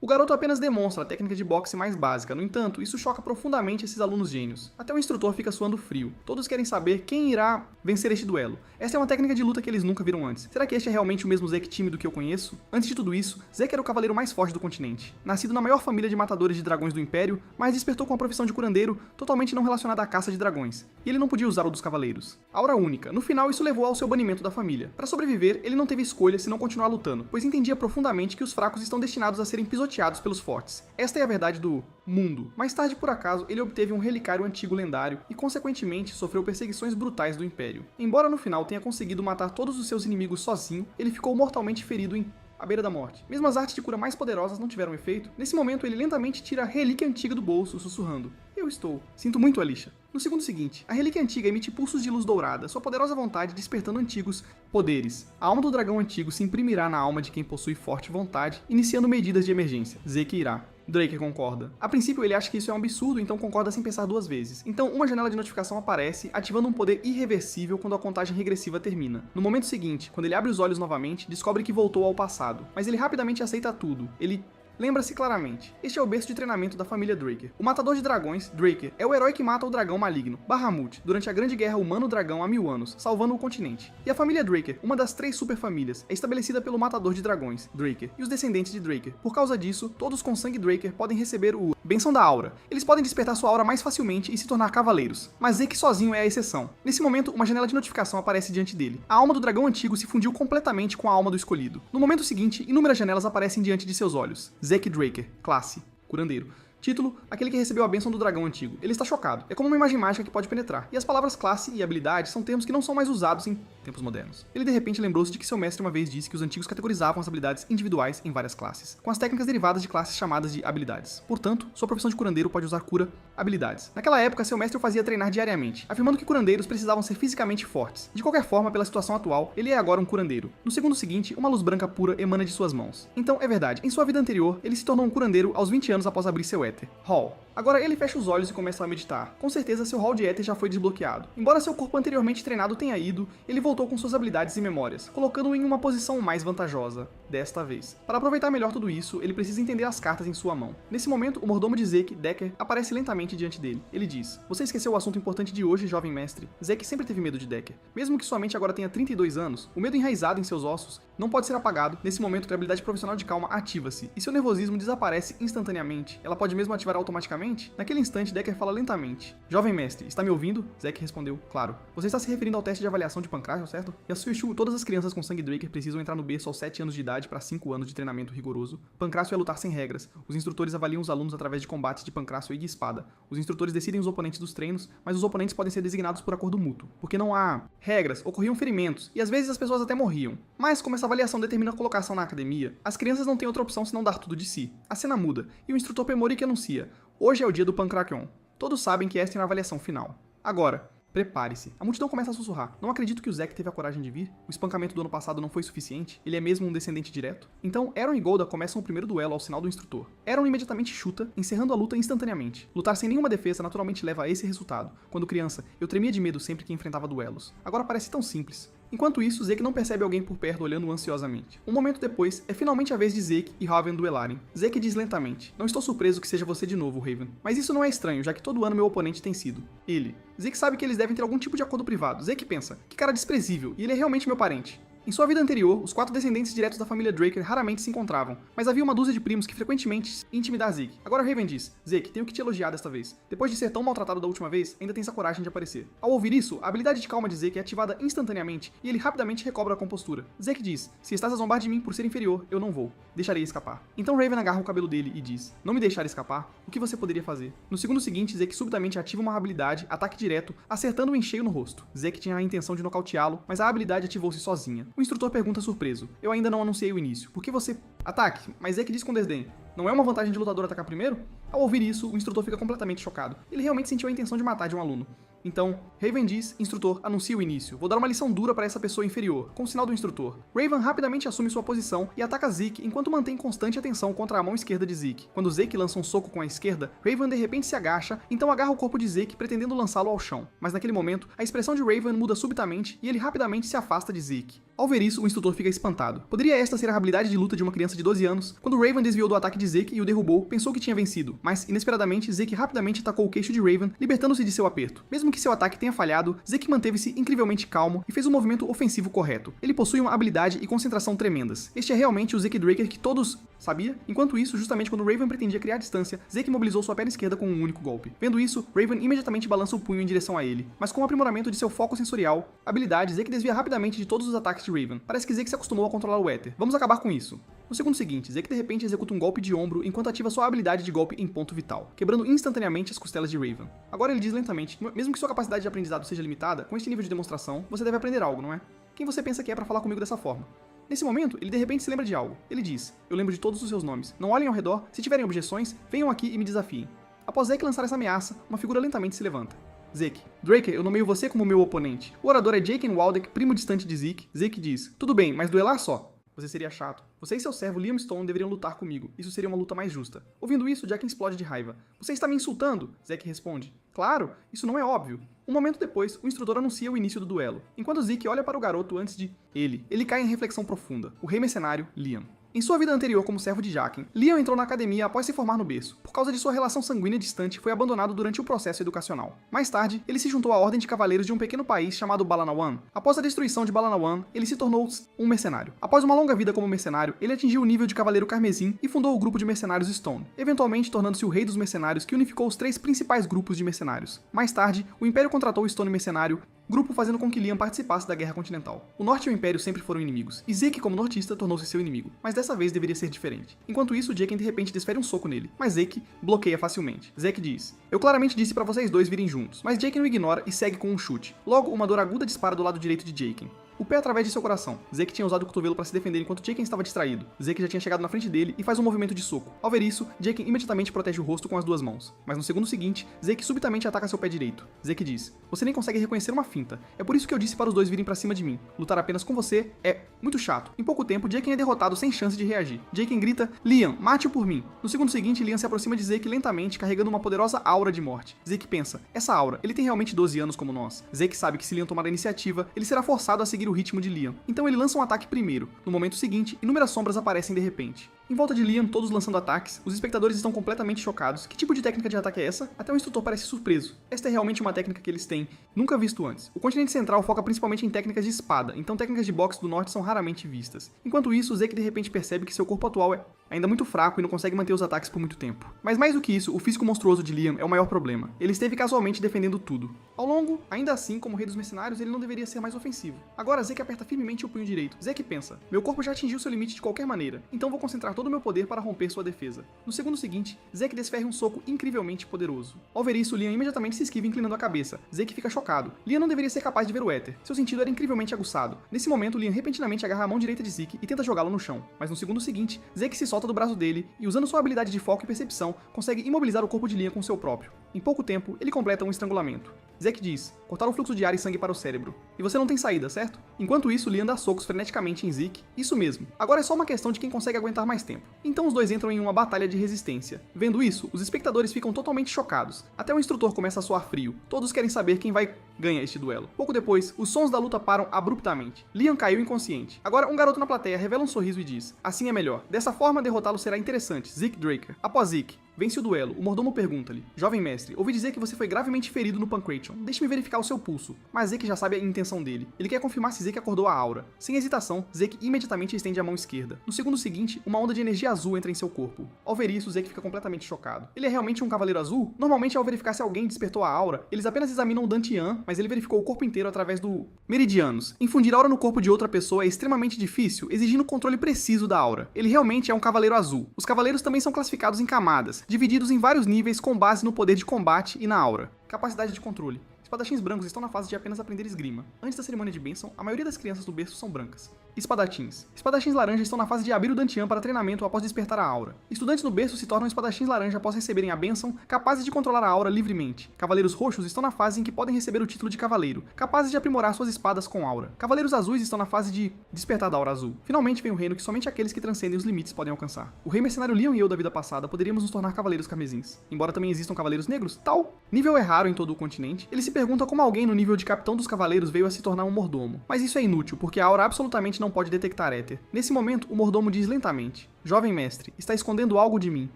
O garoto apenas demonstra a técnica de boxe mais básica, no entanto, isso choca profundamente esses alunos gênios. Até o instrutor fica suando frio. Todos querem saber quem irá vencer este duelo. Esta é uma técnica de luta que eles nunca viram antes. Será que este é realmente o mesmo Zeke tímido que eu conheço? Antes de tudo isso, Zeke era o cavaleiro mais forte do continente. Nascido na maior família de matadores de dragões do Império, mas despertou com a profissão de curandeiro totalmente não relacionada à caça de dragões. E ele não podia usar o dos cavaleiros. Aura única. No final, isso levou ao seu banimento da família. Para sobreviver, ele não teve escolha senão continuar lutando, pois entendia profundamente que os fracos estão destinados a serem pisoteados pelos fortes. Esta é a verdade do mundo. Mais tarde, por acaso, ele obteve um relicário antigo lendário e, consequentemente, sofreu perseguições brutais do Império. Embora no final tenha conseguido matar todos os seus inimigos sozinho, ele ficou mortalmente ferido à beira da morte. Mesmo as artes de cura mais poderosas não tiveram efeito. Nesse momento, ele lentamente tira a relíquia antiga do bolso, sussurrando: "Eu estou. Sinto muito, Alicia." No segundo seguinte, a relíquia antiga emite pulsos de luz dourada, sua poderosa vontade despertando antigos poderes. A alma do dragão antigo se imprimirá na alma de quem possui forte vontade, iniciando medidas de emergência. Zeke irá. Drake concorda. A princípio ele acha que isso é um absurdo, então concorda sem pensar duas vezes. Então uma janela de notificação aparece, ativando um poder irreversível quando a contagem regressiva termina. No momento seguinte, quando ele abre os olhos novamente, descobre que voltou ao passado. Mas ele rapidamente aceita tudo. Ele lembra-se claramente. Este é o berço de treinamento da família Draker. O matador de dragões, Draker, é o herói que mata o dragão maligno, Bahamut, durante a grande guerra humano-dragão há 1000 anos, salvando o continente. E a família Draker, uma das 3 superfamílias, é estabelecida pelo matador de dragões, Draker, e os descendentes de Draker. Por causa disso, todos com sangue Draker podem receber o Benção da Aura. Eles podem despertar sua aura mais facilmente e se tornar cavaleiros. Mas Zeke sozinho é a exceção. Nesse momento, uma janela de notificação aparece diante dele. A alma do dragão antigo se fundiu completamente com a alma do escolhido. No momento seguinte, inúmeras janelas aparecem diante de seus olhos. Zeke Draker, classe, curandeiro. Título, aquele que recebeu a bênção do dragão antigo. Ele está chocado. É como uma imagem mágica que pode penetrar. E as palavras classe e habilidade são termos que não são mais usados em tempos modernos. Ele de repente lembrou-se de que seu mestre uma vez disse que os antigos categorizavam as habilidades individuais em várias classes, com as técnicas derivadas de classes chamadas de habilidades. Portanto, sua profissão de curandeiro pode usar cura habilidades. Naquela época, seu mestre o fazia treinar diariamente, afirmando que curandeiros precisavam ser fisicamente fortes. De qualquer forma, pela situação atual, ele é agora um curandeiro. No segundo seguinte, uma luz branca pura emana de suas mãos. Então, é verdade, em sua vida anterior, ele se tornou um curandeiro aos 20 anos após abrir seu éter. Hall. Agora ele fecha os olhos e começa a meditar. Com certeza seu hall de éter já foi desbloqueado. Embora seu corpo anteriormente treinado tenha ido, ele voltou com suas habilidades e memórias, colocando-o em uma posição mais vantajosa, desta vez. Para aproveitar melhor tudo isso, ele precisa entender as cartas em sua mão. Nesse momento, o mordomo de Zeke, Decker, aparece lentamente diante dele. Ele diz: "Você esqueceu o assunto importante de hoje, jovem mestre." Zeke sempre teve medo de Decker. Mesmo que sua mente agora tenha 32 anos, o medo enraizado em seus ossos não pode ser apagado nesse momento que a habilidade profissional de calma ativa-se, e seu nervosismo desaparece instantaneamente. Ela pode mesmo ativar automaticamente? Naquele instante, Decker fala lentamente: "Jovem mestre, está me ouvindo?" Zeke respondeu: "Claro." "Você está se referindo ao teste de avaliação de Pancrácio, certo?" Yasuo, todas as crianças com sangue Draker precisam entrar no berço aos 7 anos de idade para 5 anos de treinamento rigoroso. Pancrácio é lutar sem regras. Os instrutores avaliam os alunos através de combates de Pancrácio e de espada. Os instrutores decidem os oponentes dos treinos, mas os oponentes podem ser designados por acordo mútuo. Porque não há regras, ocorriam ferimentos, e às vezes as pessoas até morriam. Mas, como essa avaliação determina a colocação na academia, as crianças não têm outra opção senão dar tudo de si. A cena muda, e o instrutor Pemori que anuncia: "Hoje é o dia do Pancrakion." Todos sabem que esta é a avaliação final. Agora, prepare-se. A multidão começa a sussurrar: "Não acredito que o Zeke teve a coragem de vir. O espancamento do ano passado não foi suficiente. Ele é mesmo um descendente direto." Então, Aaron e Golda começam o primeiro duelo ao sinal do instrutor. Aaron imediatamente chuta, encerrando a luta instantaneamente. Lutar sem nenhuma defesa naturalmente leva a esse resultado. Quando criança, eu tremia de medo sempre que enfrentava duelos. Agora parece tão simples. Enquanto isso, Zeke não percebe alguém por perto olhando ansiosamente. Um momento depois, é finalmente a vez de Zeke e Raven duelarem. Zeke diz lentamente: "Não estou surpreso que seja você de novo, Raven. Mas isso não é estranho, já que todo ano meu oponente tem sido ele." Zeke sabe que eles devem ter algum tipo de acordo privado. Zeke pensa: "Que cara desprezível, e ele é realmente meu parente." Em sua vida anterior, os 4 descendentes diretos da família Draker raramente se encontravam, mas havia uma dúzia de primos que frequentemente intimidar Zeke. Agora Raven diz: "Zeke, tenho que te elogiar desta vez. Depois de ser tão maltratado da última vez, ainda tens a coragem de aparecer." Ao ouvir isso, a habilidade de calma de Zeke é ativada instantaneamente e ele rapidamente recobra a compostura. Zeke diz: "Se estás a zombar de mim por ser inferior, eu não vou. Deixarei escapar." Então Raven agarra o cabelo dele e diz: "Não me deixar escapar? O que você poderia fazer?" No segundo seguinte, Zeke subitamente ativa uma habilidade, ataque direto, acertando-o em cheio no rosto. Zeke tinha a intenção de nocauteá-lo, mas a habilidade ativou-se sozinha. O instrutor pergunta surpreso: "Eu ainda não anunciei o início. Por que você..." "Ataque." Mas Zeke diz com desdém: "Não é uma vantagem de lutador atacar primeiro?" Ao ouvir isso, o instrutor fica completamente chocado. Ele realmente sentiu a intenção de matar de um aluno. Então, Raven diz, instrutor, anuncia o início. Vou dar uma lição dura para essa pessoa inferior, com o sinal do instrutor. Raven rapidamente assume sua posição e ataca Zeke enquanto mantém constante atenção contra a mão esquerda de Zeke. Quando Zeke lança um soco com a esquerda, Raven de repente se agacha, então agarra o corpo de Zeke pretendendo lançá-lo ao chão. Mas naquele momento, a expressão de Raven muda subitamente e ele rapidamente se afasta de Zeke. Ao ver isso, o instrutor fica espantado. Poderia esta ser a habilidade de luta de uma criança de 12 anos? Quando Raven desviou do ataque de Zeke e o derrubou, pensou que tinha vencido, mas inesperadamente Zeke rapidamente atacou o queixo de Raven, libertando-se de seu aperto. Mesmo que seu ataque tenha falhado, Zeke manteve-se incrivelmente calmo e fez o movimento ofensivo correto. Ele possui uma habilidade e concentração tremendas. Este é realmente o Zeke Draker que todos sabia? Enquanto isso, justamente quando Raven pretendia criar distância, Zeke mobilizou sua perna esquerda com um único golpe. Vendo isso, Raven imediatamente balança o punho em direção a ele, mas com o aprimoramento de seu foco sensorial, habilidade, Zeke desvia rapidamente de todos os ataques de Raven. Parece que Zeke se acostumou a controlar o éter. Vamos acabar com isso. No segundo seguinte, Zeke de repente executa um golpe de ombro enquanto ativa sua habilidade de golpe em ponto vital, quebrando instantaneamente as costelas de Raven. Agora ele diz lentamente, mesmo que sua capacidade de aprendizado seja limitada, com este nível de demonstração, você deve aprender algo, não é? Quem você pensa que é para falar comigo dessa forma? Nesse momento, ele de repente se lembra de algo. Ele diz, eu lembro de todos os seus nomes. Não olhem ao redor, se tiverem objeções, venham aqui e me desafiem. Após Zeke lançar essa ameaça, uma figura lentamente se levanta. Zeke. Draker, eu nomeio você como meu oponente. O orador é Jaqen Waldeck, primo distante de Zeke. Zeke diz, tudo bem, mas duelar só. Você seria chato. Você e seu servo Liam Stone deveriam lutar comigo. Isso seria uma luta mais justa. Ouvindo isso, Jaqen explode de raiva. Você está me insultando? Zeke responde. Claro, isso não é óbvio. Um momento depois, o instrutor anuncia o início do duelo. Enquanto Zeke olha para o garoto antes de ele cai em reflexão profunda. O rei mercenário, Liam. Em sua vida anterior como servo de Jaqen, Liam entrou na academia após se formar no berço. Por causa de sua relação sanguínea distante, foi abandonado durante o processo educacional. Mais tarde, ele se juntou à Ordem de Cavaleiros de um pequeno país chamado Balanawan. Após a destruição de Balanawan, ele se tornou um mercenário. Após uma longa vida como mercenário, ele atingiu o nível de Cavaleiro Carmesim e fundou o grupo de mercenários Stone, eventualmente tornando-se o rei dos mercenários que unificou os 3 principais grupos de mercenários. Mais tarde, o Império contratou o Stone Mercenário, grupo fazendo com que Liam participasse da Guerra Continental. O Norte e o Império sempre foram inimigos, e Zeke, como nortista, tornou-se seu inimigo, mas dessa vez deveria ser diferente. Enquanto isso, Jaqen de repente desfere um soco nele, mas Zeke bloqueia facilmente. Zeke diz, eu claramente disse pra vocês dois virem juntos, mas Jaqen o ignora e segue com um chute. Logo, uma dor aguda dispara do lado direito de Jaqen. O pé através de seu coração. Zeke tinha usado o cotovelo para se defender enquanto Jaqen estava distraído. Zeke já tinha chegado na frente dele e faz um movimento de soco. Ao ver isso, Jaqen imediatamente protege o rosto com as 2 mãos. Mas no segundo seguinte, Zeke subitamente ataca seu pé direito. Zeke diz, você nem consegue reconhecer uma finta. É por isso que eu disse para os dois virem pra cima de mim. Lutar apenas com você é muito chato. Em pouco tempo, Jaqen é derrotado sem chance de reagir. Jaqen grita, Liam, mate-o por mim. No segundo seguinte, Liam se aproxima de Zeke lentamente, carregando uma poderosa aura de morte. Zeke pensa, essa aura, ele tem realmente 12 anos como nós. Zeke sabe que se Liam tomar a iniciativa, ele será forçado a seguir o ritmo de Liam. Então ele lança um ataque primeiro. No momento seguinte, inúmeras sombras aparecem de repente. Em volta de Liam, todos lançando ataques, os espectadores estão completamente chocados. Que tipo de técnica de ataque é essa? Até o instrutor parece surpreso. Esta é realmente uma técnica que eles têm nunca visto antes. O continente central foca principalmente em técnicas de espada, então técnicas de boxe do norte são raramente vistas. Enquanto isso, Zeke de repente percebe que seu corpo atual é ainda muito fraco e não consegue manter os ataques por muito tempo. Mas mais do que isso, o físico monstruoso de Liam é o maior problema. Ele esteve casualmente defendendo tudo. Ao longo, ainda assim, como rei dos mercenários, ele não deveria ser mais ofensivo. Agora Zeke aperta firmemente o punho direito. Zeke pensa, meu corpo já atingiu seu limite de qualquer maneira, então vou concentrar todo o meu poder para romper sua defesa. No segundo seguinte, Zeke desferra um soco incrivelmente poderoso. Ao ver isso, Liam imediatamente se esquiva inclinando a cabeça. Zeke fica chocado. Liam não deveria ser capaz de ver o éter. Seu sentido era incrivelmente aguçado. Nesse momento, Liam repentinamente agarra a mão direita de Zeke e tenta jogá-lo no chão. Mas no segundo seguinte, Zeke se solta do braço dele e, usando sua habilidade de foco e percepção, consegue imobilizar o corpo de Liam com seu próprio. Em pouco tempo, ele completa um estrangulamento. Zeke diz, cortar o fluxo de ar e sangue para o cérebro. E você não tem saída, certo? Enquanto isso, Liam dá socos freneticamente em Zeke. Isso mesmo. Agora é só uma questão de quem consegue aguentar mais tempo. Então os dois entram em uma batalha de resistência. Vendo isso, os espectadores ficam totalmente chocados. Até o instrutor começa a suar frio. Todos querem saber quem vai ganhar este duelo. Pouco depois, os sons da luta param abruptamente. Liam caiu inconsciente. Agora, um garoto na plateia revela um sorriso e diz, assim é melhor. Dessa forma, derrotá-lo será interessante. Zeke Draker. Após Zeke vence o duelo, o mordomo pergunta-lhe, jovem mestre, ouvi dizer que você foi gravemente ferido no Pancration. Deixe-me verificar o seu pulso. Mas Zeke já sabe a intenção dele. Ele quer confirmar se Zeke acordou a aura. Sem hesitação, Zeke imediatamente estende a mão esquerda. No segundo seguinte, uma onda de energia azul entra em seu corpo. Ao ver isso, Zeke fica completamente chocado. Ele é realmente um cavaleiro azul? Normalmente, ao verificar se alguém despertou a aura, eles apenas examinam o Dantian, mas ele verificou o corpo inteiro através do Meridianos. Infundir aura no corpo de outra pessoa é extremamente difícil, exigindo o controle preciso da aura. Ele realmente é um cavaleiro azul. Os cavaleiros também são classificados em camadas, divididos em vários níveis com base no poder de combate e na aura. Capacidade de controle. Espadachins brancos estão na fase de apenas aprender esgrima. Antes da cerimônia de bênção, a maioria das crianças do berço são brancas. Espadachins. Espadachins laranja estão na fase de abrir o Dantian para treinamento após despertar a aura. Estudantes no berço se tornam espadachins laranja após receberem a bênção, capazes de controlar a aura livremente. Cavaleiros roxos estão na fase em que podem receber o título de cavaleiro, capazes de aprimorar suas espadas com aura. Cavaleiros azuis estão na fase de despertar da aura azul. Finalmente vem o reino que somente aqueles que transcendem os limites podem alcançar. O rei mercenário Leon e eu da vida passada poderíamos nos tornar cavaleiros carmesins. Embora também existam cavaleiros negros, tal nível é raro em todo o continente, ele se pergunta como alguém no nível de capitão dos cavaleiros veio a se tornar um mordomo. Mas isso é inútil, porque a aura absolutamente não pode detectar éter. Nesse momento, o mordomo diz lentamente: "Jovem mestre, está escondendo algo de mim."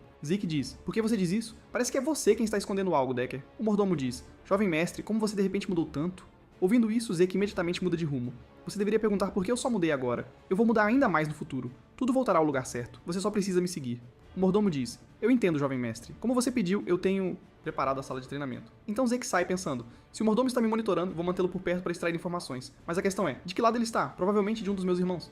Zeke diz: "Por que você diz isso? Parece que é você quem está escondendo algo, Decker." O mordomo diz: "Jovem mestre, como você de repente mudou tanto?" Ouvindo isso, Zeke imediatamente muda de rumo. "Você deveria perguntar por que eu só mudei agora. Eu vou mudar ainda mais no futuro. Tudo voltará ao lugar certo. Você só precisa me seguir." O mordomo diz: "Eu entendo, jovem mestre. Como você pediu, eu tenho preparado a sala de treinamento." Então Zeke sai pensando: se o mordomo está me monitorando, vou mantê-lo por perto para extrair informações. Mas a questão é, de que lado ele está? Provavelmente de um dos meus irmãos.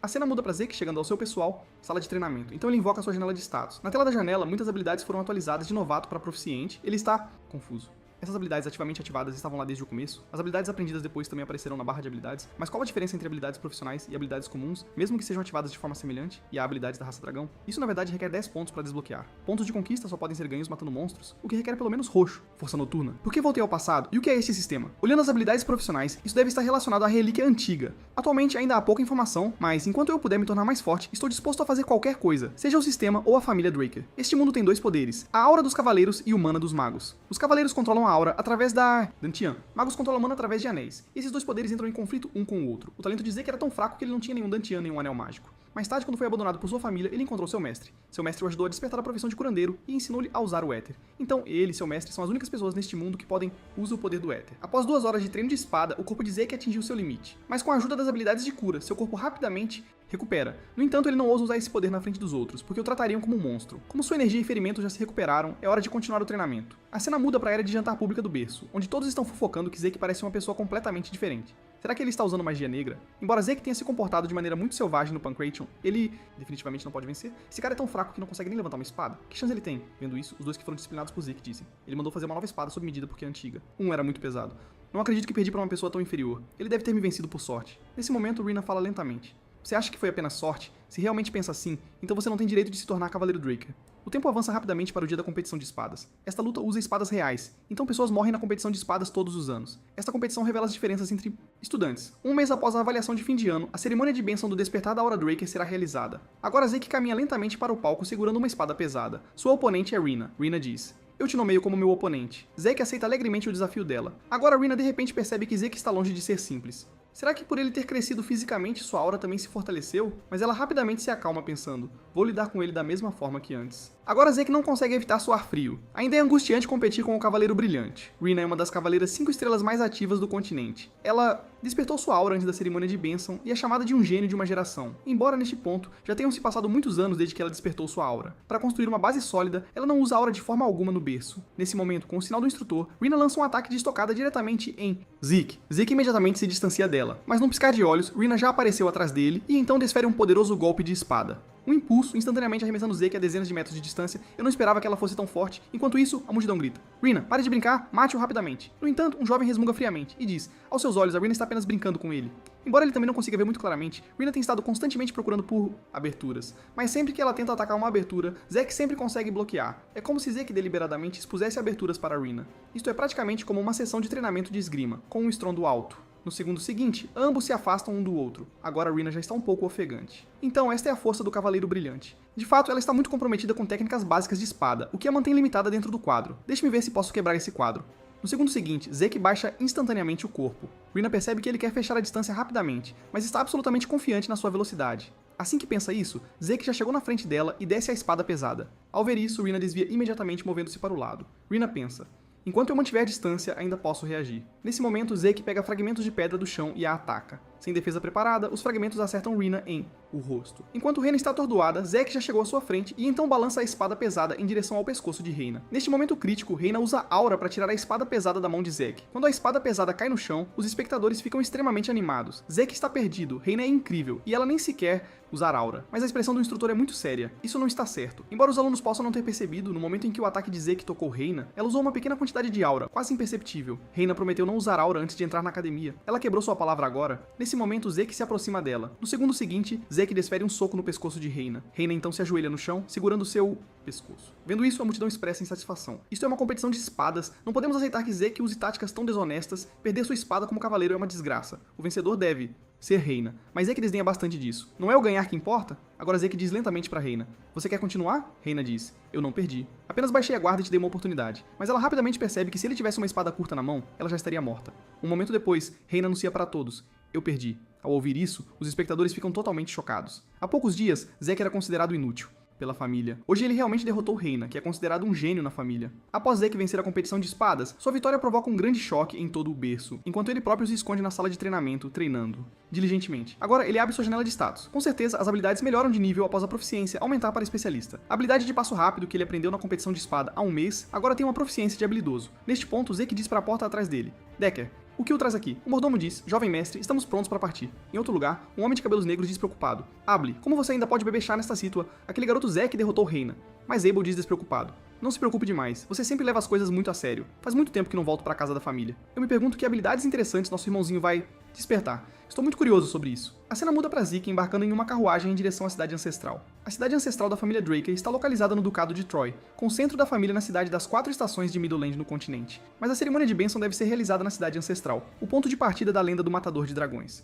A cena muda para Zeke chegando ao seu pessoal, sala de treinamento. Então ele invoca a sua janela de status. Na tela da janela, muitas habilidades foram atualizadas de novato para proficiente. Ele está confuso. Essas habilidades ativamente ativadas estavam lá desde o começo. As habilidades aprendidas depois também apareceram na barra de habilidades. Mas qual a diferença entre habilidades profissionais e habilidades comuns, mesmo que sejam ativadas de forma semelhante, e há habilidades da raça dragão? Isso na verdade requer 10 pontos para desbloquear. Pontos de conquista só podem ser ganhos matando monstros, o que requer pelo menos roxo, força noturna. Por que voltei ao passado? E o que é este sistema? Olhando as habilidades profissionais, isso deve estar relacionado à relíquia antiga. Atualmente ainda há pouca informação, mas enquanto eu puder me tornar mais forte, estou disposto a fazer qualquer coisa, seja o sistema ou a família Draker. Este mundo tem dois poderes: a aura dos cavaleiros e o mana dos magos. Os cavaleiros controlam a aura através da Dantian. Magos controlam mana através de anéis. E esses dois poderes entram em conflito um com o outro. O talento de Zeke era tão fraco que ele não tinha nenhum Dantian, nenhum anel mágico. Mais tarde, quando foi abandonado por sua família, ele encontrou seu mestre. Seu mestre o ajudou a despertar a profissão de curandeiro e ensinou-lhe a usar o éter. Então, ele e seu mestre são as únicas pessoas neste mundo que podem usar o poder do éter. Após 2 horas de treino de espada, o corpo de Zeke atingiu seu limite. Mas com a ajuda das habilidades de cura, seu corpo rapidamente recupera. No entanto, ele não ousa usar esse poder na frente dos outros, porque o tratariam como um monstro. Como sua energia e ferimentos já se recuperaram, é hora de continuar o treinamento. A cena muda para a era de jantar pública do berço, onde todos estão fofocando que Zeke parece uma pessoa completamente diferente. Será que ele está usando magia negra? Embora Zeke tenha se comportado de maneira muito selvagem no Pancration, ele definitivamente não pode vencer. Esse cara é tão fraco que não consegue nem levantar uma espada. Que chance ele tem? Vendo isso, os dois que foram disciplinados por Zeke dizem: ele mandou fazer uma nova espada sob medida porque é antiga. Era muito pesado. Não acredito que perdi para uma pessoa tão inferior. Ele deve ter me vencido por sorte. Nesse momento, Rina fala lentamente: você acha que foi apenas sorte? Se realmente pensa assim, então você não tem direito de se tornar Cavaleiro Draker. O tempo avança rapidamente para o dia da competição de espadas. Esta luta usa espadas reais, então pessoas morrem na competição de espadas todos os anos. Esta competição revela as diferenças entre estudantes. Um mês após a avaliação de fim de ano, a cerimônia de bênção do despertar da Aura Draker será realizada. Agora Zeke caminha lentamente para o palco segurando uma espada pesada. Sua oponente é Rina. Rina diz: eu te nomeio como meu oponente. Zeke aceita alegremente o desafio dela. Agora Rina de repente percebe que Zeke está longe de ser simples. Será que por ele ter crescido fisicamente, sua aura também se fortaleceu? Mas ela rapidamente se acalma pensando: vou lidar com ele da mesma forma que antes. Agora Zeke não consegue evitar suar frio. Ainda é angustiante competir com o Cavaleiro Brilhante. Rina é uma das cavaleiras 5 estrelas mais ativas do continente. Ela despertou sua aura antes da cerimônia de bênção e é chamada de um gênio de uma geração. Embora neste ponto já tenham se passado muitos anos desde que ela despertou sua aura. Para construir uma base sólida, ela não usa a aura de forma alguma no berço. Nesse momento, com o sinal do instrutor, Rina lança um ataque de estocada diretamente em Zeke. Zeke imediatamente se distancia dela, mas num piscar de olhos, Rina já apareceu atrás dele e então desfere um poderoso golpe de espada. Um impulso, instantaneamente arremessando Zeke a dezenas de metros de distância. Eu não esperava que ela fosse tão forte. Enquanto isso, a multidão grita: Rina, pare de brincar, mate-o rapidamente. No entanto, um jovem resmunga friamente e diz: aos seus olhos, a Rina está apenas brincando com ele. Embora ele também não consiga ver muito claramente, Rina tem estado constantemente procurando por aberturas. Mas sempre que ela tenta atacar uma abertura, Zeke sempre consegue bloquear. É como se Zeke deliberadamente expusesse aberturas para Rina. Isto é praticamente como uma sessão de treinamento de esgrima, com um estrondo alto. No segundo seguinte, ambos se afastam um do outro. Agora Rina já está um pouco ofegante. Então esta é a força do Cavaleiro Brilhante. De fato, ela está muito comprometida com técnicas básicas de espada, o que a mantém limitada dentro do quadro. Deixe-me ver se posso quebrar esse quadro. No segundo seguinte, Zeke baixa instantaneamente o corpo. Rina percebe que ele quer fechar a distância rapidamente, mas está absolutamente confiante na sua velocidade. Assim que pensa isso, Zeke já chegou na frente dela e desce a espada pesada. Ao ver isso, Rina desvia imediatamente movendo-se para o lado. Rina pensa: enquanto eu mantiver a distância, ainda posso reagir. Nesse momento, Zeke pega fragmentos de pedra do chão e a ataca. Sem defesa preparada, os fragmentos acertam Rina em o rosto. Enquanto Reina está atordoada, Zeke já chegou à sua frente e então balança a espada pesada em direção ao pescoço de Reina. Neste momento crítico, Reina usa aura para tirar a espada pesada da mão de Zeke. Quando a espada pesada cai no chão, os espectadores ficam extremamente animados. Zeke está perdido, Reina é incrível e ela nem sequer usar aura. Mas a expressão do instrutor é muito séria. Isso não está certo. Embora os alunos possam não ter percebido, no momento em que o ataque de Zeke tocou Reina, ela usou uma pequena quantidade de aura, quase imperceptível. Reina prometeu não usar aura antes de entrar na academia. Ela quebrou sua palavra agora. Nesse Nesse momento, Zeke se aproxima dela. No segundo seguinte, Zeke desfere um soco no pescoço de Reina. Reina então se ajoelha no chão, segurando seu pescoço. Vendo isso, a multidão expressa insatisfação. Isto é uma competição de espadas, não podemos aceitar que Zeke use táticas tão desonestas, perder sua espada como cavaleiro é uma desgraça. O vencedor deve ser Reina, mas Zeke desdenha bastante disso. Não é o ganhar que importa? Agora Zeke diz lentamente pra Reina. Você quer continuar? Reina diz. Eu não perdi. Apenas baixei a guarda e te dei uma oportunidade. Mas ela rapidamente percebe que se ele tivesse uma espada curta na mão, ela já estaria morta. Um momento depois, Reina anuncia para todos. Eu perdi. Ao ouvir isso, os espectadores ficam totalmente chocados. Há poucos dias, Zeke era considerado inútil pela família. Hoje ele realmente derrotou Reina, que é considerado um gênio na família. Após Zeke vencer a competição de espadas, sua vitória provoca um grande choque em todo o berço, enquanto ele próprio se esconde na sala de treinamento, treinando diligentemente. Agora, ele abre sua janela de status. Com certeza, as habilidades melhoram de nível após a proficiência aumentar para especialista. A habilidade de passo rápido que ele aprendeu na competição de espada há um mês, agora tem uma proficiência de habilidoso. Neste ponto, Zeke diz para a porta atrás dele. Decker, o que o traz aqui? O mordomo diz, jovem mestre, estamos prontos para partir. Em outro lugar, um homem de cabelos negros diz preocupado. Able, como você ainda pode beber chá nesta situa? Aquele garoto Zeke derrotou Reina. Mas Abel diz despreocupado. Não se preocupe demais, você sempre leva as coisas muito a sério. Faz muito tempo que não volto para casa da família. Eu me pergunto que habilidades interessantes nosso irmãozinho vai despertar. Estou muito curioso sobre isso. A cena muda para Zeke embarcando em uma carruagem em direção à cidade ancestral. A cidade ancestral da família Draker está localizada no Ducado de Troy, com o centro da família na cidade das 4 estações de Middleland no continente. Mas a cerimônia de bênção deve ser realizada na cidade ancestral, o ponto de partida da lenda do Matador de Dragões.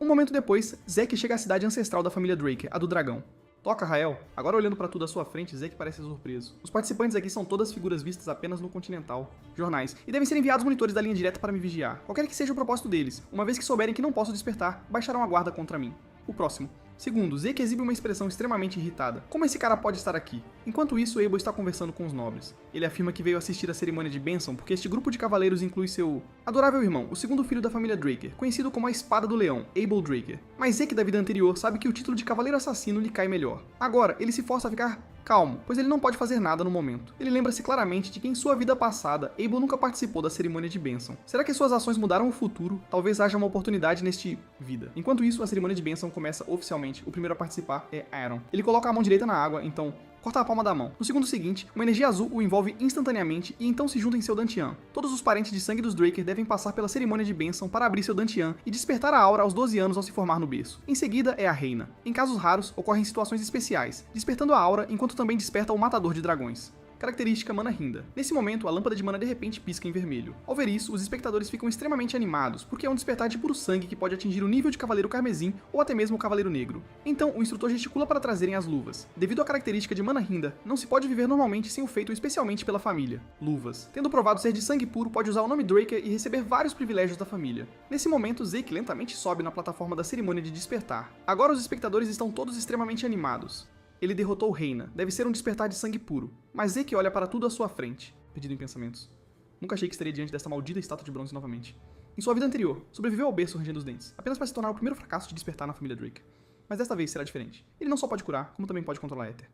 Um momento depois, Zeke chega à cidade ancestral da família Draker, a do Dragão. Toca, Rael. Agora olhando pra tudo à sua frente, Zeke parece surpreso. Os participantes aqui são todas figuras vistas apenas no Continental. Jornais. E devem ser enviados monitores da linha direta para me vigiar. Qualquer que seja o propósito deles, uma vez que souberem que não posso despertar, baixarão a guarda contra mim. O próximo. Segundo, Zeke exibe uma expressão extremamente irritada. Como esse cara pode estar aqui? Enquanto isso, Abel está conversando com os nobres. Ele afirma que veio assistir a cerimônia de bênção porque este grupo de cavaleiros inclui seu adorável irmão, o segundo filho da família Draker, conhecido como a Espada do Leão, Abel Draker. Mas Zeke da vida anterior sabe que o título de Cavaleiro Assassino lhe cai melhor. Agora, ele se força a ficar calmo, pois ele não pode fazer nada no momento. Ele lembra-se claramente de que em sua vida passada, Abel nunca participou da cerimônia de bênção. Será que suas ações mudaram o futuro? Talvez haja uma oportunidade neste vida. Enquanto isso, a cerimônia de bênção começa oficialmente. O primeiro a participar é Aaron. Ele coloca a mão direita na água, então corta a palma da mão. No segundo seguinte, uma energia azul o envolve instantaneamente e então se junta em seu Dantian. Todos os parentes de sangue dos Draker devem passar pela cerimônia de bênção para abrir seu Dantian e despertar a aura aos 12 anos ao se formar no berço. Em seguida é a Reina. Em casos raros, ocorrem situações especiais, despertando a aura enquanto também desperta o Matador de Dragões. Característica Mana Hinda. Nesse momento, a lâmpada de mana de repente pisca em vermelho. Ao ver isso, os espectadores ficam extremamente animados, porque é um despertar de puro sangue que pode atingir o nível de Cavaleiro Carmesim ou até mesmo o Cavaleiro Negro. Então, o instrutor gesticula para trazerem as luvas. Devido à característica de Mana Hinda, não se pode viver normalmente sem o feito especialmente pela família. Luvas. Tendo provado ser de sangue puro, pode usar o nome Draker e receber vários privilégios da família. Nesse momento, Zeke lentamente sobe na plataforma da cerimônia de despertar. Agora os espectadores estão todos extremamente animados. Ele derrotou Reina, deve ser um despertar de sangue puro. Mas Zeke olha para tudo à sua frente, perdido em pensamentos. Nunca achei que estaria diante desta maldita estátua de bronze novamente. Em sua vida anterior, sobreviveu ao berço rangendo os dentes, apenas para se tornar o primeiro fracasso de despertar na família Drake. Mas desta vez será diferente. Ele não só pode curar, como também pode controlar Éter.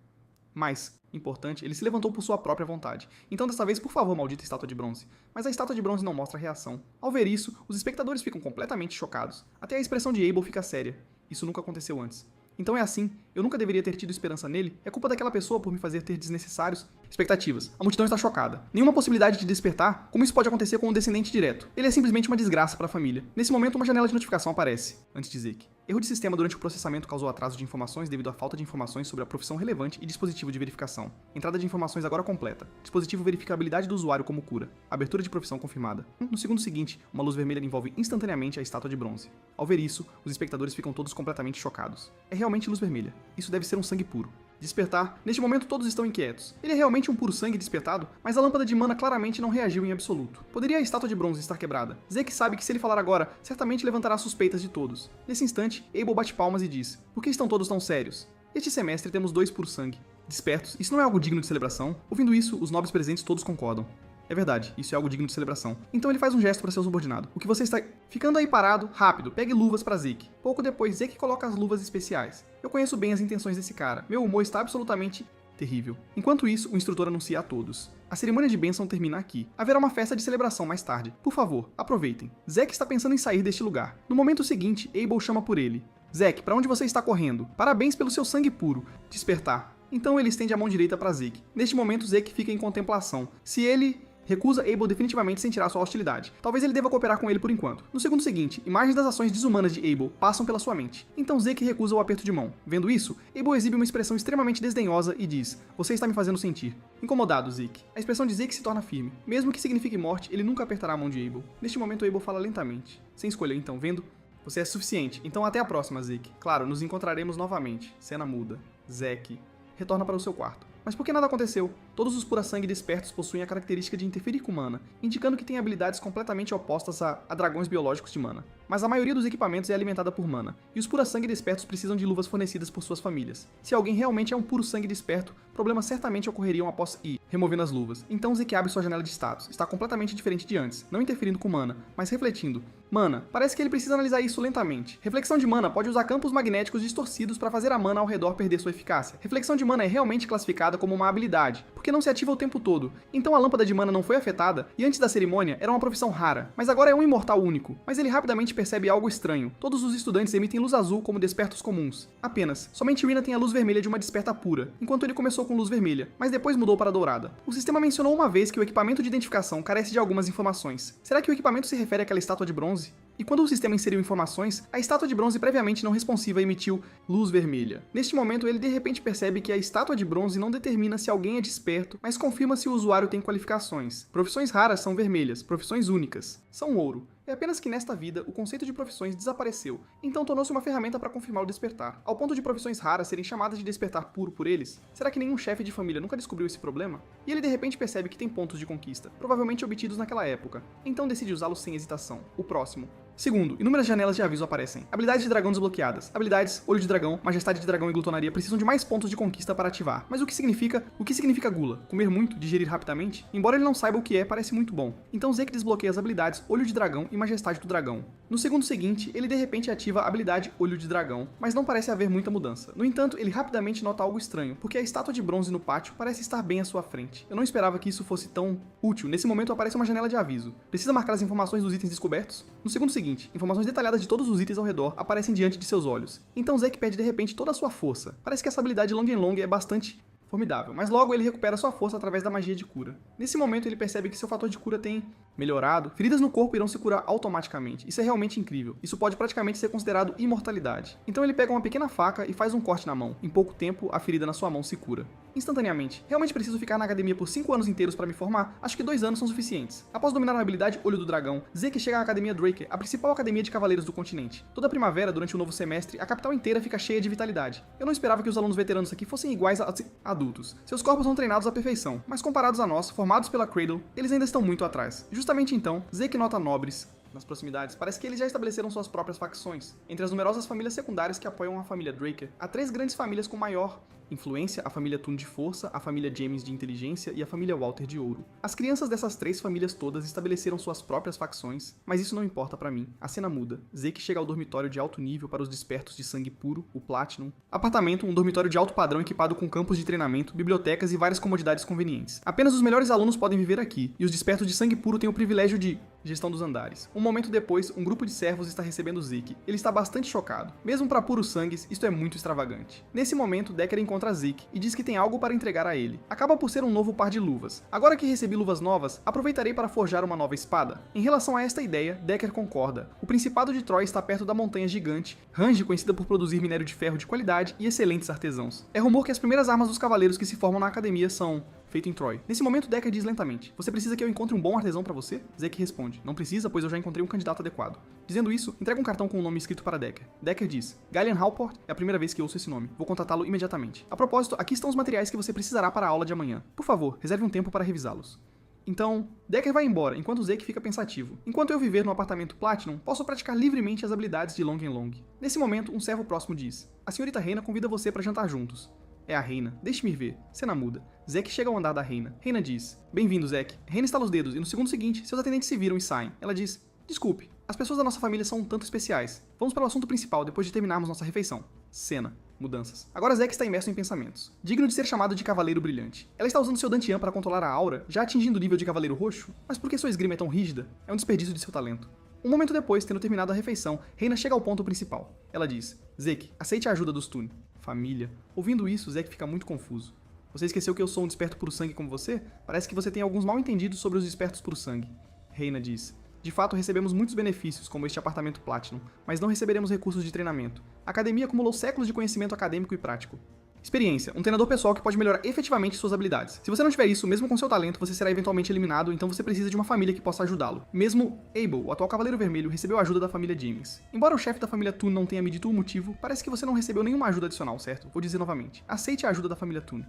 Mais importante, ele se levantou por sua própria vontade. Então desta vez, por favor, maldita estátua de bronze. Mas a estátua de bronze não mostra reação. Ao ver isso, os espectadores ficam completamente chocados. Até a expressão de Abel fica séria. Isso nunca aconteceu antes. Então é assim, eu nunca deveria ter tido esperança nele, é culpa daquela pessoa por me fazer ter desnecessários expectativas. A multidão está chocada. Nenhuma possibilidade de despertar, como isso pode acontecer com um descendente direto. Ele é simplesmente uma desgraça para a família. Nesse momento, uma janela de notificação aparece, antes de Zeke. Erro de sistema durante o processamento causou atraso de informações devido à falta de informações sobre a profissão relevante e dispositivo de verificação. Entrada de informações agora completa. Dispositivo verifica a habilidade do usuário como cura. Abertura de profissão confirmada. No segundo seguinte, uma luz vermelha envolve instantaneamente a estátua de bronze. Ao ver isso, os espectadores ficam todos completamente chocados. É realmente luz vermelha. Isso deve ser um sangue puro. Despertar. Neste momento todos estão inquietos. Ele é realmente um puro sangue despertado? Mas a lâmpada de mana claramente não reagiu em absoluto. Poderia a estátua de bronze estar quebrada? Zeke sabe que se ele falar agora, certamente levantará suspeitas de todos. Nesse instante, Abel bate palmas e diz: por que estão todos tão sérios? Este semestre temos 2 puro sangue. Despertos, isso não é algo digno de celebração? Ouvindo isso, os nobres presentes todos concordam. É verdade, isso é algo digno de celebração. Então ele faz um gesto para seu subordinado. O que você está ficando aí parado, rápido, pegue luvas para Zeke. Pouco depois, Zeke coloca as luvas especiais. Eu conheço bem as intenções desse cara. Meu humor está absolutamente terrível. Enquanto isso, o instrutor anuncia a todos: a cerimônia de bênção termina aqui. Haverá uma festa de celebração mais tarde. Por favor, aproveitem. Zeke está pensando em sair deste lugar. No momento seguinte, Abel chama por ele. Zeke, para onde você está correndo? Parabéns pelo seu sangue puro. Despertar. Então ele estende a mão direita para Zeke. Neste momento, Zeke fica em contemplação. Se ele recusa Abel definitivamente sem tirar sua hostilidade. Talvez ele deva cooperar com ele por enquanto. No segundo seguinte, imagens das ações desumanas de Abel passam pela sua mente. Então Zeke recusa o aperto de mão. Vendo isso, Abel exibe uma expressão extremamente desdenhosa e diz: "Você está me fazendo sentir." Incomodado, Zeke. A expressão de Zeke se torna firme. Mesmo que signifique morte, ele nunca apertará a mão de Abel. Neste momento, Abel fala lentamente. Sem escolha, então, vendo? Você é suficiente. Então até a próxima, Zeke. Claro, nos encontraremos novamente. Cena muda. Zeke retorna para o seu quarto. Mas por que nada aconteceu? Todos os pura-sangue despertos possuem a característica de interferir com mana, indicando que têm habilidades completamente opostas a dragões biológicos de mana. Mas a maioria dos equipamentos é alimentada por mana, e os pura-sangue despertos precisam de luvas fornecidas por suas famílias. Se alguém realmente é um puro-sangue desperto, problemas certamente ocorreriam após ir, removendo as luvas. Então Zeke abre sua janela de status. Está completamente diferente de antes, não interferindo com mana, mas refletindo. Mana, parece que ele precisa analisar isso lentamente. Reflexão de mana pode usar campos magnéticos distorcidos para fazer a mana ao redor perder sua eficácia. Reflexão de mana é realmente classificada como uma habilidade, porque não se ativa o tempo todo. Então a lâmpada de mana não foi afetada, e antes da cerimônia era uma profissão rara, mas agora é um imortal único. Mas ele rapidamente percebe algo estranho. Todos os estudantes emitem luz azul como despertos comuns. Apenas, somente Rina tem a luz vermelha de uma desperta pura, enquanto ele começou com luz vermelha, mas depois mudou para dourada. O sistema mencionou uma vez que o equipamento de identificação carece de algumas informações. Será que o equipamento se refere àquela estátua de bronze? E quando o sistema inseriu informações, a estátua de bronze previamente não responsiva emitiu luz vermelha. Neste momento, ele de repente percebe que a estátua de bronze não determina se alguém é desperto, mas confirma se o usuário tem qualificações. Profissões raras são vermelhas, profissões únicas são ouro. É apenas que nesta vida, o conceito de profissões desapareceu, então tornou-se uma ferramenta para confirmar o despertar. Ao ponto de profissões raras serem chamadas de despertar puro por eles, será que nenhum chefe de família nunca descobriu esse problema? E ele de repente percebe que tem pontos de conquista, provavelmente obtidos naquela época, então decide usá-los sem hesitação. O próximo. Segundo, inúmeras janelas de aviso aparecem. Habilidades de dragão desbloqueadas. Habilidades Olho de Dragão, Majestade de Dragão e Glutonaria precisam de mais pontos de conquista para ativar. Mas o que significa gula? Comer muito, digerir rapidamente? Embora ele não saiba o que é, parece muito bom. Então Zeke desbloqueia as habilidades Olho de Dragão e Majestade do Dragão. No segundo seguinte, ele de repente ativa a habilidade Olho de Dragão, mas não parece haver muita mudança. No entanto, ele rapidamente nota algo estranho, porque a estátua de bronze no pátio parece estar bem à sua frente. Eu não esperava que isso fosse tão útil. Nesse momento aparece uma janela de aviso. Precisa marcar as informações dos itens descobertos? No segundo seguinte, informações detalhadas de todos os itens ao redor aparecem diante de seus olhos. Então Zeke perde de repente toda a sua força. Parece que essa habilidade Long and Long é bastante formidável, mas logo ele recupera sua força através da magia de cura. Nesse momento ele percebe que seu fator de cura tem melhorado, feridas no corpo irão se curar automaticamente. Isso é realmente incrível. Isso pode praticamente ser considerado imortalidade. Então ele pega uma pequena faca e faz um corte na mão. Em pouco tempo, a ferida na sua mão se cura. Instantaneamente. Realmente preciso ficar na academia por 5 anos inteiros para me formar? Acho que 2 anos são suficientes. Após dominar a habilidade Olho do Dragão, Zeke chega à Academia Draker, a principal academia de cavaleiros do continente. Toda primavera, durante o novo semestre, a capital inteira fica cheia de vitalidade. Eu não esperava que os alunos veteranos aqui fossem iguais a adultos. Seus corpos são treinados à perfeição, mas comparados a nós, formados pela Cradle, eles ainda estão muito atrás. Justamente então, Zeke nota nobres nas proximidades. Parece que eles já estabeleceram suas próprias facções. Entre as numerosas famílias secundárias que apoiam a família Draker, há 3 grandes famílias com maior influência: a família Toon de força, a família James de inteligência e a família Walter de ouro. As crianças dessas 3 famílias todas estabeleceram suas próprias facções, mas isso não importa pra mim. A cena muda. Zeke chega ao dormitório de alto nível para os despertos de sangue puro, o Platinum. Apartamento, um dormitório de alto padrão equipado com campos de treinamento, bibliotecas e várias comodidades convenientes. Apenas os melhores alunos podem viver aqui, e os despertos de sangue puro têm o privilégio de gestão dos andares. Um momento depois, um grupo de servos está recebendo Zeke. Ele está bastante chocado. Mesmo para puros sangues, isto é muito extravagante. Nesse momento, Decker encontra Zeke e diz que tem algo para entregar a ele. Acaba por ser um novo par de luvas. Agora que recebi luvas novas, aproveitarei para forjar uma nova espada. Em relação a esta ideia, Decker concorda. O Principado de Troy está perto da montanha gigante, Range conhecida por produzir minério de ferro de qualidade e excelentes artesãos. É rumor que as primeiras armas dos cavaleiros que se formam na academia são feito em Troy. Nesse momento, Decker diz lentamente: "Você precisa que eu encontre um bom artesão para você?" Zeke responde: "Não precisa, pois eu já encontrei um candidato adequado." Dizendo isso, entrega um cartão com um nome escrito para Decker. Decker diz: "Galen Halport, é a primeira vez que ouço esse nome. Vou contatá-lo imediatamente. A propósito, aqui estão os materiais que você precisará para a aula de amanhã. Por favor, reserve um tempo para revisá-los." Então, Decker vai embora, enquanto Zeke fica pensativo. Enquanto eu viver no apartamento Platinum, posso praticar livremente as habilidades de Long and Long. Nesse momento, um servo próximo diz: "A senhorita Reina convida você para jantar juntos." É a Reina. Deixe-me ver. Cena muda. Zeke chega ao andar da Reina. Reina diz: "Bem-vindo, Zeke." Reina estala os dedos e no segundo seguinte, seus atendentes se viram e saem. Ela diz: "Desculpe, as pessoas da nossa família são um tanto especiais. Vamos para o assunto principal depois de terminarmos nossa refeição." Cena. Mudanças. Agora Zeke está imerso em pensamentos. Digno de ser chamado de Cavaleiro Brilhante. Ela está usando seu Dantian para controlar a aura, já atingindo o nível de Cavaleiro Roxo? Mas por que sua esgrima é tão rígida? É um desperdício de seu talento. Um momento depois, tendo terminado a refeição, Reina chega ao ponto principal. Ela diz: "Zeke, aceite a ajuda dos Toon." Família. Ouvindo isso, Zeke fica muito confuso. Você esqueceu que eu sou um desperto puro sangue como você? Parece que você tem alguns mal-entendidos sobre os despertos puro sangue. Reina diz. De fato, recebemos muitos benefícios, como este apartamento Platinum, mas não receberemos recursos de treinamento. A academia acumulou séculos de conhecimento acadêmico e prático. Experiência, um treinador pessoal que pode melhorar efetivamente suas habilidades. Se você não tiver isso, mesmo com seu talento, você será eventualmente eliminado, então você precisa de uma família que possa ajudá-lo. Mesmo Abel, o atual Cavaleiro Vermelho, recebeu a ajuda da família James. Embora o chefe da família Toon não tenha me dito o motivo, parece que você não recebeu nenhuma ajuda adicional, certo? Vou dizer novamente. Aceite a ajuda da família Toon.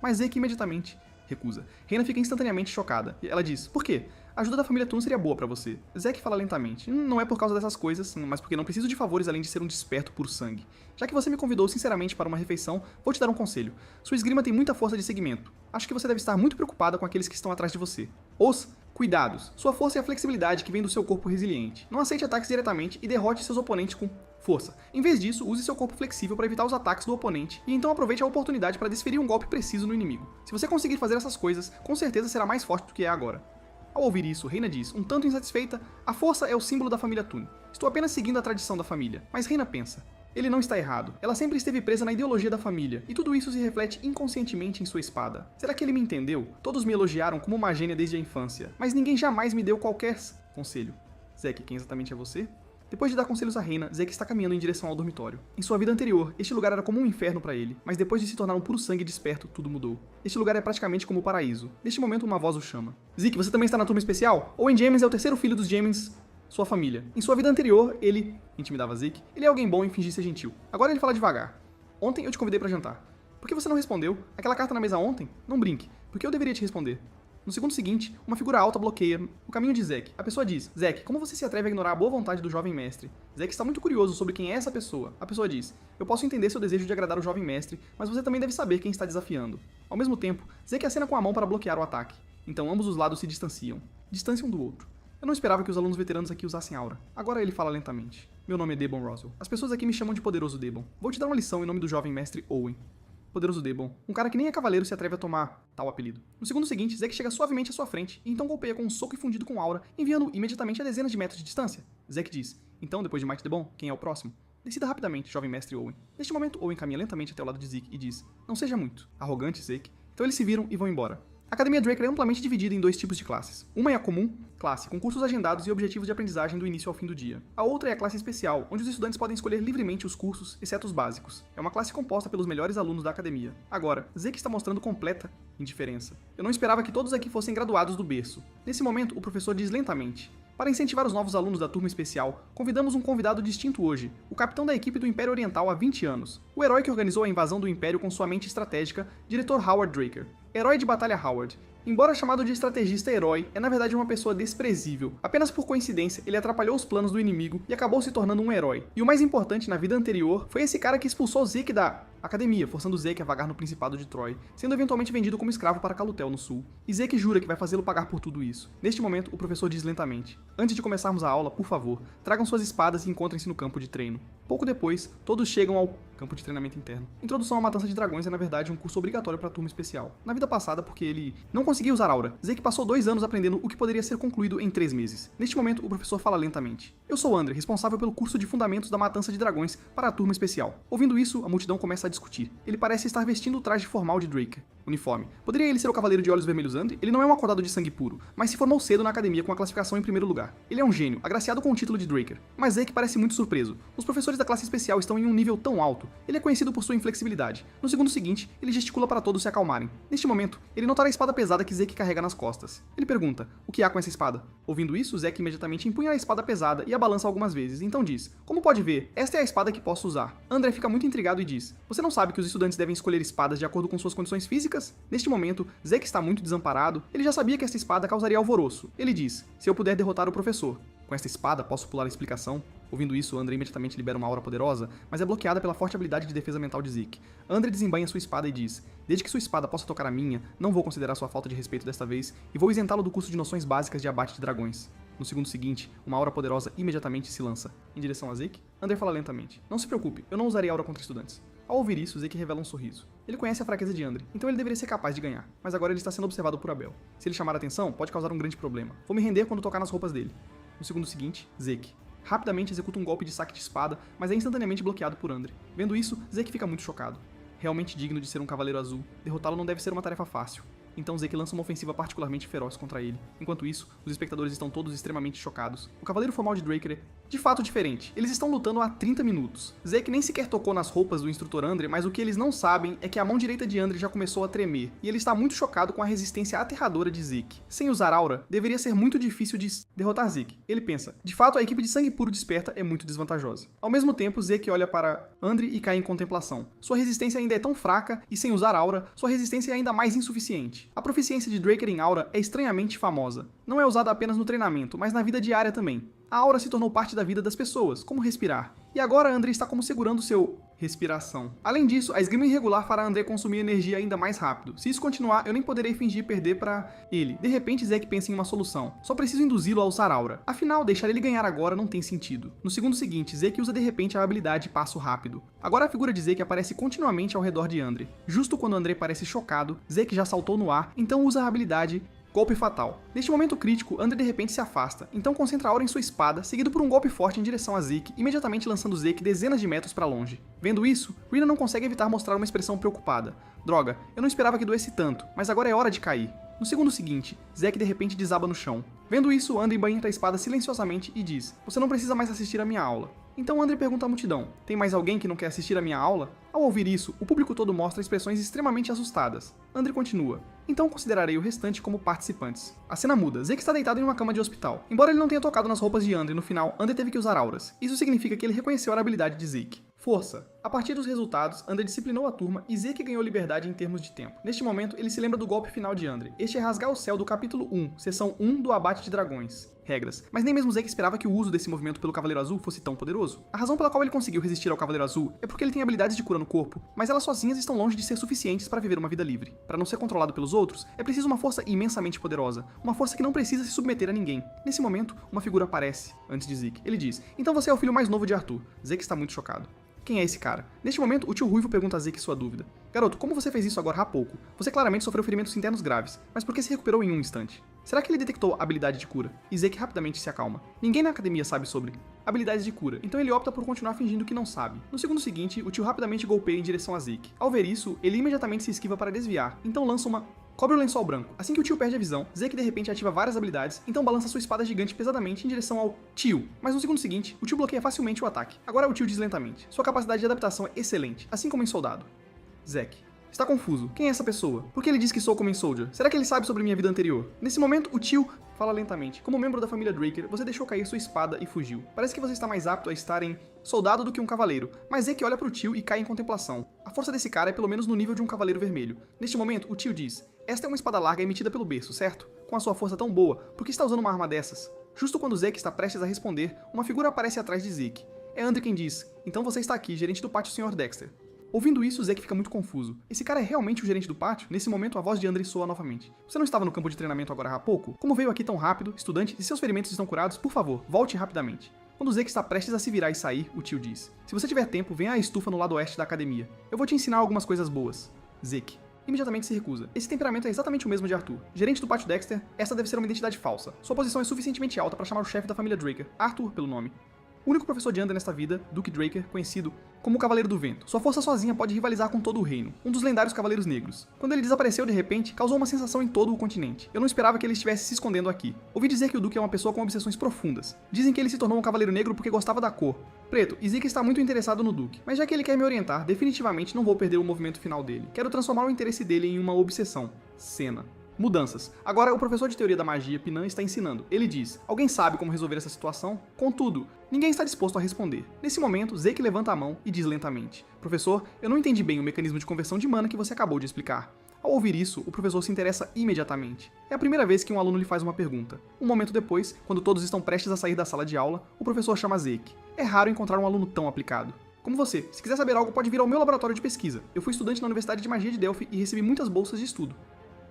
Mas Zeke imediatamente recusa. Reina fica instantaneamente chocada. E ela diz, por quê? A ajuda da família Toon seria boa pra você. Zeke fala lentamente. Não é por causa dessas coisas, mas porque não preciso de favores além de ser um desperto por sangue. Já que você me convidou sinceramente para uma refeição, vou te dar um conselho. Sua esgrima tem muita força de segmento. Acho que você deve estar muito preocupada com aqueles que estão atrás de você. Os cuidados. Sua força é a flexibilidade que vem do seu corpo resiliente. Não aceite ataques diretamente e derrote seus oponentes com força. Em vez disso, use seu corpo flexível para evitar os ataques do oponente e então aproveite a oportunidade para desferir um golpe preciso no inimigo. Se você conseguir fazer essas coisas, com certeza será mais forte do que é agora. Ao ouvir isso, Reina diz, um tanto insatisfeita, a força é o símbolo da família Toon. Estou apenas seguindo a tradição da família. Mas Reina pensa, ele não está errado. Ela sempre esteve presa na ideologia da família, e tudo isso se reflete inconscientemente em sua espada. Será que ele me entendeu? Todos me elogiaram como uma gênia desde a infância, mas ninguém jamais me deu qualquer conselho. Zeke, quem exatamente é você? Depois de dar conselhos à Reina, Zeke está caminhando em direção ao dormitório. Em sua vida anterior, este lugar era como um inferno para ele, mas depois de se tornar um puro sangue desperto, tudo mudou. Este lugar é praticamente como o paraíso. Neste momento, uma voz o chama. Zeke, você também está na turma especial? Owen James é o terceiro filho dos James, sua família. Em sua vida anterior, ele intimidava Zeke. Ele é alguém bom em fingir ser gentil. Agora ele fala devagar. Ontem eu te convidei para jantar. Por que você não respondeu? Aquela carta na mesa ontem? Não brinque. Por que eu deveria te responder? No segundo seguinte, uma figura alta bloqueia o caminho de Zeke. A pessoa diz, Zeke, como você se atreve a ignorar a boa vontade do jovem mestre? Zeke está muito curioso sobre quem é essa pessoa. A pessoa diz, eu posso entender seu desejo de agradar o jovem mestre, mas você também deve saber quem está desafiando. Ao mesmo tempo, Zeke acena com a mão para bloquear o ataque. Então ambos os lados se distanciam. Distanciam um do outro. Eu não esperava que os alunos veteranos aqui usassem aura. Agora ele fala lentamente. Meu nome é Debon Roswell. As pessoas aqui me chamam de Poderoso Debon. Vou te dar uma lição em nome do jovem mestre Owen. Poderoso Debon, um cara que nem é cavaleiro se atreve a tomar tal apelido. No segundo seguinte, Zeke chega suavemente à sua frente e então golpeia com um soco infundido com aura, enviando-o imediatamente a dezenas de metros de distância. Zeke diz, então, depois de Mighty Debon, quem é o próximo? Decida rapidamente, jovem mestre Owen. Neste momento, Owen caminha lentamente até o lado de Zeke e diz, não seja muito arrogante, Zeke. Então eles se viram e vão embora. A Academia Draker é amplamente dividida em dois tipos de classes. Uma é a comum, classe, com cursos agendados e objetivos de aprendizagem do início ao fim do dia. A outra é a classe especial, onde os estudantes podem escolher livremente os cursos, exceto os básicos. É uma classe composta pelos melhores alunos da academia. Agora, Zeke está mostrando completa indiferença. Eu não esperava que todos aqui fossem graduados do berço. Nesse momento, o professor diz lentamente, para incentivar os novos alunos da turma especial, convidamos um convidado distinto hoje, o capitão da equipe do Império Oriental há 20 anos, o herói que organizou a invasão do Império com sua mente estratégica, diretor Howard Draker. Herói de batalha Howard. Embora chamado de estrategista herói, é na verdade uma pessoa desprezível. Apenas por coincidência, ele atrapalhou os planos do inimigo e acabou se tornando um herói. E o mais importante na vida anterior foi esse cara que expulsou Zeke da academia, forçando Zeke a vagar no Principado de Troy, sendo eventualmente vendido como escravo para Calutel no sul. E Zeke jura que vai fazê-lo pagar por tudo isso. Neste momento, o professor diz lentamente, antes de começarmos a aula, por favor, tragam suas espadas e encontrem-se no campo de treino. Pouco depois, todos chegam ao campo de treinamento interno. Introdução à Matança de Dragões é, na verdade, um curso obrigatório para a turma especial. Na vida passada, porque ele não conseguia usar aura, Zeke passou 2 anos aprendendo o que poderia ser concluído em 3 meses. Neste momento, o professor fala lentamente. Eu sou André, responsável pelo curso de Fundamentos da Matança de Dragões para a turma especial. Ouvindo isso, a multidão começa a discutir. Ele parece estar vestindo o traje formal de Draker. Uniforme. Poderia ele ser o Cavaleiro de Olhos Vermelhos André? Ele não é um acordado de sangue puro, mas se formou cedo na academia com a classificação em primeiro lugar. Ele é um gênio, agraciado com o título de Draker. Mas Zeke parece muito surpreso. Os professores da classe especial estão em um nível tão alto. Ele é conhecido por sua inflexibilidade. No segundo seguinte, ele gesticula para todos se acalmarem. Neste momento, ele notará a espada pesada que Zeke carrega nas costas. Ele pergunta, o que há com essa espada? Ouvindo isso, Zeke imediatamente empunha a espada pesada e a balança algumas vezes, então diz, como pode ver, esta é a espada que posso usar. André fica muito intrigado e diz, você não sabe que os estudantes devem escolher espadas de acordo com suas condições físicas? Neste momento, Zeke está muito desamparado, ele já sabia que esta espada causaria alvoroço. Ele diz, se eu puder derrotar o professor. Com esta espada, posso pular a explicação? Ouvindo isso, André imediatamente libera uma aura poderosa, mas é bloqueada pela forte habilidade de defesa mental de Zeke. André desembainha sua espada e diz, desde que sua espada possa tocar a minha, não vou considerar sua falta de respeito desta vez e vou isentá-lo do curso de noções básicas de abate de dragões. No segundo seguinte, uma aura poderosa imediatamente se lança. Em direção a Zeke, André fala lentamente, não se preocupe, eu não usarei aura contra estudantes. Ao ouvir isso, Zeke revela um sorriso. Ele conhece a fraqueza de André, então ele deveria ser capaz de ganhar. Mas agora ele está sendo observado por Abel. Se ele chamar a atenção, pode causar um grande problema. Vou me render quando tocar nas roupas dele. No segundo seguinte, Zeke rapidamente executa um golpe de saque de espada, mas é instantaneamente bloqueado por André. Vendo isso, Zeke fica muito chocado. realmente digno de ser um Cavaleiro Azul. Derrotá-lo não deve ser uma tarefa fácil. Então Zeke lança uma ofensiva particularmente feroz contra ele. Enquanto isso, os espectadores estão todos extremamente chocados. O Cavaleiro Formal de Draker é, de fato, diferente. Eles estão lutando há 30 minutos. Zeke nem sequer tocou nas roupas do instrutor Andre, mas o que eles não sabem é que a mão direita de Andre já começou a tremer, e ele está muito chocado com a resistência aterradora de Zeke. Sem usar aura, deveria ser muito difícil de derrotar Zeke. Ele pensa, de fato a equipe de sangue puro desperta é muito desvantajosa. Ao mesmo tempo, Zeke olha para Andre e cai em contemplação. Sua resistência ainda é tão fraca, e sem usar aura, sua resistência é ainda mais insuficiente. A proficiência de Draker em aura é estranhamente famosa. Não é usada apenas no treinamento, mas na vida diária também. A aura se tornou parte da vida das pessoas, como respirar. E agora Andre está como segurando seu respiração. Além disso, a esgrima irregular fará Andre consumir energia ainda mais rápido. Se isso continuar, eu nem poderei fingir perder para ele. De repente, Zeke pensa em uma solução. Só preciso induzi-lo a usar aura. Afinal, deixar ele ganhar agora não tem sentido. No segundo seguinte, Zeke usa de repente a habilidade Passo Rápido. Agora a figura de Zeke aparece continuamente ao redor de Andre. Justo quando Andre parece chocado, Zeke já saltou no ar, então usa a habilidade Golpe Fatal. Neste momento crítico, Andre de repente se afasta, então concentra a aura em sua espada, seguido por um golpe forte em direção a Zeke, imediatamente lançando Zeke dezenas de metros para longe. Vendo isso, Rina não consegue evitar mostrar uma expressão preocupada. Droga, eu não esperava que doesse tanto, mas agora é hora de cair. No segundo seguinte, Zeke de repente desaba no chão. Vendo isso, Andre banha a espada silenciosamente e diz: "Você não precisa mais assistir à minha aula." Então Andre pergunta à multidão: "Tem mais alguém que não quer assistir à minha aula?" Ao ouvir isso, o público todo mostra expressões extremamente assustadas. Andre continua: "Então considerarei o restante como participantes." A cena muda. Zeke está deitado em uma cama de hospital. Embora ele não tenha tocado nas roupas de Andre no final, Andre teve que usar auras. Isso significa que ele reconheceu a habilidade de Zeke. Força. A partir dos resultados, Andre disciplinou a turma e Zeke ganhou liberdade em termos de tempo. Neste momento, ele se lembra do golpe final de Andre. Este é rasgar o céu do capítulo 1, seção 1 do Abate de Dragões. Regras. Mas nem mesmo Zeke esperava que o uso desse movimento pelo Cavaleiro Azul fosse tão poderoso. A razão pela qual ele conseguiu resistir ao Cavaleiro Azul é porque ele tem habilidades de cura no corpo, mas elas sozinhas estão longe de ser suficientes para viver uma vida livre. Para não ser controlado pelos outros, é preciso uma força imensamente poderosa, uma força que não precisa se submeter a ninguém. Nesse momento, uma figura aparece, antes de Zeke. Ele diz: "Então você é o filho mais novo de Arthur." Zeke está muito chocado. Quem é esse cara? Neste momento, o tio Ruivo pergunta a Zeke sua dúvida. "Garoto, como você fez isso agora há pouco? Você claramente sofreu ferimentos internos graves, mas por que se recuperou em um instante? Será que ele detectou a habilidade de cura?" E Zeke rapidamente se acalma. Ninguém na academia sabe sobre habilidades de cura, então ele opta por continuar fingindo que não sabe. No segundo seguinte, o tio rapidamente golpeia em direção a Zeke. Ao ver isso, ele imediatamente se esquiva para desviar, então lança uma Cobre o lençol branco. Assim que o tio perde a visão, Zeke de repente ativa várias habilidades, então balança sua espada gigante pesadamente em direção ao tio. Mas no segundo seguinte, o tio bloqueia facilmente o ataque. Agora o tio diz lentamente. Sua capacidade de adaptação é excelente, assim como em soldado. Zeke está confuso. Quem é essa pessoa? Por que ele diz que sou como em Soldier? Será que ele sabe sobre minha vida anterior? Nesse momento, o tio fala lentamente. Como membro da família Draker, você deixou cair sua espada e fugiu. Parece que você está mais apto a estar em soldado do que um cavaleiro. Mas Zeke olha para o tio e cai em contemplação. A força desse cara é pelo menos no nível de um cavaleiro vermelho. Neste momento, o tio diz: "Esta é uma espada larga emitida pelo berço, certo? Com a sua força tão boa, por que está usando uma arma dessas?" Justo quando Zeke está prestes a responder, uma figura aparece atrás de Zeke. É Andre quem diz: "Então você está aqui, gerente do pátio Sr. Dexter." Ouvindo isso, Zeke fica muito confuso. Esse cara é realmente o gerente do pátio? Nesse momento, a voz de Andre soa novamente. "Você não estava no campo de treinamento agora há pouco? Como veio aqui tão rápido? Estudante, se seus ferimentos estão curados, por favor, volte rapidamente." Quando Zeke está prestes a se virar e sair, o tio diz: "Se você tiver tempo, venha à estufa no lado oeste da academia. Eu vou te ensinar algumas coisas boas." Zeke imediatamente se recusa. Esse temperamento é exatamente o mesmo de Arthur. Gerente do pátio Dexter, essa deve ser uma identidade falsa. Sua posição é suficientemente alta para chamar o chefe da família Draker, Arthur pelo nome. O único professor de Andre nesta vida, Duke Draker, conhecido como o Cavaleiro do Vento. Sua força sozinha pode rivalizar com todo o reino, um dos lendários Cavaleiros Negros. Quando ele desapareceu de repente, causou uma sensação em todo o continente. Eu não esperava que ele estivesse se escondendo aqui. Ouvi dizer que o Duke é uma pessoa com obsessões profundas. Dizem que ele se tornou um Cavaleiro Negro porque gostava da cor preto, e Zeke está muito interessado no Duke. Mas já que ele quer me orientar, definitivamente não vou perder o movimento final dele. Quero transformar o interesse dele em uma obsessão. Cena. Mudanças. Agora, o professor de teoria da magia, Pinan, está ensinando. Ele diz: "Alguém sabe como resolver essa situação?" Contudo, ninguém está disposto a responder. Nesse momento, Zeke levanta a mão e diz lentamente: "Professor, eu não entendi bem o mecanismo de conversão de mana que você acabou de explicar." Ao ouvir isso, o professor se interessa imediatamente. É a primeira vez que um aluno lhe faz uma pergunta. Um momento depois, quando todos estão prestes a sair da sala de aula, o professor chama Zeke. É raro encontrar um aluno tão aplicado. Como você, se quiser saber algo, pode vir ao meu laboratório de pesquisa. Eu fui estudante na Universidade de Magia de Delphi e recebi muitas bolsas de estudo.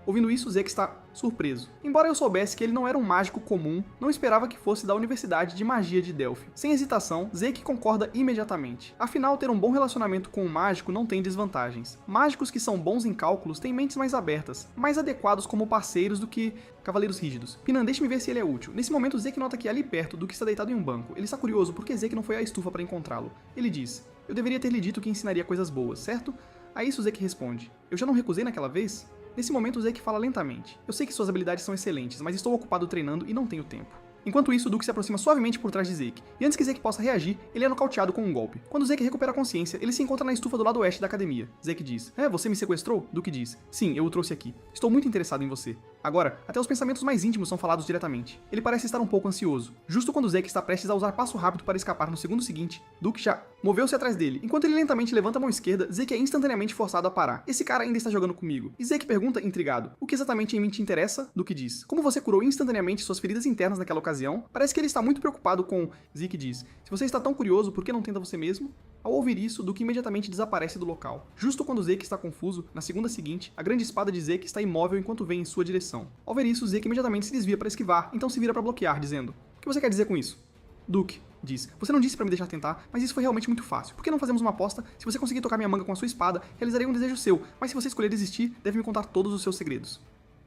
Ouvindo isso, Zeke está surpreso. Embora eu soubesse que ele não era um mágico comum, não esperava que fosse da Universidade de Magia de Delphi. Sem hesitação, Zeke concorda imediatamente. Afinal, ter um bom relacionamento com um mágico não tem desvantagens. Mágicos que são bons em cálculos têm mentes mais abertas, mais adequados como parceiros do que cavaleiros rígidos. Pinan, deixe-me ver se ele é útil. Nesse momento, Zeke nota que ali perto, Duke está deitado em um banco. Ele está curioso porque Zeke não foi à estufa para encontrá-lo. Ele diz: "Eu deveria ter lhe dito que ensinaria coisas boas, certo? A isso Zeke responde: eu já não recusei naquela vez? Nesse momento Zeke fala lentamente: eu sei que suas habilidades são excelentes, mas estou ocupado treinando e não tenho tempo. Enquanto isso, Duke se aproxima suavemente por trás de Zeke, e antes que Zeke possa reagir, ele é nocauteado com um golpe. Quando Zeke recupera a consciência, ele se encontra na estufa do lado oeste da academia. Zeke diz: você me sequestrou? Duke diz: sim, eu o trouxe aqui. Estou muito interessado em você. Agora, até os pensamentos mais íntimos são falados diretamente. Ele parece estar um pouco ansioso. Justo quando Zeke está prestes a usar passo rápido para escapar no segundo seguinte, Duke já moveu-se atrás dele. Enquanto ele lentamente levanta a mão esquerda, Zeke é instantaneamente forçado a parar. Esse cara ainda está jogando comigo. E Zeke pergunta, intrigado: o que exatamente em mim te interessa? Duke diz: como você curou instantaneamente suas feridas internas naquela ocasião? Parece que ele está muito preocupado com... Zeke diz: se você está tão curioso, por que não tenta você mesmo? Ao ouvir isso, Duke imediatamente desaparece do local. Justo quando Zeke está confuso, na segunda seguinte, a grande espada de Zeke está imóvel enquanto vem em sua direção. Ao ver isso, Zeke imediatamente se desvia para esquivar, então se vira para bloquear, dizendo: o que você quer dizer com isso? Duke diz: você não disse para me deixar tentar, mas isso foi realmente muito fácil. Por que não fazemos uma aposta? Se você conseguir tocar minha manga com a sua espada, realizarei um desejo seu, mas se você escolher desistir, deve me contar todos os seus segredos.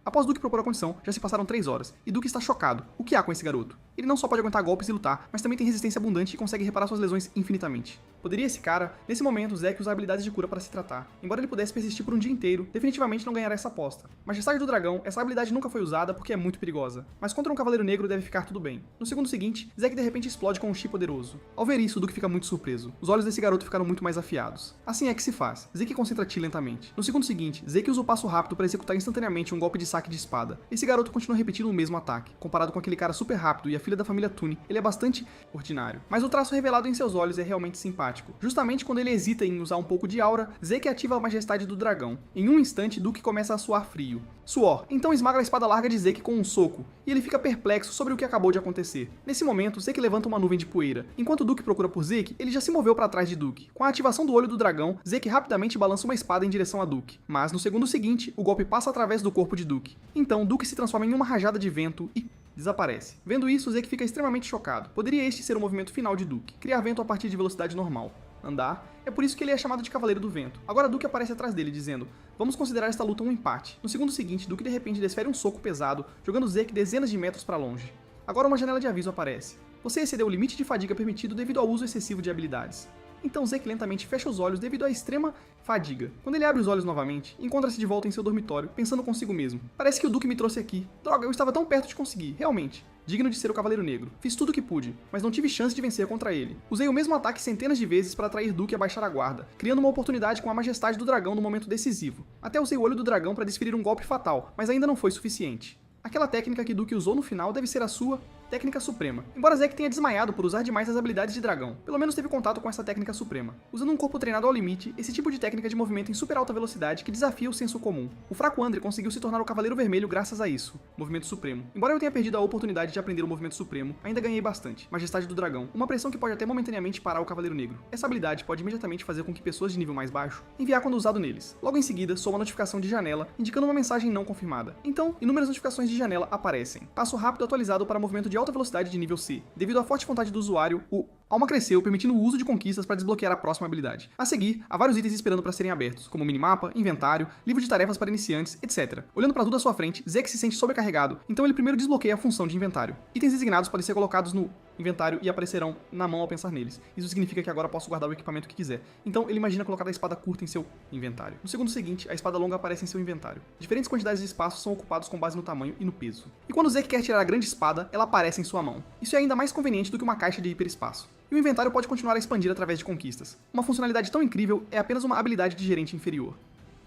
Após Duke propor a condição, já se passaram 3 horas, e Duke está chocado. O que há com esse garoto? Ele não só pode aguentar golpes e lutar, mas também tem resistência abundante e consegue reparar suas lesões infinitamente. Poderia esse cara... Nesse momento, Zeke usa habilidades de cura para se tratar. Embora ele pudesse persistir por um dia inteiro, definitivamente não ganhará essa aposta. Majestade do Dragão, essa habilidade nunca foi usada porque é muito perigosa. Mas contra um Cavaleiro Negro deve ficar tudo bem. No segundo seguinte, Zeke de repente explode com um chi poderoso. Ao ver isso, Duke fica muito surpreso. Os olhos desse garoto ficaram muito mais afiados. Assim é que se faz. Zeke concentra chi lentamente. No segundo seguinte, Zeke usa o passo rápido para executar instantaneamente um golpe de saque de espada. Esse garoto continua repetindo o mesmo ataque. Comparado com aquele cara super rápido e a filha da família Tooney, ele é bastante ordinário. Mas o traço revelado em seus olhos é realmente simpático. Justamente quando ele hesita em usar um pouco de aura, Zeke ativa a Majestade do Dragão. Em um instante, Duke começa a suar frio. Suor, então esmaga a espada larga de Zeke com um soco, e ele fica perplexo sobre o que acabou de acontecer. Nesse momento, Zeke levanta uma nuvem de poeira. Enquanto Duke procura por Zeke, ele já se moveu para trás de Duke. Com a ativação do olho do dragão, Zeke rapidamente balança uma espada em direção a Duke. Mas no segundo seguinte, o golpe passa através do corpo de Duke. Então, Duke se transforma em uma rajada de vento e desaparece. Vendo isso, Zeke fica extremamente chocado. Poderia este ser o movimento final de Duke, criar vento a partir de velocidade normal. Andar, é por isso que ele é chamado de Cavaleiro do Vento. Agora Duke aparece atrás dele, dizendo: vamos considerar esta luta um empate. No segundo seguinte, Duke de repente desfere um soco pesado, jogando Zeke dezenas de metros para longe. Agora uma janela de aviso aparece. Você excedeu o limite de fadiga permitido devido ao uso excessivo de habilidades. Então Zeke lentamente fecha os olhos devido à extrema fadiga. Quando ele abre os olhos novamente, encontra-se de volta em seu dormitório, pensando consigo mesmo: parece que o Duke me trouxe aqui. Droga, eu estava tão perto de conseguir, realmente. Digno de ser o Cavaleiro Negro. Fiz tudo o que pude, mas não tive chance de vencer contra ele. Usei o mesmo ataque centenas de vezes para atrair Duke a baixar a guarda, criando uma oportunidade com a Majestade do Dragão no momento decisivo. Até usei o olho do dragão para desferir um golpe fatal, mas ainda não foi suficiente. Aquela técnica que Duke usou no final deve ser a sua técnica suprema. Embora Zeke tenha desmaiado por usar demais as habilidades de dragão, pelo menos teve contato com essa técnica suprema. Usando um corpo treinado ao limite, esse tipo de técnica de movimento em super alta velocidade que desafia o senso comum. O fraco Andre conseguiu se tornar o Cavaleiro Vermelho graças a isso, movimento supremo. Embora eu tenha perdido a oportunidade de aprender o movimento supremo, ainda ganhei bastante. Majestade do Dragão, uma pressão que pode até momentaneamente parar o Cavaleiro Negro. Essa habilidade pode imediatamente fazer com que pessoas de nível mais baixo enviar quando usado neles. Logo em seguida, soa uma notificação de janela, indicando uma mensagem não confirmada. Então, inúmeras notificações de janela aparecem. Passo rápido atualizado para movimento de alta velocidade de nível C. Devido à forte vontade do usuário, o Alma cresceu, permitindo o uso de conquistas para desbloquear a próxima habilidade. A seguir, há vários itens esperando para serem abertos, como minimapa, inventário, livro de tarefas para iniciantes, etc. Olhando para tudo à sua frente, Zeke se sente sobrecarregado, então ele primeiro desbloqueia a função de inventário. Itens designados podem ser colocados no inventário e aparecerão na mão ao pensar neles. Isso significa que agora posso guardar o equipamento que quiser. Então ele imagina colocar a espada curta em seu inventário. No segundo seguinte, a espada longa aparece em seu inventário. Diferentes quantidades de espaço são ocupados com base no tamanho e no peso. E quando Zeke quer tirar a grande espada, ela aparece em sua mão. Isso é ainda mais conveniente do que uma caixa de hiperespaço. E o inventário pode continuar a expandir através de conquistas. Uma funcionalidade tão incrível é apenas uma habilidade de gerente inferior.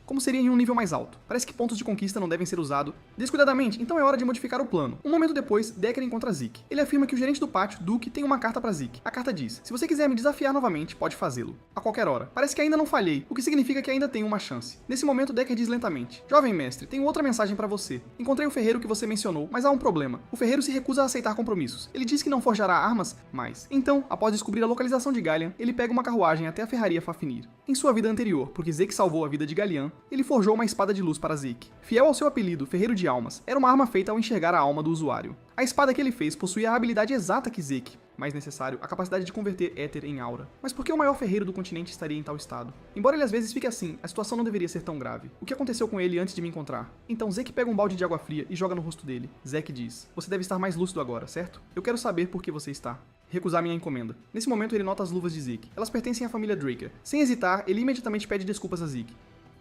Como seria em um nível mais alto. Parece que pontos de conquista não devem ser usados descuidadamente, então é hora de modificar o plano. Um momento depois, Decker encontra Zeke. Ele afirma que o gerente do pátio, Duke, tem uma carta para Zeke. A carta diz: se você quiser me desafiar novamente, pode fazê-lo. A qualquer hora. Parece que ainda não falhei, o que significa que ainda tenho uma chance. Nesse momento, Decker diz lentamente: jovem mestre, tenho outra mensagem para você. Encontrei o ferreiro que você mencionou, mas há um problema. O ferreiro se recusa a aceitar compromissos. Ele diz que não forjará armas mais. Então, após descobrir a localização de Gallian, ele pega uma carruagem até a ferraria Fafnir. Em sua vida anterior, porque Zeke salvou a vida de Gallian, ele forjou uma espada de luz para Zeke. Fiel ao seu apelido, Ferreiro de Almas, era uma arma feita ao enxergar a alma do usuário. A espada que ele fez possuía a habilidade exata que Zeke, mais necessário, a capacidade de converter éter em aura. Mas por que o maior ferreiro do continente estaria em tal estado? Embora ele às vezes fique assim, a situação não deveria ser tão grave. O que aconteceu com ele antes de me encontrar? Então Zeke pega um balde de água fria e joga no rosto dele. Zeke diz: você deve estar mais lúcido agora, certo? Eu quero saber por que você está. recusar minha encomenda. Nesse momento ele nota as luvas de Zeke. Elas pertencem à família Draker. Sem hesitar, ele imediatamente pede desculpas a Zeke.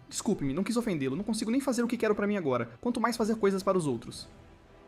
Desculpe-me, não quis ofendê-lo, não consigo nem fazer o que quero pra mim agora, quanto mais fazer coisas para os outros.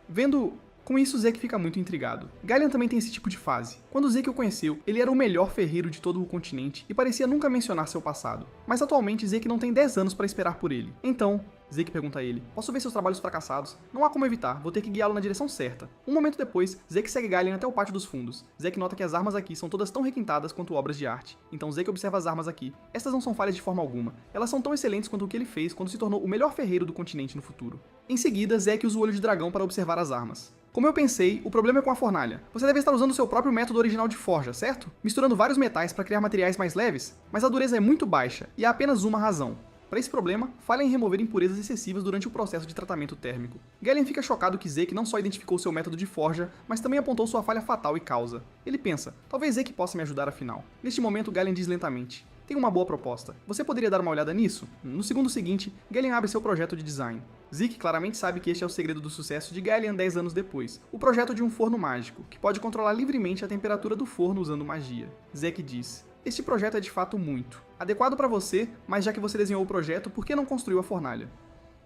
Vendo... Com isso, Zeke fica muito intrigado. Gallian também tem esse tipo de fase. Quando Zeke o conheceu, ele era o melhor ferreiro de todo o continente e parecia nunca mencionar seu passado. Mas atualmente, Zeke não tem 10 anos para esperar por ele. Então, Zeke pergunta a ele, posso ver seus trabalhos fracassados? Não há como evitar, vou ter que guiá-lo na direção certa. Um momento depois, Zeke segue Gallian até o pátio dos fundos. Zeke nota que as armas aqui são todas tão requintadas quanto obras de arte. Então Zeke observa as armas aqui. Estas não são falhas de forma alguma. Elas são tão excelentes quanto o que ele fez quando se tornou o melhor ferreiro do continente no futuro. Em seguida, Zeke usa o olho de dragão para observar as armas. Como eu pensei, o problema é com a fornalha. Você deve estar usando o seu próprio método original de forja, certo? Misturando vários metais para criar materiais mais leves? Mas a dureza é muito baixa, e há apenas uma razão. Para esse problema, falha em remover impurezas excessivas durante o processo de tratamento térmico. Gallian fica chocado que Zeke não só identificou seu método de forja, mas também apontou sua falha fatal e causa. Ele pensa, talvez Zeke possa me ajudar afinal. Neste momento, Gallian diz lentamente, tem uma boa proposta. Você poderia dar uma olhada nisso? No segundo seguinte, Gallian abre seu projeto de design. Zeke claramente sabe que este é o segredo do sucesso de Gallian 10 anos depois. O projeto de um forno mágico, que pode controlar livremente a temperatura do forno usando magia. Zeke diz, este projeto é de fato muito adequado para você, mas já que você desenhou o projeto, por que não construiu a fornalha?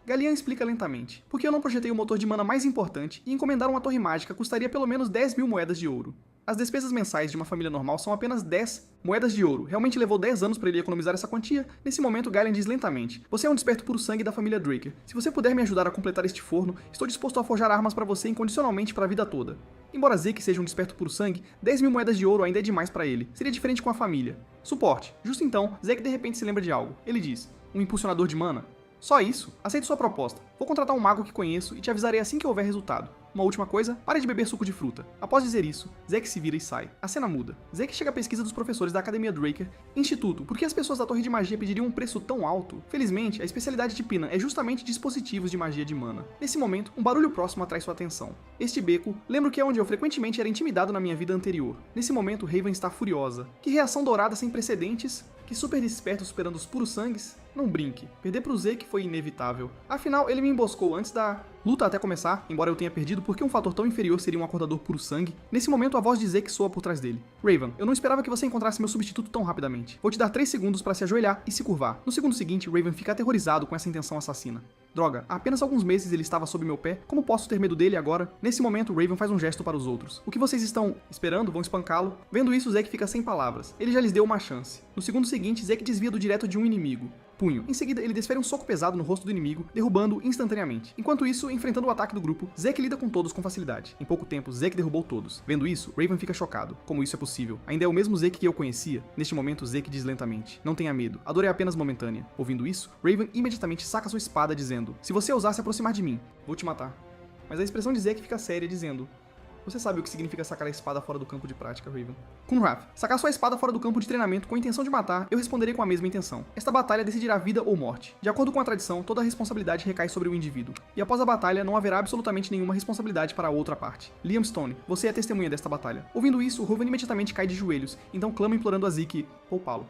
Gallian explica lentamente, porque eu não projetei o motor de mana mais importante e encomendar uma torre mágica custaria pelo menos 10 mil moedas de ouro. As despesas mensais de uma família normal são apenas 10 moedas de ouro. Realmente levou 10 anos para ele economizar essa quantia? Nesse momento, Gallian diz lentamente, você é um desperto puro sangue da família Draker. Se você puder me ajudar a completar este forno, estou disposto a forjar armas para você incondicionalmente para a vida toda. Embora Zeke seja um desperto puro sangue, 10 mil moedas de ouro ainda é demais para ele. Seria diferente com a família. Suporte. Justo então, Zeke de repente se lembra de algo. Ele diz, um impulsionador de mana? Só isso? Aceito sua proposta. Vou contratar um mago que conheço e te avisarei assim que houver resultado. Uma última coisa, pare de beber suco de fruta. Após dizer isso, Zeke se vira e sai. A cena muda. Zeke chega à pesquisa dos professores da Academia Draker. Instituto, por que as pessoas da Torre de Magia pediriam um preço tão alto? Felizmente, a especialidade de Pina é justamente dispositivos de magia de mana. Nesse momento, um barulho próximo atrai sua atenção. Este beco, lembro que é onde eu frequentemente era intimidado na minha vida anterior. Nesse momento, Raven está furiosa. Que reação dourada sem precedentes? Que super desperto superando os puros sangues? Não brinque. Perder pro Zeke foi inevitável. Afinal, ele me emboscou antes da luta até começar, embora eu tenha perdido porque um fator tão inferior seria um acordador puro sangue. Nesse momento, a voz de Zeke soa por trás dele. Raven, eu não esperava que você encontrasse meu substituto tão rapidamente. Vou te dar 3 segundos para se ajoelhar e se curvar. No segundo seguinte, Raven fica aterrorizado com essa intenção assassina. Droga, há apenas alguns meses ele estava sob meu pé, como posso ter medo dele agora? Nesse momento, Raven faz um gesto para os outros. O que vocês estão esperando? Vão espancá-lo? Vendo isso, Zeke fica sem palavras. Ele já lhes deu uma chance. No segundo seguinte, Zeke desvia do direto de um inimigo. Punho. Em seguida, ele desfere um soco pesado no rosto do inimigo, derrubando-o instantaneamente. Enquanto isso, enfrentando o ataque do grupo, Zeke lida com todos com facilidade. Em pouco tempo, Zeke derrubou todos. Vendo isso, Raven fica chocado. Como isso é possível? Ainda é o mesmo Zeke que eu conhecia? Neste momento, Zeke diz lentamente, não tenha medo, a dor é apenas momentânea. Ouvindo isso, Raven imediatamente saca sua espada dizendo, se você ousar se aproximar de mim, vou te matar. Mas a expressão de Zeke fica séria dizendo, você sabe o que significa sacar a espada fora do campo de prática, Raven. Kunraf, sacar sua espada fora do campo de treinamento com a intenção de matar, eu responderei com a mesma intenção. Esta batalha decidirá vida ou morte. De acordo com a tradição, toda a responsabilidade recai sobre o indivíduo. E após a batalha, não haverá absolutamente nenhuma responsabilidade para a outra parte. Liam Stone, você é testemunha desta batalha. Ouvindo isso, Raven imediatamente cai de joelhos, então clama implorando a Zeke, poupá-lo.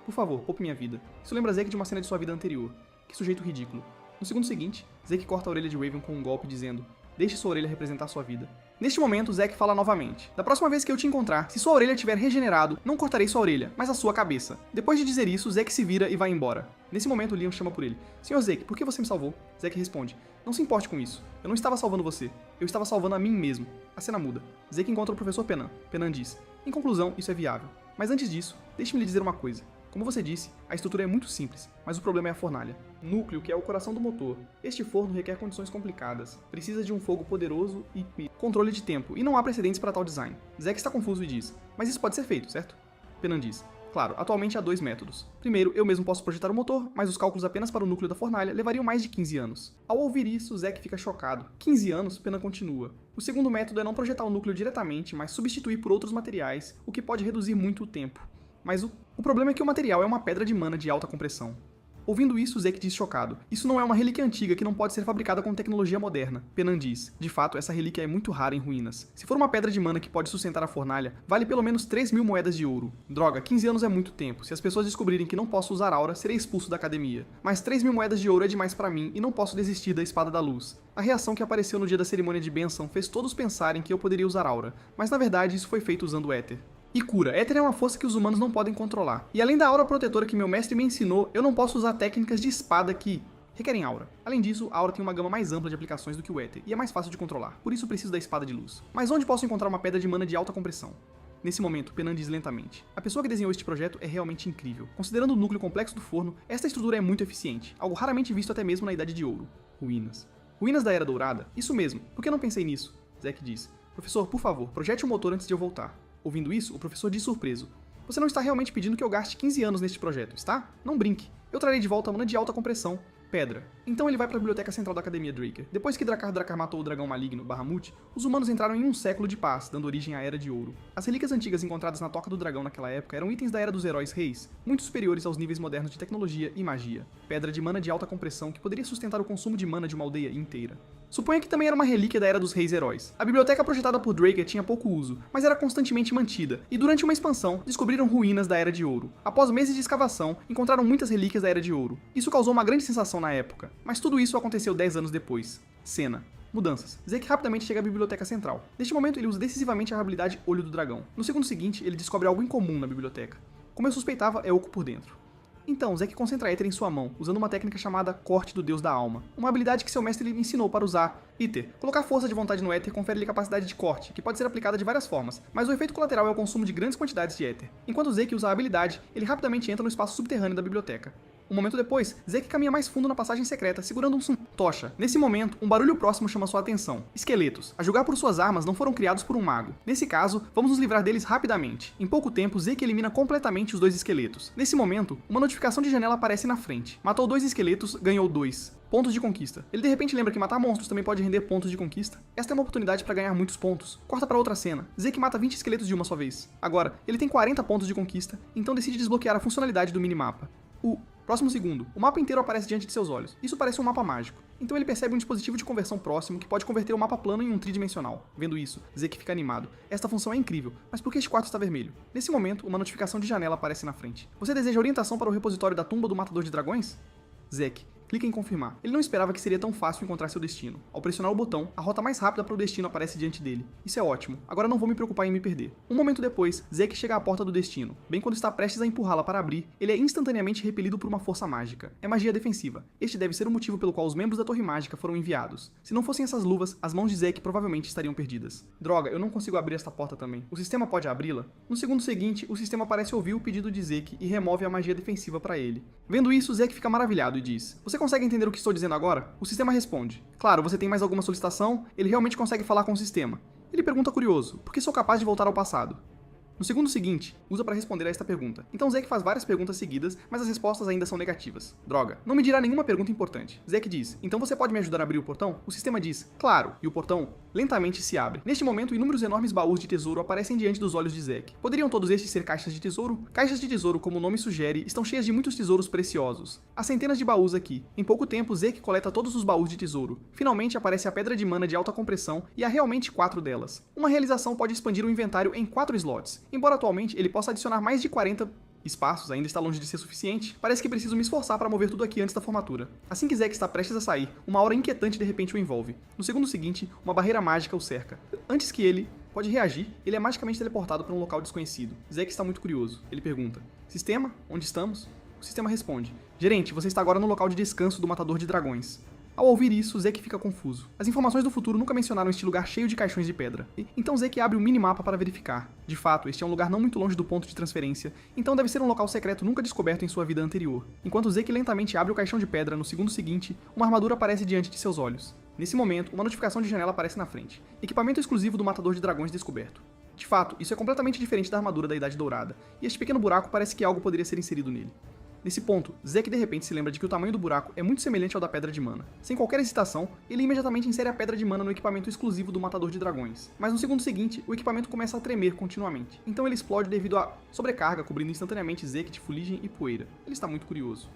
Por favor, poupe minha vida. Isso lembra Zeke de uma cena de sua vida anterior. Que sujeito ridículo. No segundo seguinte, Zeke corta a orelha de Raven com um golpe dizendo, deixe sua orelha representar sua vida. Neste momento, Zeke fala novamente. Da próxima vez que eu te encontrar, se sua orelha tiver regenerado, não cortarei sua orelha, mas a sua cabeça. Depois de dizer isso, Zeke se vira e vai embora. Nesse momento, Liam chama por ele. Senhor Zeke, por que você me salvou? Zeke responde. Não se importe com isso. Eu não estava salvando você. Eu estava salvando a mim mesmo. A cena muda. Zeke encontra o professor Penan. Penan diz. Em conclusão, isso é viável. Mas antes disso, deixe-me lhe dizer uma coisa. Como você disse, a estrutura é muito simples, mas o problema é a fornalha. Núcleo, que é o coração do motor. Este forno requer condições complicadas. Precisa de um fogo poderoso e controle de tempo, e não há precedentes para tal design. Zeke está confuso e diz, mas isso pode ser feito, certo? Penan diz, claro, atualmente há 2 métodos. Primeiro, eu mesmo posso projetar o motor, mas os cálculos apenas para o núcleo da fornalha levariam mais de 15 anos. Ao ouvir isso, Zeke fica chocado. 15 anos, Penan continua. O segundo método é não projetar o núcleo diretamente, mas substituir por outros materiais, o que pode reduzir muito o tempo. Mas o problema é que o material é uma pedra de mana de alta compressão. Ouvindo isso, Zek diz chocado. Isso não é uma relíquia antiga que não pode ser fabricada com tecnologia moderna. Penan diz. De fato, essa relíquia é muito rara em ruínas. Se for uma pedra de mana que pode sustentar a fornalha, vale pelo menos 3.000 moedas de ouro. Droga, 15 anos é muito tempo. Se as pessoas descobrirem que não posso usar aura, serei expulso da academia. Mas 3.000 moedas de ouro é demais pra mim e não posso desistir da Espada da Luz. A reação que apareceu no dia da cerimônia de bênção fez todos pensarem que eu poderia usar aura, mas na verdade isso foi feito usando o éter. E cura. Éter é uma força que os humanos não podem controlar. E além da aura protetora que meu mestre me ensinou, eu não posso usar técnicas de espada que requerem aura. Além disso, a aura tem uma gama mais ampla de aplicações do que o éter, e é mais fácil de controlar, por isso preciso da espada de luz. Mas onde posso encontrar uma pedra de mana de alta compressão? Nesse momento, Penan diz lentamente. A pessoa que desenhou este projeto é realmente incrível. Considerando o núcleo complexo do forno, esta estrutura é muito eficiente, algo raramente visto até mesmo na Idade de Ouro. Ruínas. Ruínas da Era Dourada? Isso mesmo, por que eu não pensei nisso? Zek diz. Professor, por favor, projete o motor antes de eu voltar. Ouvindo isso, o professor diz surpreso. Você não está realmente pedindo que eu gaste 15 anos neste projeto, está? Não brinque. Eu trarei de volta a mana de alta compressão. Pedra. Então ele vai para a biblioteca central da Academia Draker. Depois que Drakar matou o dragão maligno, Bahamut, os humanos entraram em um século de paz, dando origem à Era de Ouro. As relíquias antigas encontradas na Toca do Dragão naquela época eram itens da Era dos Heróis Reis, muito superiores aos níveis modernos de tecnologia e magia. Pedra de mana de alta compressão que poderia sustentar o consumo de mana de uma aldeia inteira. Suponha que também era uma relíquia da Era dos Reis Heróis. A biblioteca projetada por Draker tinha pouco uso, mas era constantemente mantida, e durante uma expansão, descobriram ruínas da Era de Ouro. Após meses de escavação, encontraram muitas relíquias da Era de Ouro. Isso causou uma grande sensação na época, mas tudo isso aconteceu 10 anos depois. Cena. Mudanças. Zek rapidamente chega à biblioteca central. Neste momento, ele usa decisivamente a habilidade Olho do Dragão. No segundo seguinte, ele descobre algo incomum na biblioteca. Como eu suspeitava, é oco por dentro. Então, Zek concentra Éter em sua mão, usando uma técnica chamada Corte do Deus da Alma, uma habilidade que seu mestre lhe ensinou para usar. Iter. Colocar força de vontade no Éter confere-lhe capacidade de corte, que pode ser aplicada de várias formas, mas o efeito colateral é o consumo de grandes quantidades de Éter. Enquanto Zek usa a habilidade, ele rapidamente entra no espaço subterrâneo da biblioteca. Um momento depois, Zek caminha mais fundo na passagem secreta, segurando tocha. Nesse momento, um barulho próximo chama sua atenção. Esqueletos. A julgar por suas armas, não foram criados por um mago. Nesse caso, vamos nos livrar deles rapidamente. Em pouco tempo, Zek elimina completamente os 2 esqueletos. Nesse momento, uma notificação de janela aparece na frente. Matou 2 esqueletos, ganhou 2 pontos de conquista. Ele de repente lembra que matar monstros também pode render pontos de conquista. Esta é uma oportunidade para ganhar muitos pontos. Corta para outra cena. Zek mata 20 esqueletos de uma só vez. Agora, ele tem 40 pontos de conquista, então decide desbloquear a funcionalidade do minimapa. Próximo segundo, o mapa inteiro aparece diante de seus olhos. Isso parece um mapa mágico. Então ele percebe um dispositivo de conversão próximo que pode converter o mapa plano em um tridimensional. Vendo isso, Zek fica animado. Esta função é incrível, mas por que este quarto está vermelho? Nesse momento, uma notificação de janela aparece na frente. Você deseja orientação para o repositório da tumba do Matador de Dragões? Zek. Clica em confirmar. Ele não esperava que seria tão fácil encontrar seu destino. Ao pressionar o botão, a rota mais rápida para o destino aparece diante dele. Isso é ótimo. Agora não vou me preocupar em me perder. Um momento depois, Zek chega à porta do destino. Bem quando está prestes a empurrá-la para abrir, ele é instantaneamente repelido por uma força mágica. É magia defensiva. Este deve ser o motivo pelo qual os membros da Torre Mágica foram enviados. Se não fossem essas luvas, as mãos de Zek provavelmente estariam perdidas. Droga, eu não consigo abrir esta porta também. O sistema pode abri-la? No segundo seguinte, o sistema parece ouvir o pedido de Zek e remove a magia defensiva para ele. Vendo isso, Zek fica maravilhado e diz: Você consegue entender o que estou dizendo agora? O sistema responde. Claro, você tem mais alguma solicitação? Ele realmente consegue falar com o sistema. Ele pergunta curioso, por que sou capaz de voltar ao passado? No segundo seguinte, usa para responder a esta pergunta. Então Zek faz várias perguntas seguidas, mas as respostas ainda são negativas. Droga, não me dirá nenhuma pergunta importante. Zek diz, então você pode me ajudar a abrir o portão? O sistema diz, claro, e o portão lentamente se abre. Neste momento, inúmeros enormes baús de tesouro aparecem diante dos olhos de Zek. Poderiam todos estes ser caixas de tesouro? Caixas de tesouro, como o nome sugere, estão cheias de muitos tesouros preciosos. Há centenas de baús aqui. Em pouco tempo, Zek coleta todos os baús de tesouro. Finalmente aparece a pedra de mana de alta compressão e há realmente 4 delas. Uma realização pode expandir o inventário em 4 slots. Embora atualmente ele possa adicionar mais de 40 espaços, ainda está longe de ser suficiente, parece que preciso me esforçar para mover tudo aqui antes da formatura. Assim que Zek está prestes a sair, uma aura inquietante de repente o envolve. No segundo seguinte, uma barreira mágica o cerca. Antes que ele pode reagir, ele é magicamente teleportado para um local desconhecido. Zek está muito curioso. Ele pergunta, Sistema, onde estamos? O sistema responde, Gerente, você está agora no local de descanso do Matador de Dragões. Ao ouvir isso, Zek fica confuso. As informações do futuro nunca mencionaram este lugar cheio de caixões de pedra. Então Zek abre o minimapa para verificar. De fato, este é um lugar não muito longe do ponto de transferência, então deve ser um local secreto nunca descoberto em sua vida anterior. Enquanto Zek lentamente abre o caixão de pedra, no segundo seguinte, uma armadura aparece diante de seus olhos. Nesse momento, uma notificação de janela aparece na frente. Equipamento exclusivo do Matador de Dragões descoberto. De fato, isso é completamente diferente da armadura da Idade Dourada, e este pequeno buraco parece que algo poderia ser inserido nele. Nesse ponto, Zek de repente se lembra de que o tamanho do buraco é muito semelhante ao da Pedra de Mana. Sem qualquer hesitação, ele imediatamente insere a Pedra de Mana no equipamento exclusivo do Matador de Dragões. Mas no segundo seguinte, o equipamento começa a tremer continuamente. Então ele explode devido à sobrecarga, cobrindo instantaneamente Zek de fuligem e poeira. Ele está muito curioso.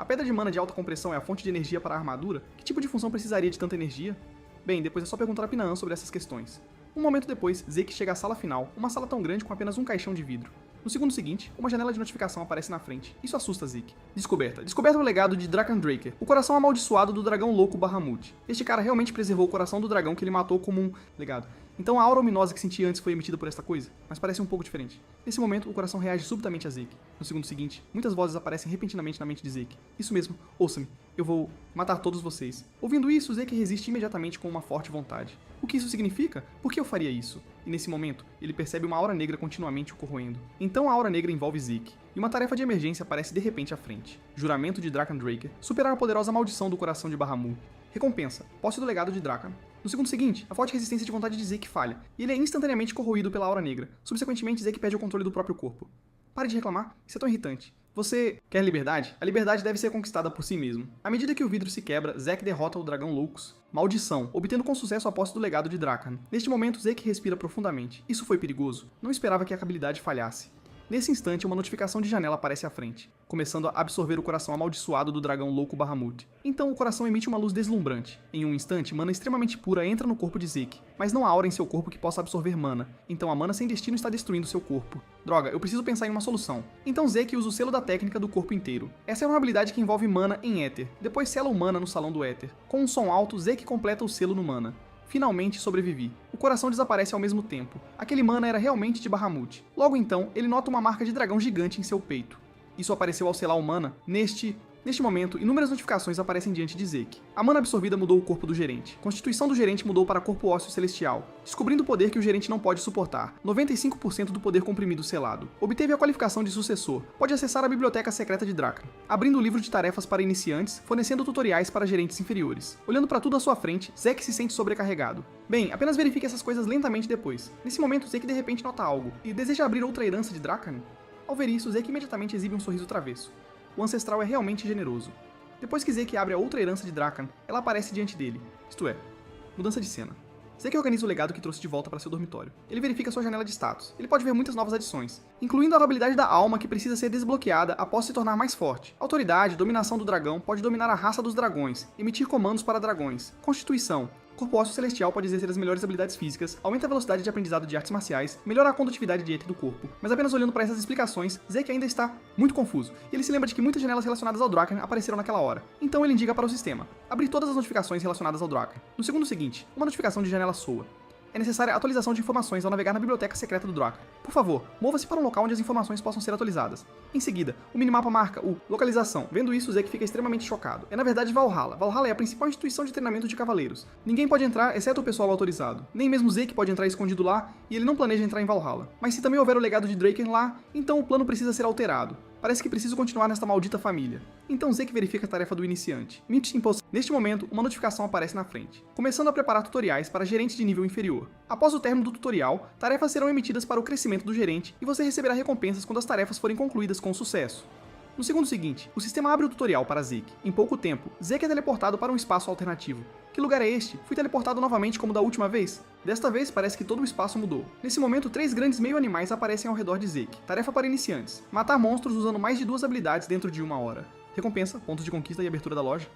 A pedra de mana de alta compressão é a fonte de energia para a armadura? Que tipo de função precisaria de tanta energia? Bem, depois é só perguntar a Pinaan sobre essas questões. Um momento depois, Zeke chega à sala final, uma sala tão grande com apenas um caixão de vidro. No segundo seguinte, uma janela de notificação aparece na frente. Isso assusta Zeke. Descoberta. Descoberta o legado de Drakendraker, o coração amaldiçoado do dragão louco Bahamut. Este cara realmente preservou o coração do dragão que ele matou como um legado. Então a aura ominosa que senti antes foi emitida por esta coisa? Mas parece um pouco diferente. Nesse momento, o coração reage subitamente a Zeke. No segundo seguinte, muitas vozes aparecem repentinamente na mente de Zeke. Isso mesmo, ouça-me. Eu vou matar todos vocês. Ouvindo isso, Zeke resiste imediatamente com uma forte vontade. O que isso significa? Por que eu faria isso? E nesse momento, ele percebe uma aura negra continuamente o corroendo. Então a aura negra envolve Zeke, e uma tarefa de emergência aparece de repente à frente. Juramento de Drakendraker. Superar a poderosa maldição do coração de Bahamut. Recompensa. Posse do legado de Drakan. No segundo seguinte, a forte resistência de vontade de Zeke falha, e ele é instantaneamente corroído pela aura negra. Subsequentemente, Zeke perde o controle do próprio corpo. Pare de reclamar, isso é tão irritante. Você quer liberdade? A liberdade deve ser conquistada por si mesmo. À medida que o vidro se quebra, Zeke derrota o dragão Loucos. Maldição, obtendo com sucesso a posse do legado de Drakan. Neste momento, Zeke respira profundamente. Isso foi perigoso. Não esperava que a habilidade falhasse. Nesse instante, uma notificação de janela aparece à frente, começando a absorver o coração amaldiçoado do dragão louco Bahamut. Então o coração emite uma luz deslumbrante. Em um instante, mana extremamente pura entra no corpo de Zeke, mas não há aura em seu corpo que possa absorver mana, então a mana sem destino está destruindo seu corpo. Droga, eu preciso pensar em uma solução. Então Zeke usa o selo da técnica do corpo inteiro. Essa é uma habilidade que envolve mana em éter, depois sela o mana no salão do éter. Com um som alto, Zeke completa o selo no mana. Finalmente sobrevivi. O coração desaparece ao mesmo tempo. Aquele mana era realmente de Bahamut. Logo então, ele nota uma marca de dragão gigante em seu peito. Isso apareceu ao selar o mana. Neste momento, inúmeras notificações aparecem diante de Zeke. A mana absorvida mudou o corpo do gerente. Constituição do gerente mudou para corpo ósseo celestial, descobrindo o poder que o gerente não pode suportar. 95% do poder comprimido selado. Obteve a qualificação de sucessor. Pode acessar a biblioteca secreta de Drakan. Abrindo o livro de tarefas para iniciantes, fornecendo tutoriais para gerentes inferiores. Olhando para tudo à sua frente, Zeke se sente sobrecarregado. Bem, apenas verifique essas coisas lentamente depois. Nesse momento, Zeke de repente nota algo, e deseja abrir outra herança de Drakan. Ao ver isso, Zeke imediatamente exibe um sorriso travesso. O ancestral é realmente generoso. Depois que Zeke abre a outra herança de Drakan, ela aparece diante dele. Isto é, mudança de cena. Zeke organiza o legado que trouxe de volta para seu dormitório. Ele verifica sua janela de status. Ele pode ver muitas novas adições, incluindo a habilidade da alma que precisa ser desbloqueada após se tornar mais forte. Autoridade, dominação do dragão, pode dominar a raça dos dragões, emitir comandos para dragões. Constituição. Corpo ósseo celestial pode exercer as melhores habilidades físicas, aumenta a velocidade de aprendizado de artes marciais, melhora a condutividade de éter do corpo. Mas apenas olhando para essas explicações, Zeke ainda está muito confuso, e ele se lembra de que muitas janelas relacionadas ao Drakan apareceram naquela hora. Então ele indica para o sistema abrir todas as notificações relacionadas ao Drakan. No segundo seguinte, uma notificação de janela soa. É necessária atualização de informações ao navegar na biblioteca secreta do Drakan. Por favor, mova-se para um local onde as informações possam ser atualizadas. Em seguida, o minimapa marca o localização. Vendo isso, Zeke fica extremamente chocado. É na verdade Valhalla. Valhalla é a principal instituição de treinamento de cavaleiros. Ninguém pode entrar, exceto o pessoal autorizado. Nem mesmo Zeke pode entrar escondido lá, e ele não planeja entrar em Valhalla. Mas se também houver o legado de Draken lá, então o plano precisa ser alterado. Parece que preciso continuar nesta maldita família. Então Zeke verifica a tarefa do iniciante. Neste momento, uma notificação aparece na frente, começando a preparar tutoriais para gerentes de nível inferior. Após o término do tutorial, tarefas serão emitidas para o crescimento do gerente e você receberá recompensas quando as tarefas forem concluídas com sucesso. No segundo seguinte, o sistema abre o tutorial para Zeke. Em pouco tempo, Zeke é teleportado para um espaço alternativo. Que lugar é este? Fui teleportado novamente como da última vez? Desta vez, parece que todo o espaço mudou. Nesse momento, 3 grandes meio-animais aparecem ao redor de Zeke. Tarefa para iniciantes. Matar monstros usando mais de 2 habilidades dentro de 1 hora. Recompensa, pontos de conquista e abertura da loja.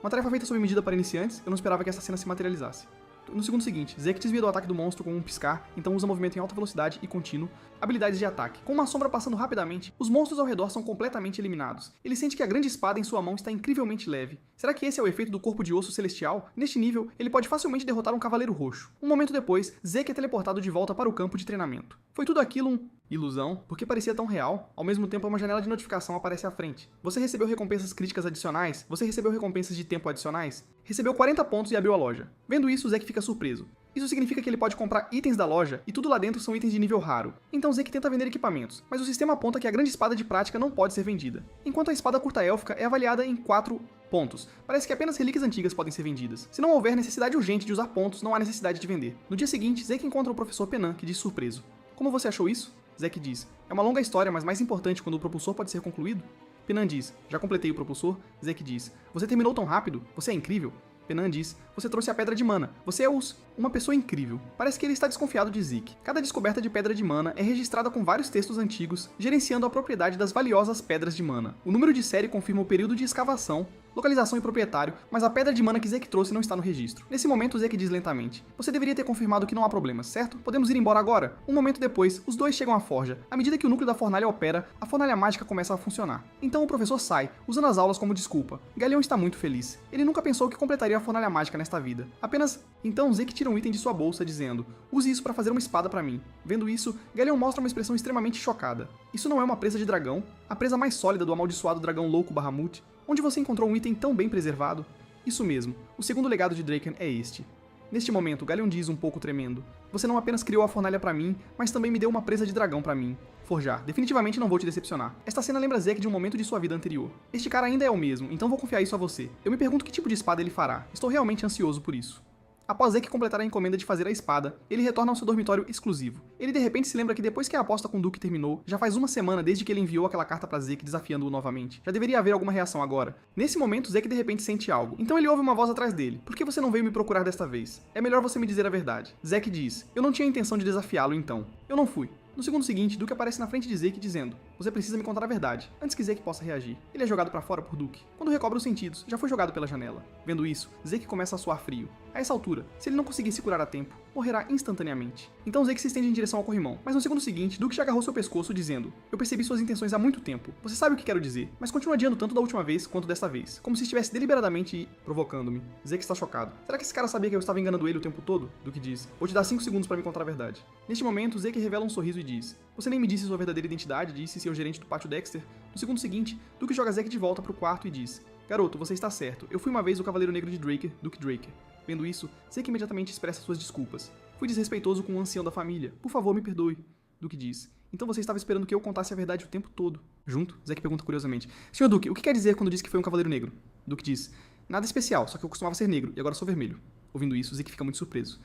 Uma tarefa feita sob medida para iniciantes, eu não esperava que essa cena se materializasse. No segundo seguinte, Zeke desvia do ataque do monstro com um piscar, então usa movimento em alta velocidade e contínuo. Habilidades de ataque. Com uma sombra passando rapidamente, os monstros ao redor são completamente eliminados. Ele sente que a grande espada em sua mão está incrivelmente leve. Será que esse é o efeito do corpo de osso celestial? Neste nível, ele pode facilmente derrotar um cavaleiro roxo. Um momento depois, Zeke é teleportado de volta para o campo de treinamento. Foi tudo aquilo ilusão? Porque parecia tão real. Ao mesmo tempo, uma janela de notificação aparece à frente. Você recebeu recompensas críticas adicionais? Você recebeu recompensas de tempo adicionais? Recebeu 40 pontos e abriu a loja. Vendo isso, Zeke fica surpreso. Isso significa que ele pode comprar itens da loja e tudo lá dentro são itens de nível raro. Então Zeke tenta vender equipamentos, mas o sistema aponta que a grande espada de prática não pode ser vendida. Enquanto a espada curta élfica é avaliada em 4 pontos. Parece que apenas relíquias antigas podem ser vendidas. Se não houver necessidade urgente de usar pontos, não há necessidade de vender. No dia seguinte, Zeke encontra o professor Pinaan, que diz surpreso: "Como você achou isso?" Zeke diz: "É uma longa história, mas mais importante quando o propulsor pode ser concluído." Pinaan diz: "Já completei o propulsor." Zeke diz: "Você terminou tão rápido? Você é incrível." Penan diz, você trouxe a pedra de mana. Você é uma pessoa incrível. Parece que ele está desconfiado de Zeke. Cada descoberta de pedra de mana é registrada com vários textos antigos, gerenciando a propriedade das valiosas pedras de mana. O número de série confirma o período de escavação, localização e proprietário, mas a pedra de mana que Zeke trouxe não está no registro. Nesse momento, Zeke diz lentamente, você deveria ter confirmado que não há problemas, certo? Podemos ir embora agora? Um momento depois, os dois chegam à forja. À medida que o núcleo da fornalha opera, a fornalha mágica começa a funcionar. Então o professor sai, usando as aulas como desculpa. Galeon está muito feliz. Ele nunca pensou que completaria a fornalha mágica nesta vida. Apenas, então Zeke tira um item de sua bolsa, dizendo, use isso para fazer uma espada para mim. Vendo isso, Galeon mostra uma expressão extremamente chocada. Isso não é uma presa de dragão? A presa mais sólida do amaldiçoado dragão louco Bahamut? Onde você encontrou um item tão bem preservado? Isso mesmo, o segundo legado de Draken é este. Neste momento, Galeon diz um pouco tremendo, você não apenas criou a fornalha pra mim, mas também me deu uma presa de dragão pra mim. Forjar, definitivamente não vou te decepcionar. Esta cena lembra Zeke de um momento de sua vida anterior. Este cara ainda é o mesmo, então vou confiar isso a você. Eu me pergunto que tipo de espada ele fará, estou realmente ansioso por isso. Após Zeke completar a encomenda de fazer a espada, ele retorna ao seu dormitório exclusivo. Ele de repente se lembra que depois que a aposta com Duke terminou, já faz uma semana desde que ele enviou aquela carta pra Zeke desafiando-o novamente. Já deveria haver alguma reação agora. Nesse momento, Zeke de repente sente algo. Então ele ouve uma voz atrás dele. Por que você não veio me procurar desta vez? É melhor você me dizer a verdade. Zeke diz, eu não tinha intenção de desafiá-lo então. Eu não fui. No segundo seguinte, Duke aparece na frente de Zeke dizendo, você precisa me contar a verdade, antes que Zeke possa reagir. Ele é jogado pra fora por Duke. Quando recobra os sentidos, já foi jogado pela janela. Vendo isso, Zeke começa a suar frio. A essa altura, se ele não conseguir se curar a tempo, morrerá instantaneamente. Então Zeke se estende em direção ao corrimão, mas no segundo seguinte, Duke já agarrou seu pescoço dizendo, eu percebi suas intenções há muito tempo, você sabe o que quero dizer, mas continua adiando tanto da última vez quanto desta vez, como se estivesse deliberadamente provocando-me. Zeke está chocado. Será que esse cara sabia que eu estava enganando ele o tempo todo? Duke diz, vou te dar 5 segundos para me contar a verdade. Neste momento, Zeke revela um sorriso e diz, você nem me disse sua verdadeira identidade, disse ser o gerente do pátio Dexter. No segundo seguinte, Duke joga Zeke de volta pro quarto e diz, garoto, você está certo, eu fui uma vez o Cavaleiro Negro de Draker, Duke Draker. Vendo isso, Zeke imediatamente expressa suas desculpas. Fui desrespeitoso com o ancião da família. Por favor, me perdoe. Duke diz. Então você estava esperando que eu contasse a verdade o tempo todo. Junto? Zeke pergunta curiosamente. Senhor Duke, o que quer dizer quando diz que foi um Cavaleiro Negro? Duke diz. Nada especial, só que eu costumava ser negro e agora sou vermelho. Ouvindo isso, Zeke fica muito surpreso.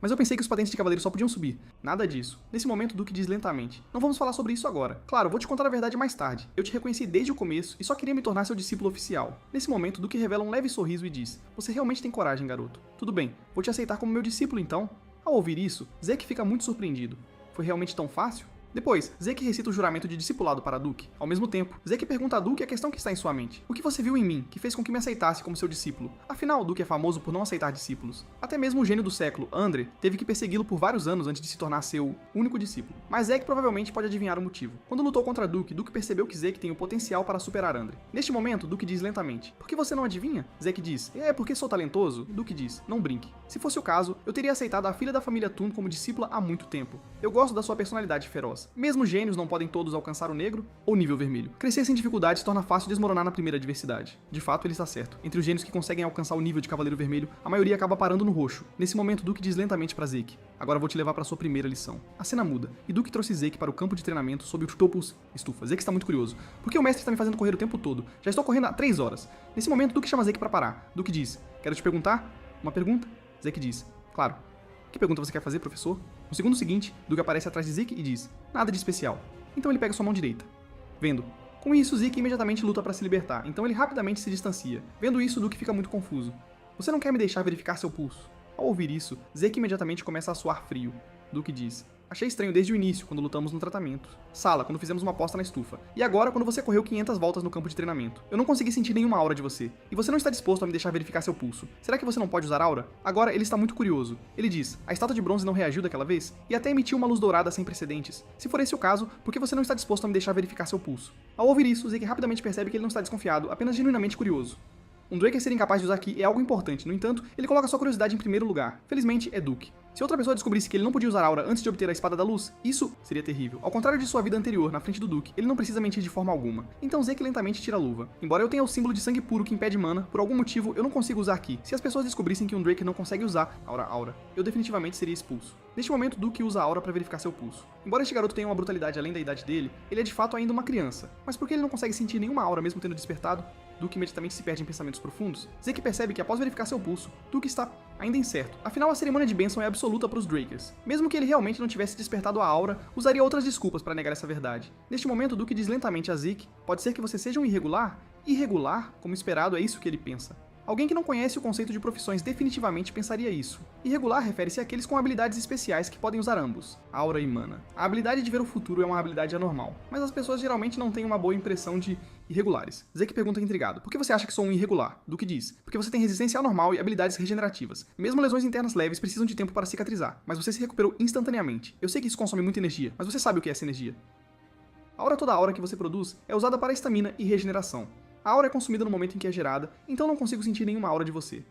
Mas eu pensei que os patentes de cavaleiro só podiam subir. Nada disso. Nesse momento, Duke diz lentamente. Não vamos falar sobre isso agora. Claro, vou te contar a verdade mais tarde. Eu te reconheci desde o começo e só queria me tornar seu discípulo oficial. Nesse momento, Duke revela um leve sorriso e diz. Você realmente tem coragem, garoto. Tudo bem, vou te aceitar como meu discípulo então. Ao ouvir isso, Zeke fica muito surpreendido. Foi realmente tão fácil? Depois, Zeke recita o juramento de discipulado para Duke. Ao mesmo tempo, Zeke pergunta a Duke a questão que está em sua mente. O que você viu em mim, que fez com que me aceitasse como seu discípulo? Afinal, Duke é famoso por não aceitar discípulos. Até mesmo o gênio do século, Andre, teve que persegui-lo por vários anos antes de se tornar seu único discípulo. Mas Zeke provavelmente pode adivinhar o motivo. Quando lutou contra Duke, Duke percebeu que Zeke tem o potencial para superar Andre. Neste momento, Duke diz lentamente, por que você não adivinha? Zeke diz, é porque sou talentoso? Duke diz, não brinque. Se fosse o caso, eu teria aceitado a filha da família Toon como discípula há muito tempo. Eu gosto da sua personalidade feroz. Mesmo gênios não podem todos alcançar o negro ou nível vermelho. Crescer sem dificuldades torna fácil desmoronar na primeira adversidade. De fato, ele está certo. Entre os gênios que conseguem alcançar o nível de Cavaleiro Vermelho, a maioria acaba parando no roxo. Nesse momento, Duke diz lentamente para Zeke, agora vou te levar para sua primeira lição. A cena muda, e Duke trouxe Zeke para o campo de treinamento sob o topos estufa. Zeke está muito curioso. Por que o mestre está me fazendo correr o tempo todo? Já estou correndo há 3 horas. Nesse momento, Duke chama Zeke para parar. Duke diz, quero te perguntar? Uma pergunta? Zeke diz, claro. Que pergunta você quer fazer, professor? No segundo seguinte, Duke aparece atrás de Zeke e diz, nada de especial. Então ele pega sua mão direita. Vendo. Com isso, Zeke imediatamente luta para se libertar, então ele rapidamente se distancia. Vendo isso, Duke fica muito confuso. Você não quer me deixar verificar seu pulso? Ao ouvir isso, Zeke imediatamente começa a suar frio. Duke diz, achei estranho desde o início, quando lutamos no tratamento. Sala, quando fizemos uma aposta na estufa. E agora, quando você correu 500 voltas no campo de treinamento. Eu não consegui sentir nenhuma aura de você. E você não está disposto a me deixar verificar seu pulso. Será que você não pode usar aura? Agora, ele está muito curioso. Ele diz, a estátua de bronze não reagiu daquela vez? E até emitiu uma luz dourada sem precedentes. Se for esse o caso, por que você não está disposto a me deixar verificar seu pulso? Ao ouvir isso, Zeke rapidamente percebe que ele não está desconfiado, apenas genuinamente curioso. Um Draker ser incapaz de usar Ki é algo importante, no entanto, ele coloca sua curiosidade em primeiro lugar. Felizmente, é Duke. Se outra pessoa descobrisse que ele não podia usar aura antes de obter a Espada da Luz, isso seria terrível. Ao contrário de sua vida anterior, na frente do Duke, ele não precisa mentir de forma alguma. Então Zeke lentamente tira a luva. Embora eu tenha o símbolo de sangue puro que impede mana, por algum motivo eu não consigo usar Ki. Se as pessoas descobrissem que um Draker não consegue usar aura, eu definitivamente seria expulso. Neste momento, Duke usa a aura para verificar seu pulso. Embora este garoto tenha uma brutalidade além da idade dele, ele é de fato ainda uma criança. Mas por que ele não consegue sentir nenhuma aura mesmo tendo despertado? Duke imediatamente se perde em pensamentos profundos. Zeke percebe que após verificar seu pulso, Duke está ainda incerto. Afinal, a cerimônia de bênção é absoluta para os Drakers. Mesmo que ele realmente não tivesse despertado a aura, usaria outras desculpas para negar essa verdade. Neste momento, Duke diz lentamente a Zeke, pode ser que você seja um irregular? Irregular? Como esperado, é isso que ele pensa. Alguém que não conhece o conceito de profissões definitivamente pensaria isso. Irregular refere-se àqueles com habilidades especiais que podem usar ambos, aura e mana. A habilidade de ver o futuro é uma habilidade anormal, mas as pessoas geralmente não têm uma boa impressão de irregulares. Zeke pergunta intrigado: por que você acha que sou um irregular? Duke diz: porque você tem resistência anormal e habilidades regenerativas. Mesmo lesões internas leves precisam de tempo para cicatrizar, mas você se recuperou instantaneamente. Eu sei que isso consome muita energia, mas você sabe o que é essa energia. Toda a aura que você produz é usada para estamina e regeneração. A aura é consumida no momento em que é gerada, então não consigo sentir nenhuma aura de você.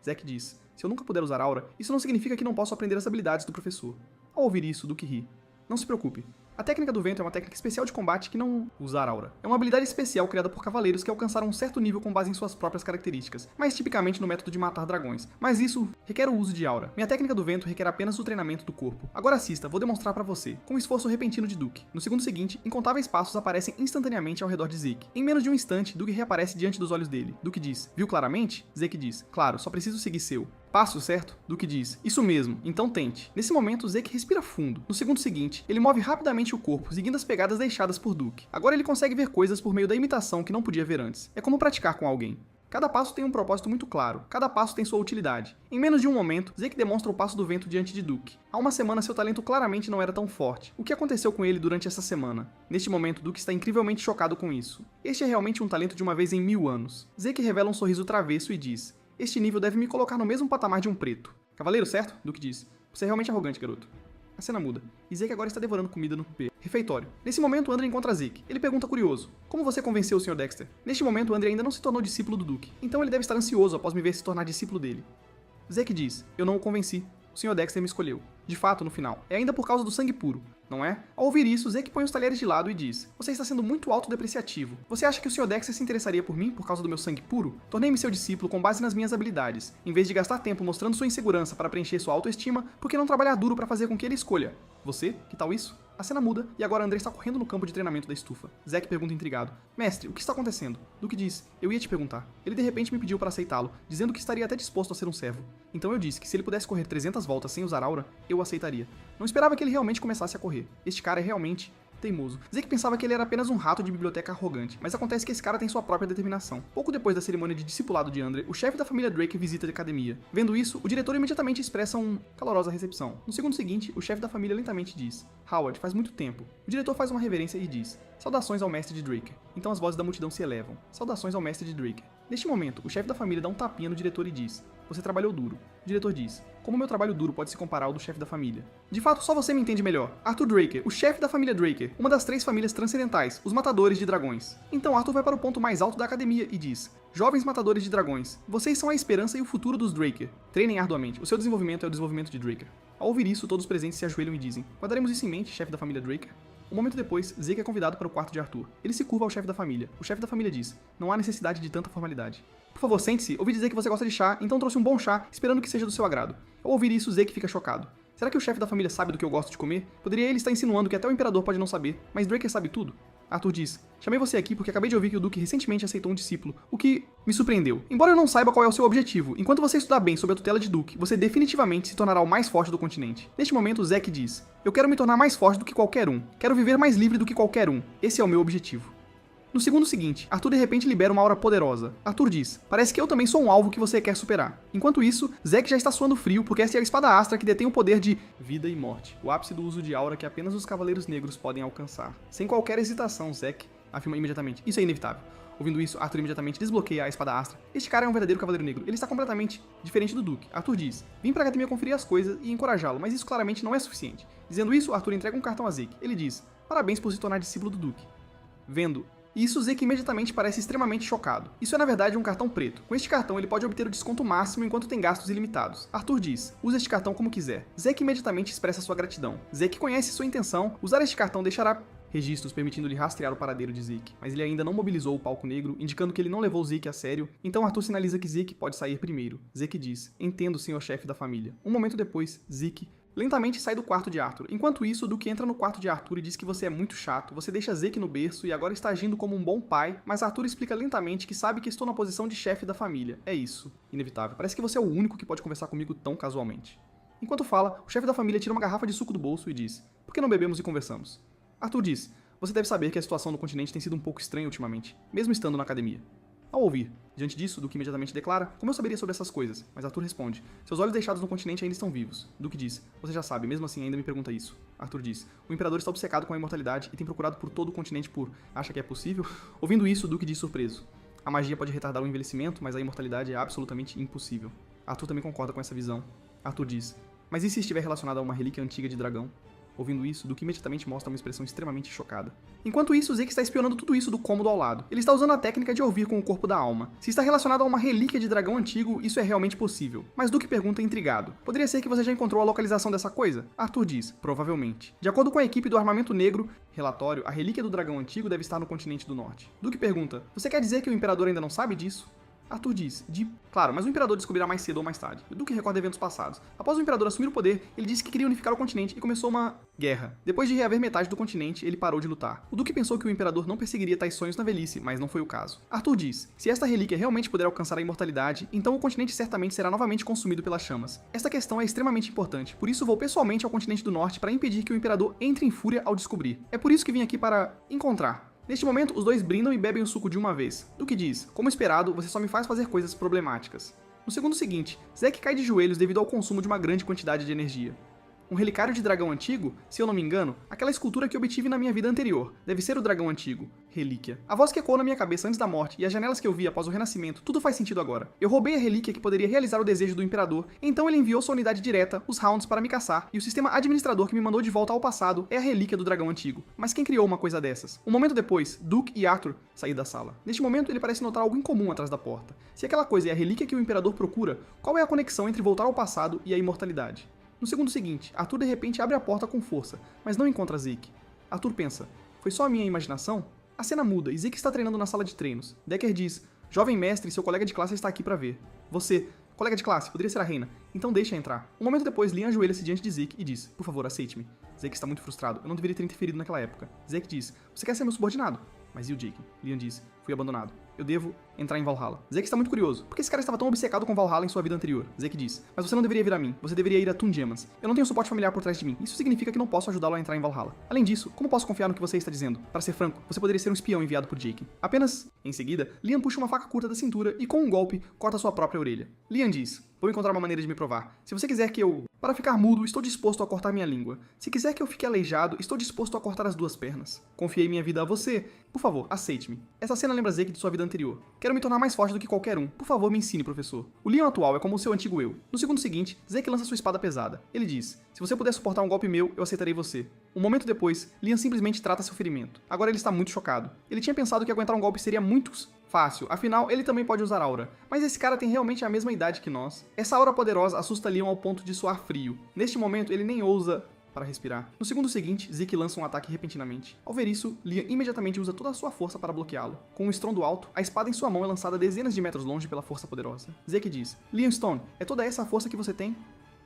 Zeke diz: se eu nunca puder usar aura, isso não significa que não posso aprender as habilidades do professor. Ao ouvir isso, Duke ri. Não se preocupe. A técnica do vento é uma técnica especial de combate que não usar aura. É uma habilidade especial criada por cavaleiros que alcançaram um certo nível com base em suas próprias características, mais tipicamente no método de matar dragões. Mas isso requer o uso de aura. Minha técnica do vento requer apenas o treinamento do corpo. Agora assista, vou demonstrar pra você, com o esforço repentino de Duke. No segundo seguinte, incontáveis passos aparecem instantaneamente ao redor de Zeke. Em menos de um instante, Duke reaparece diante dos olhos dele. Duke diz: viu claramente? Zeke diz: claro, só preciso seguir seu. Passo, certo? Duke diz: isso mesmo, então tente. Nesse momento, Zeke respira fundo. No segundo seguinte, ele move rapidamente o corpo, seguindo as pegadas deixadas por Duke. Agora ele consegue ver coisas por meio da imitação que não podia ver antes. É como praticar com alguém. Cada passo tem um propósito muito claro, cada passo tem sua utilidade. Em menos de um momento, Zeke demonstra o passo do vento diante de Duke. Há uma semana seu talento claramente não era tão forte. O que aconteceu com ele durante essa semana? Neste momento, Duke está incrivelmente chocado com isso. Este é realmente um talento de uma vez em 1000 anos. Zeke revela um sorriso travesso e diz: este nível deve me colocar no mesmo patamar de um preto. Cavaleiro, certo? Duke diz: você é realmente arrogante, garoto. A cena muda, e Zeke agora está devorando comida no refeitório. Nesse momento, Andre encontra Zeke. Ele pergunta curioso: como você convenceu o Sr. Dexter? Neste momento, Andre ainda não se tornou discípulo do Duke, então ele deve estar ansioso após me ver se tornar discípulo dele. Zeke diz: eu não o convenci. O Sr. Dexter me escolheu. De fato, no final. É ainda por causa do sangue puro, não é? Ao ouvir isso, Zeke põe os talheres de lado e diz: você está sendo muito autodepreciativo. Você acha que o Sr. Dexter se interessaria por mim por causa do meu sangue puro? Tornei-me seu discípulo com base nas minhas habilidades. Em vez de gastar tempo mostrando sua insegurança para preencher sua autoestima, por que não trabalhar duro para fazer com que ele escolha? Você? Que tal isso? A cena muda e agora André está correndo no campo de treinamento da estufa. Zeke pergunta intrigado: mestre, o que está acontecendo? Duke diz: eu ia te perguntar. Ele de repente me pediu para aceitá-lo, dizendo que estaria até disposto a ser um servo. Então eu disse que se ele pudesse correr 300 voltas sem usar aura, eu o aceitaria. Não esperava que ele realmente começasse a correr. Este cara é realmente teimoso. Zeke pensava que ele era apenas um rato de biblioteca arrogante, mas acontece que esse cara tem sua própria determinação. Pouco depois da cerimônia de discipulado de Andre, o chefe da família Drake visita a academia. Vendo isso, o diretor imediatamente expressa uma calorosa recepção. No segundo seguinte, o chefe da família lentamente diz: Howard, faz muito tempo. O diretor faz uma reverência e diz: saudações ao mestre de Drake. Então as vozes da multidão se elevam. Saudações ao mestre de Drake. Neste momento, o chefe da família dá um tapinha no diretor e diz: você trabalhou duro. O diretor diz: como meu trabalho duro pode se comparar ao do chefe da família? De fato, só você me entende melhor. Arthur Draker, o chefe da família Draker, uma das 3 famílias transcendentais, os matadores de dragões. Então Arthur vai para o ponto mais alto da academia e diz: jovens matadores de dragões, vocês são a esperança e o futuro dos Draker. Treinem arduamente, o seu desenvolvimento é o desenvolvimento de Draker. Ao ouvir isso, todos os presentes se ajoelham e dizem: guardaremos isso em mente, chefe da família Draker? Um momento depois, Zeke é convidado para o quarto de Arthur. Ele se curva ao chefe da família. O chefe da família diz: não há necessidade de tanta formalidade. Por favor, sente-se. Ouvi dizer que você gosta de chá, então trouxe um bom chá, esperando que seja do seu agrado. Ao ouvir isso, Zeke fica chocado. Será que o chefe da família sabe do que eu gosto de comer? Poderia ele estar insinuando que até o imperador pode não saber, mas Draker sabe tudo? Arthur diz: chamei você aqui porque acabei de ouvir que o Duque recentemente aceitou um discípulo, o que me surpreendeu. Embora eu não saiba qual é o seu objetivo, enquanto você estudar bem sob a tutela de Duque, você definitivamente se tornará o mais forte do continente. Neste momento, Zeke diz: eu quero me tornar mais forte do que qualquer um. Quero viver mais livre do que qualquer um. Esse é o meu objetivo. No segundo seguinte, Arthur de repente libera uma aura poderosa. Arthur diz: parece que eu também sou um alvo que você quer superar. Enquanto isso, Zeke já está suando frio porque essa é a espada Astra que detém o poder de vida e morte, o ápice do uso de aura que apenas os cavaleiros negros podem alcançar. Sem qualquer hesitação, Zeke afirma imediatamente: isso é inevitável. Ouvindo isso, Arthur imediatamente desbloqueia a espada Astra. Este cara é um verdadeiro cavaleiro negro. Ele está completamente diferente do Duque. Arthur diz: vim pra academia conferir as coisas e encorajá-lo, mas isso claramente não é suficiente. Dizendo isso, Arthur entrega um cartão a Zeke. Ele diz: parabéns por se tornar discípulo do Duque. Vendo isso, Zeke imediatamente parece extremamente chocado. Isso é na verdade um cartão preto. Com este cartão ele pode obter o desconto máximo enquanto tem gastos ilimitados. Arthur diz: use este cartão como quiser. Zeke imediatamente expressa sua gratidão. Zeke conhece sua intenção. Usar este cartão deixará registros permitindo-lhe rastrear o paradeiro de Zeke, mas ele ainda não mobilizou o palco negro, indicando que ele não levou Zeke a sério, então Arthur sinaliza que Zeke pode sair primeiro. Zeke diz: entendo, senhor chefe da família. Um momento depois, Zeke lentamente sai do quarto de Arthur. Enquanto isso, Duque entra no quarto de Arthur e diz que você é muito chato, você deixa Zeke no berço e agora está agindo como um bom pai, mas Arthur explica lentamente que sabe que estou na posição de chefe da família. É isso. Inevitável. Parece que você é o único que pode conversar comigo tão casualmente. Enquanto fala, o chefe da família tira uma garrafa de suco do bolso e diz: por que não bebemos e conversamos? Arthur diz: você deve saber que a situação no continente tem sido um pouco estranha ultimamente, mesmo estando na academia. Ao ouvir diante disso, Duke imediatamente declara: como eu saberia sobre essas coisas? Mas Arthur responde: seus olhos deixados no continente ainda estão vivos. Duke diz: você já sabe, mesmo assim ainda me pergunta isso. Arthur diz: o imperador está obcecado com a imortalidade e tem procurado por todo o continente por... acha que é possível? Ouvindo isso, Duke diz surpreso: a magia pode retardar o envelhecimento, mas a imortalidade é absolutamente impossível. Arthur também concorda com essa visão. Arthur diz: mas e se estiver relacionado a uma relíquia antiga de dragão? Ouvindo isso, Duke imediatamente mostra uma expressão extremamente chocada. Enquanto isso, Zeke está espionando tudo isso do cômodo ao lado. Ele está usando a técnica de ouvir com o corpo da alma. Se está relacionado a uma relíquia de dragão antigo, isso é realmente possível. Mas Duke pergunta intrigado: poderia ser que você já encontrou a localização dessa coisa? Arthur diz: provavelmente. De acordo com a equipe do Armamento Negro, relatório, a relíquia do dragão antigo deve estar no continente do norte. Duke pergunta: você quer dizer que o imperador ainda não sabe disso? Arthur diz: claro, mas o imperador descobrirá mais cedo ou mais tarde. O Duke recorda eventos passados. Após o imperador assumir o poder, ele disse que queria unificar o continente e começou uma guerra. Depois de reaver metade do continente, ele parou de lutar. O Duke pensou que o imperador não perseguiria tais sonhos na velhice, mas não foi o caso. Arthur diz: se esta relíquia realmente puder alcançar a imortalidade, então o continente certamente será novamente consumido pelas chamas. Esta questão é extremamente importante, por isso vou pessoalmente ao continente do norte para impedir que o imperador entre em fúria ao descobrir. É por isso que vim aqui para encontrar. Neste momento, os dois brindam e bebem o suco de uma vez. Duke diz: como esperado, você só me faz fazer coisas problemáticas. No segundo seguinte, Zeke cai de joelhos devido ao consumo de uma grande quantidade de energia. Um relicário de dragão antigo? Se eu não me engano, aquela escultura que obtive na minha vida anterior. Deve ser o dragão antigo. Relíquia. A voz que ecoou na minha cabeça antes da morte e as janelas que eu vi após o renascimento, tudo faz sentido agora. Eu roubei a relíquia que poderia realizar o desejo do imperador, então ele enviou sua unidade direta, os Hounds, para me caçar, e o sistema administrador que me mandou de volta ao passado é a relíquia do dragão antigo. Mas quem criou uma coisa dessas? Um momento depois, Duke e Arthur saíram da sala. Neste momento, ele parece notar algo incomum atrás da porta. Se aquela coisa é a relíquia que o imperador procura, qual é a conexão entre voltar ao passado e a imortalidade? No segundo seguinte, Arthur de repente abre a porta com força, mas não encontra Zeke. Arthur pensa: foi só a minha imaginação? A cena muda e Zeke está treinando na sala de treinos. Decker diz: jovem mestre, seu colega de classe está aqui para ver. Você, colega de classe, poderia ser a reina, então deixa entrar. Um momento depois, Liam ajoelha-se diante de Zeke e diz: por favor, aceite-me. Zeke está muito frustrado, eu não deveria ter interferido naquela época. Zeke diz: você quer ser meu subordinado? Mas e o Jake? Liam diz: fui abandonado. Eu devo entrar em Valhalla. Zeke está muito curioso. Por que esse cara estava tão obcecado com Valhalla em sua vida anterior? Zeke diz: mas você não deveria vir a mim. Você deveria ir a Tungemans. Eu não tenho suporte familiar por trás de mim. Isso significa que não posso ajudá-lo a entrar em Valhalla. Além disso, como posso confiar no que você está dizendo? Para ser franco, você poderia ser um espião enviado por Jake. Apenas, em seguida, Liam puxa uma faca curta da cintura e com um golpe, corta sua própria orelha. Liam diz: vou encontrar uma maneira de me provar. Se você quiser que eu... Para ficar mudo, estou disposto a cortar minha língua. Se quiser que eu fique aleijado, estou disposto a cortar as duas pernas. Confiei minha vida a você. Por favor, aceite-me. Essa cena lembra Zeke de sua vida anterior. Quero me tornar mais forte do que qualquer um. Por favor, me ensine, professor. O Liam atual é como o seu antigo eu. No segundo seguinte, Zeke lança sua espada pesada. Ele diz: se você puder suportar um golpe meu, eu aceitarei você. Um momento depois, Liam simplesmente trata seu ferimento. Agora ele está muito chocado. Ele tinha pensado que aguentar um golpe seria muito fácil, afinal, ele também pode usar aura. Mas esse cara tem realmente a mesma idade que nós. Essa aura poderosa assusta Liam ao ponto de soar frio. Neste momento, ele nem ousa para respirar. No segundo seguinte, Zeke lança um ataque repentinamente. Ao ver isso, Liam imediatamente usa toda a sua força para bloqueá-lo. Com um estrondo alto, a espada em sua mão é lançada dezenas de metros longe pela força poderosa. Zeke diz: Liam Stone, é toda essa a força que você tem?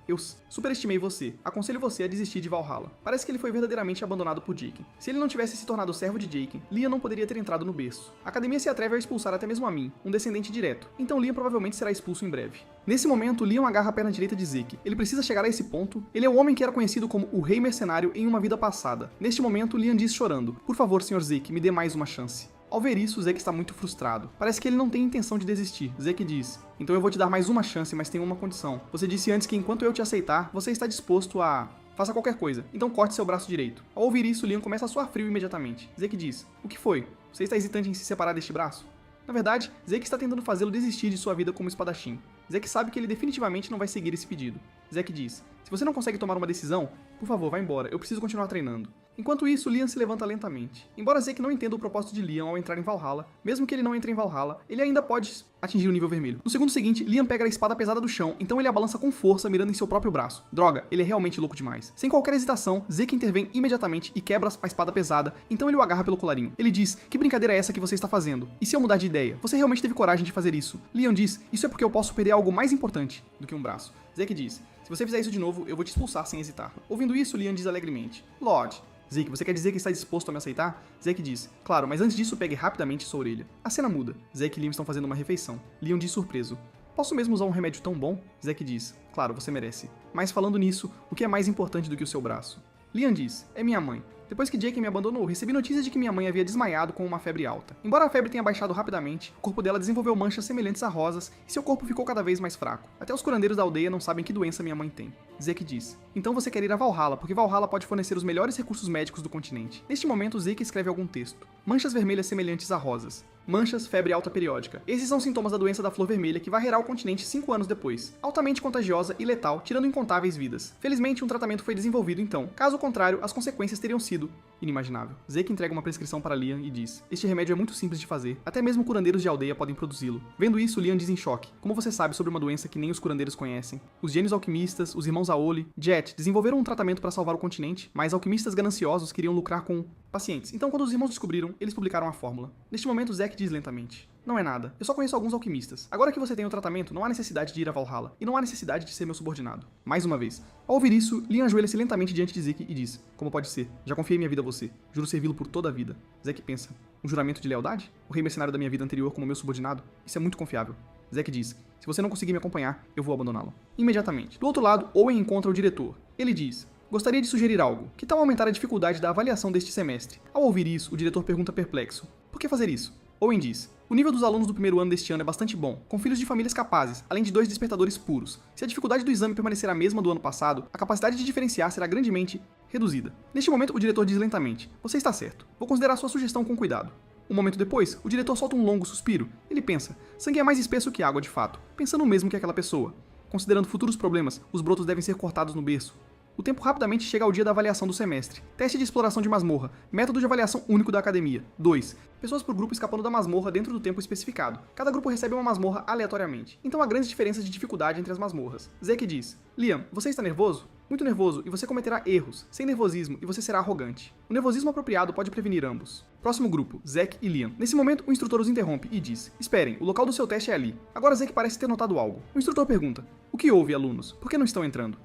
Eu superestimei você. Aconselho você a desistir de Valhalla. Parece que ele foi verdadeiramente abandonado por Jake. Se ele não tivesse se tornado servo de Jake, Liam não poderia ter entrado no berço. A academia se atreve a expulsar até mesmo a mim, um descendente direto. Então Liam provavelmente será expulso em breve. Nesse momento, Liam agarra a perna direita de Zeke. Ele precisa chegar a esse ponto. Ele é o homem que era conhecido como o Rei Mercenário em uma vida passada. Neste momento, Liam diz chorando: por favor, Sr. Zeke, me dê mais uma chance. Ao ver isso, Zeke está muito frustrado. Parece que ele não tem intenção de desistir. Zeke diz: então eu vou te dar mais uma chance, mas tem uma condição. Você disse antes que enquanto eu te aceitar, você está disposto a... faça qualquer coisa, então corte seu braço direito. Ao ouvir isso, Liam começa a suar frio imediatamente. Zeke diz: o que foi? Você está hesitante em se separar deste braço? Na verdade, Zeke está tentando fazê-lo desistir de sua vida como espadachim. Zeke sabe que ele definitivamente não vai seguir esse pedido. Zeke diz: se você não consegue tomar uma decisão, por favor, vá embora, eu preciso continuar treinando. Enquanto isso, Liam se levanta lentamente. Embora Zeke não entenda o propósito de Liam ao entrar em Valhalla, mesmo que ele não entre em Valhalla, ele ainda pode atingir o nível vermelho. No segundo seguinte, Liam pega a espada pesada do chão, então ele a balança com força, mirando em seu próprio braço. Droga, ele é realmente louco demais. Sem qualquer hesitação, Zeke intervém imediatamente e quebra a espada pesada, então ele o agarra pelo colarinho. Ele diz: que brincadeira é essa que você está fazendo? E se eu mudar de ideia? Você realmente teve coragem de fazer isso? Liam diz: isso é porque eu posso perder algo mais importante do que um braço. Zeke diz: se você fizer isso de novo, eu vou te expulsar sem hesitar. Ouvindo isso, Liam diz alegremente: Lorde. Zeke, você quer dizer que está disposto a me aceitar? Zeke diz: claro, mas antes disso pegue rapidamente sua orelha. A cena muda. Zeke e Liam estão fazendo uma refeição. Liam diz surpreso: posso mesmo usar um remédio tão bom? Zeke diz: claro, você merece. Mas falando nisso, o que é mais importante do que o seu braço? Liam diz: é minha mãe. Depois que Jake me abandonou, recebi notícias de que minha mãe havia desmaiado com uma febre alta. Embora a febre tenha baixado rapidamente, o corpo dela desenvolveu manchas semelhantes a rosas e seu corpo ficou cada vez mais fraco. Até os curandeiros da aldeia não sabem que doença minha mãe tem. Zeke diz: então você quer ir a Valhalla, porque Valhalla pode fornecer os melhores recursos médicos do continente. Neste momento, Zeke escreve algum texto. Manchas vermelhas semelhantes a rosas. Manchas, febre alta periódica. Esses são sintomas da doença da flor vermelha que varrerá o continente 5 anos depois. Altamente contagiosa e letal, tirando incontáveis vidas. Felizmente, um tratamento foi desenvolvido então. Caso contrário, as consequências teriam sido inimaginável. Zeke entrega uma prescrição para Liam e diz: este remédio é muito simples de fazer. Até mesmo curandeiros de aldeia podem produzi-lo. Vendo isso, Liam diz em choque: como você sabe sobre uma doença que nem os curandeiros conhecem? Os gênios alquimistas, os irmãos Aoli, Jet, desenvolveram um tratamento para salvar o continente, mas alquimistas gananciosos queriam lucrar com pacientes. Então, quando os irmãos descobriram, eles publicaram a fórmula. Neste momento, Zeke diz lentamente: não é nada. Eu só conheço alguns alquimistas. Agora que você tem o tratamento, não há necessidade de ir a Valhalla. E não há necessidade de ser meu subordinado. Mais uma vez. Ao ouvir isso, Liam ajoelha-se lentamente diante de Zeke e diz: como pode ser? Já confiei minha vida a você. Juro servi-lo por toda a vida. Zeke pensa: um juramento de lealdade? O rei mercenário da minha vida anterior como meu subordinado? Isso é muito confiável. Zeke diz: se você não conseguir me acompanhar, eu vou abandoná-lo. Imediatamente. Do outro lado, Owen encontra o diretor. Ele diz: gostaria de sugerir algo. Que tal aumentar a dificuldade da avaliação deste semestre? Ao ouvir isso, o diretor pergunta perplexo: por que fazer isso? Owen diz: o nível dos alunos do primeiro ano deste ano é bastante bom, com filhos de famílias capazes, além de 2 despertadores puros. Se a dificuldade do exame permanecer a mesma do ano passado, a capacidade de diferenciar será grandemente reduzida. Neste momento, o diretor diz lentamente: você está certo. Vou considerar sua sugestão com cuidado. Um momento depois, o diretor solta um longo suspiro. Ele pensa: sangue é mais espesso que água de fato, pensando o mesmo que aquela pessoa. Considerando futuros problemas, os brotos devem ser cortados no berço. O tempo rapidamente chega ao dia da avaliação do semestre. Teste de exploração de masmorra. Método de avaliação único da academia. 2. Pessoas por grupo escapando da masmorra dentro do tempo especificado. Cada grupo recebe uma masmorra aleatoriamente. Então há grandes diferenças de dificuldade entre as masmorras. Zeke diz: Liam, você está nervoso? Muito nervoso, e você cometerá erros. Sem nervosismo, e você será arrogante. O nervosismo apropriado pode prevenir ambos. Próximo grupo, Zeke e Liam. Nesse momento, o instrutor os interrompe e diz: esperem, o local do seu teste é ali. Agora Zeke parece ter notado algo. O instrutor pergunta: o que houve, alunos? Por que não estão entrando?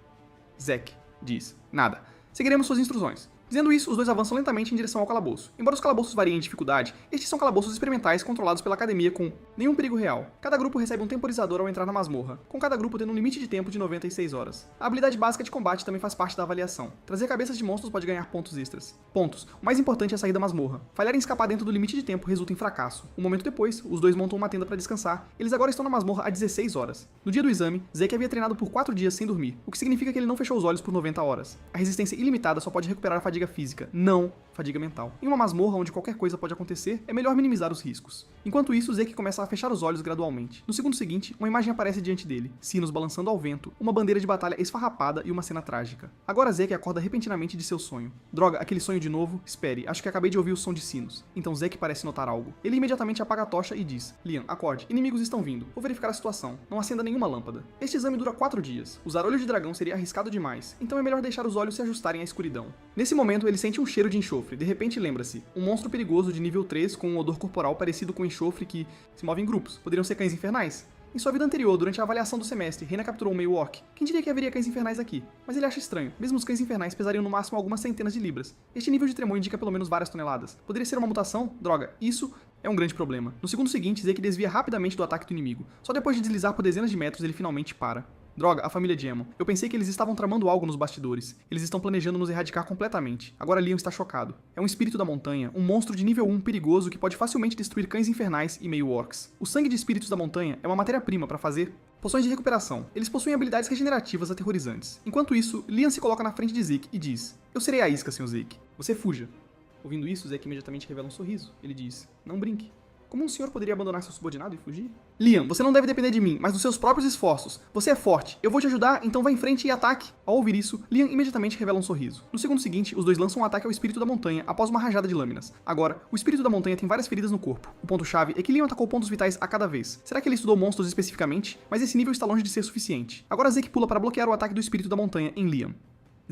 Zeke diz: nada. Seguiremos suas instruções. Dizendo isso, os dois avançam lentamente em direção ao calabouço. Embora os calabouços variem em dificuldade, estes são calabouços experimentais controlados pela academia com nenhum perigo real. Cada grupo recebe um temporizador ao entrar na masmorra, com cada grupo tendo um limite de tempo de 96 horas. A habilidade básica de combate também faz parte da avaliação. Trazer cabeças de monstros pode ganhar pontos extras. Pontos. O mais importante é sair da masmorra. Falhar em escapar dentro do limite de tempo resulta em fracasso. Um momento depois, os dois montam uma tenda para descansar. Eles agora estão na masmorra há 16 horas. No dia do exame, Zeke havia treinado por 4 dias sem dormir, o que significa que ele não fechou os olhos por 90 horas. A resistência ilimitada só pode recuperar a fadiga física, não fadiga mental. Em uma masmorra onde qualquer coisa pode acontecer, é melhor minimizar os riscos. Enquanto isso, Zeke começa a fechar os olhos gradualmente. No segundo seguinte, uma imagem aparece diante dele, sinos balançando ao vento, uma bandeira de batalha esfarrapada e uma cena trágica. Agora Zeke acorda repentinamente de seu sonho. Droga, aquele sonho de novo? Espere, acho que acabei de ouvir o som de sinos. Então Zeke parece notar algo. Ele imediatamente apaga a tocha e diz: Liam, acorde, inimigos estão vindo. Vou verificar a situação. Não acenda nenhuma lâmpada. Este exame dura 4 dias. Usar olho de dragão seria arriscado demais, então é melhor deixar os olhos se ajustarem à escuridão. Nesse momento, ele sente um cheiro de enxofre. De repente lembra-se, um monstro perigoso de nível 3 com um odor corporal parecido com enxofre que se move em grupos. Poderiam ser cães infernais? Em sua vida anterior, durante a avaliação do semestre, Reina capturou um meio orc. Quem diria que haveria cães infernais aqui? Mas ele acha estranho. Mesmo os cães infernais pesariam no máximo algumas centenas de libras. Este nível de tremor indica pelo menos várias toneladas. Poderia ser uma mutação? Droga, isso é um grande problema. No segundo seguinte, Zeke desvia rapidamente do ataque do inimigo. Só depois de deslizar por dezenas de metros, ele finalmente para. Droga, a família Diemon. Eu pensei que eles estavam tramando algo nos bastidores. Eles estão planejando nos erradicar completamente. Agora Liam está chocado. É um espírito da montanha, um monstro de nível 1 perigoso que pode facilmente destruir cães infernais e meio-orcs. O sangue de espíritos da montanha é uma matéria-prima para fazer poções de recuperação. Eles possuem habilidades regenerativas aterrorizantes. Enquanto isso, Liam se coloca na frente de Zeke e diz: eu serei a isca, Sr. Zeke. Você fuja. Ouvindo isso, Zeke imediatamente revela um sorriso. Ele diz: não brinque. Como um senhor poderia abandonar seu subordinado e fugir? Liam, você não deve depender de mim, mas dos seus próprios esforços. Você é forte. Eu vou te ajudar, então vá em frente e ataque. Ao ouvir isso, Liam imediatamente revela um sorriso. No segundo seguinte, os dois lançam um ataque ao espírito da montanha após uma rajada de lâminas. Agora, o espírito da montanha tem várias feridas no corpo. O ponto-chave é que Liam atacou pontos vitais a cada vez. Será que ele estudou monstros especificamente? Mas esse nível está longe de ser suficiente. Agora Zeke pula para bloquear o ataque do espírito da montanha em Liam.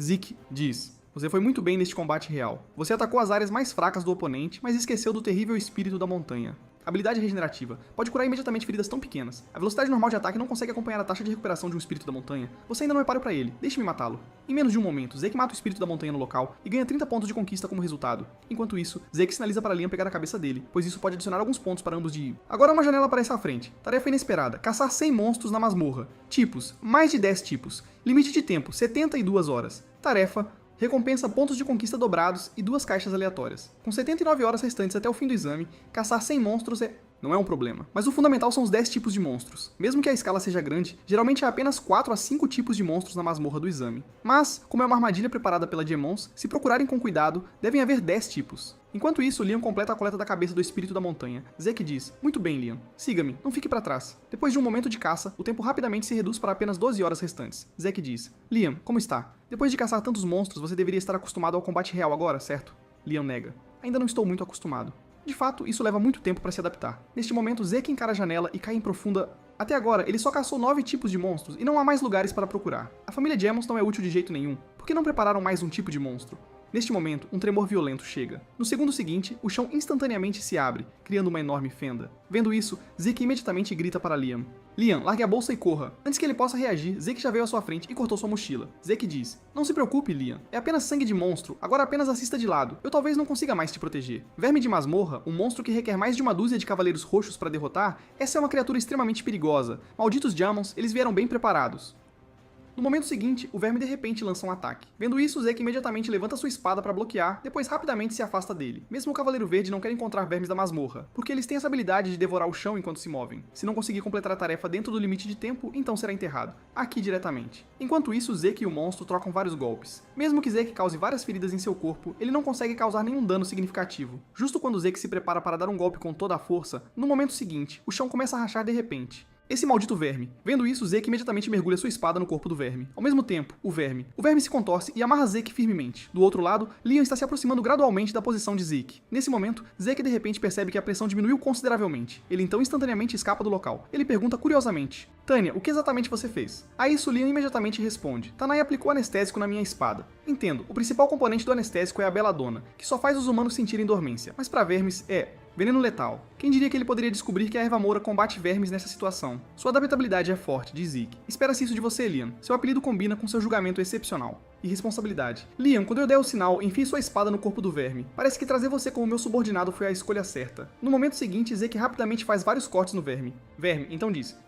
Zeke diz: você foi muito bem neste combate real. Você atacou as áreas mais fracas do oponente, mas esqueceu do terrível espírito da montanha. Habilidade regenerativa. Pode curar imediatamente feridas tão pequenas. A velocidade normal de ataque não consegue acompanhar a taxa de recuperação de um espírito da montanha. Você ainda não é páreo pra ele. Deixe-me matá-lo. Em menos de um momento, Zeke mata o espírito da montanha no local e ganha 30 pontos de conquista como resultado. Enquanto isso, Zeke sinaliza para Liam pegar a cabeça dele, pois isso pode adicionar alguns pontos para ambos de... Agora uma janela aparece à frente. Tarefa inesperada. Caçar 100 monstros na masmorra. Tipos. Mais de 10 tipos. Limite de tempo. 72 horas. Tarefa. Recompensa pontos de conquista dobrados e 2 caixas aleatórias. Com 79 horas restantes até o fim do exame, caçar 100 monstros não é um problema. Mas o fundamental são os 10 tipos de monstros. Mesmo que a escala seja grande, geralmente há apenas 4 a 5 tipos de monstros na masmorra do exame. Mas, como é uma armadilha preparada pela Gemons, se procurarem com cuidado, devem haver 10 tipos. Enquanto isso, Leon completa a coleta da cabeça do espírito da montanha. Zeke diz: "Muito bem, Leon. Siga-me, não fique para trás." Depois de um momento de caça, o tempo rapidamente se reduz para apenas 12 horas restantes. Zeke diz: "Liam, como está? Depois de caçar tantos monstros, você deveria estar acostumado ao combate real agora, certo?" Leon nega: "Ainda não estou muito acostumado." De fato, isso leva muito tempo para se adaptar. Neste momento, Zeke encara a janela e cai em profunda... Até agora, ele só caçou 9 tipos de monstros e não há mais lugares para procurar. A família Gemons não é útil de jeito nenhum. Por que não prepararam mais um tipo de monstro? Neste momento, um tremor violento chega. No segundo seguinte, o chão instantaneamente se abre, criando uma enorme fenda. Vendo isso, Zeke imediatamente grita para Liam: "Liam, largue a bolsa e corra." Antes que ele possa reagir, Zeke já veio à sua frente e cortou sua mochila. Zeke diz: "Não se preocupe, Liam. É apenas sangue de monstro, agora apenas assista de lado. Eu talvez não consiga mais te proteger." Verme de masmorra, um monstro que requer mais de uma dúzia de cavaleiros roxos para derrotar, essa é uma criatura extremamente perigosa. Malditos Jamons, eles vieram bem preparados. No momento seguinte, o verme de repente lança um ataque. Vendo isso, Zeke imediatamente levanta sua espada para bloquear, depois rapidamente se afasta dele. Mesmo o Cavaleiro Verde não quer encontrar vermes da masmorra, porque eles têm essa habilidade de devorar o chão enquanto se movem. Se não conseguir completar a tarefa dentro do limite de tempo, então será enterrado, aqui diretamente. Enquanto isso, Zeke e o monstro trocam vários golpes. Mesmo que Zeke cause várias feridas em seu corpo, ele não consegue causar nenhum dano significativo. Justo quando Zeke se prepara para dar um golpe com toda a força, no momento seguinte, o chão começa a rachar de repente. Esse maldito verme. Vendo isso, Zeke imediatamente mergulha sua espada no corpo do verme. Ao mesmo tempo, o verme se contorce e amarra Zeke firmemente. Do outro lado, Leon está se aproximando gradualmente da posição de Zeke. Nesse momento, Zeke de repente percebe que a pressão diminuiu consideravelmente. Ele então instantaneamente escapa do local. Ele pergunta curiosamente: "Tanya, o que exatamente você fez?" A isso, Leon imediatamente responde: "Tanai aplicou anestésico na minha espada." Entendo, o principal componente do anestésico é a beladona, que só faz os humanos sentirem dormência, mas para vermes é veneno letal. Quem diria que ele poderia descobrir que a erva moura combate vermes nessa situação? Sua adaptabilidade é forte, diz Zeke. Espera-se isso de você, Liam. Seu apelido combina com seu julgamento excepcional. E responsabilidade. Liam, quando eu der o sinal, enfie sua espada no corpo do verme. Parece que trazer você como meu subordinado foi a escolha certa. No momento seguinte, Zeke rapidamente faz vários cortes no verme. Verme, então diz: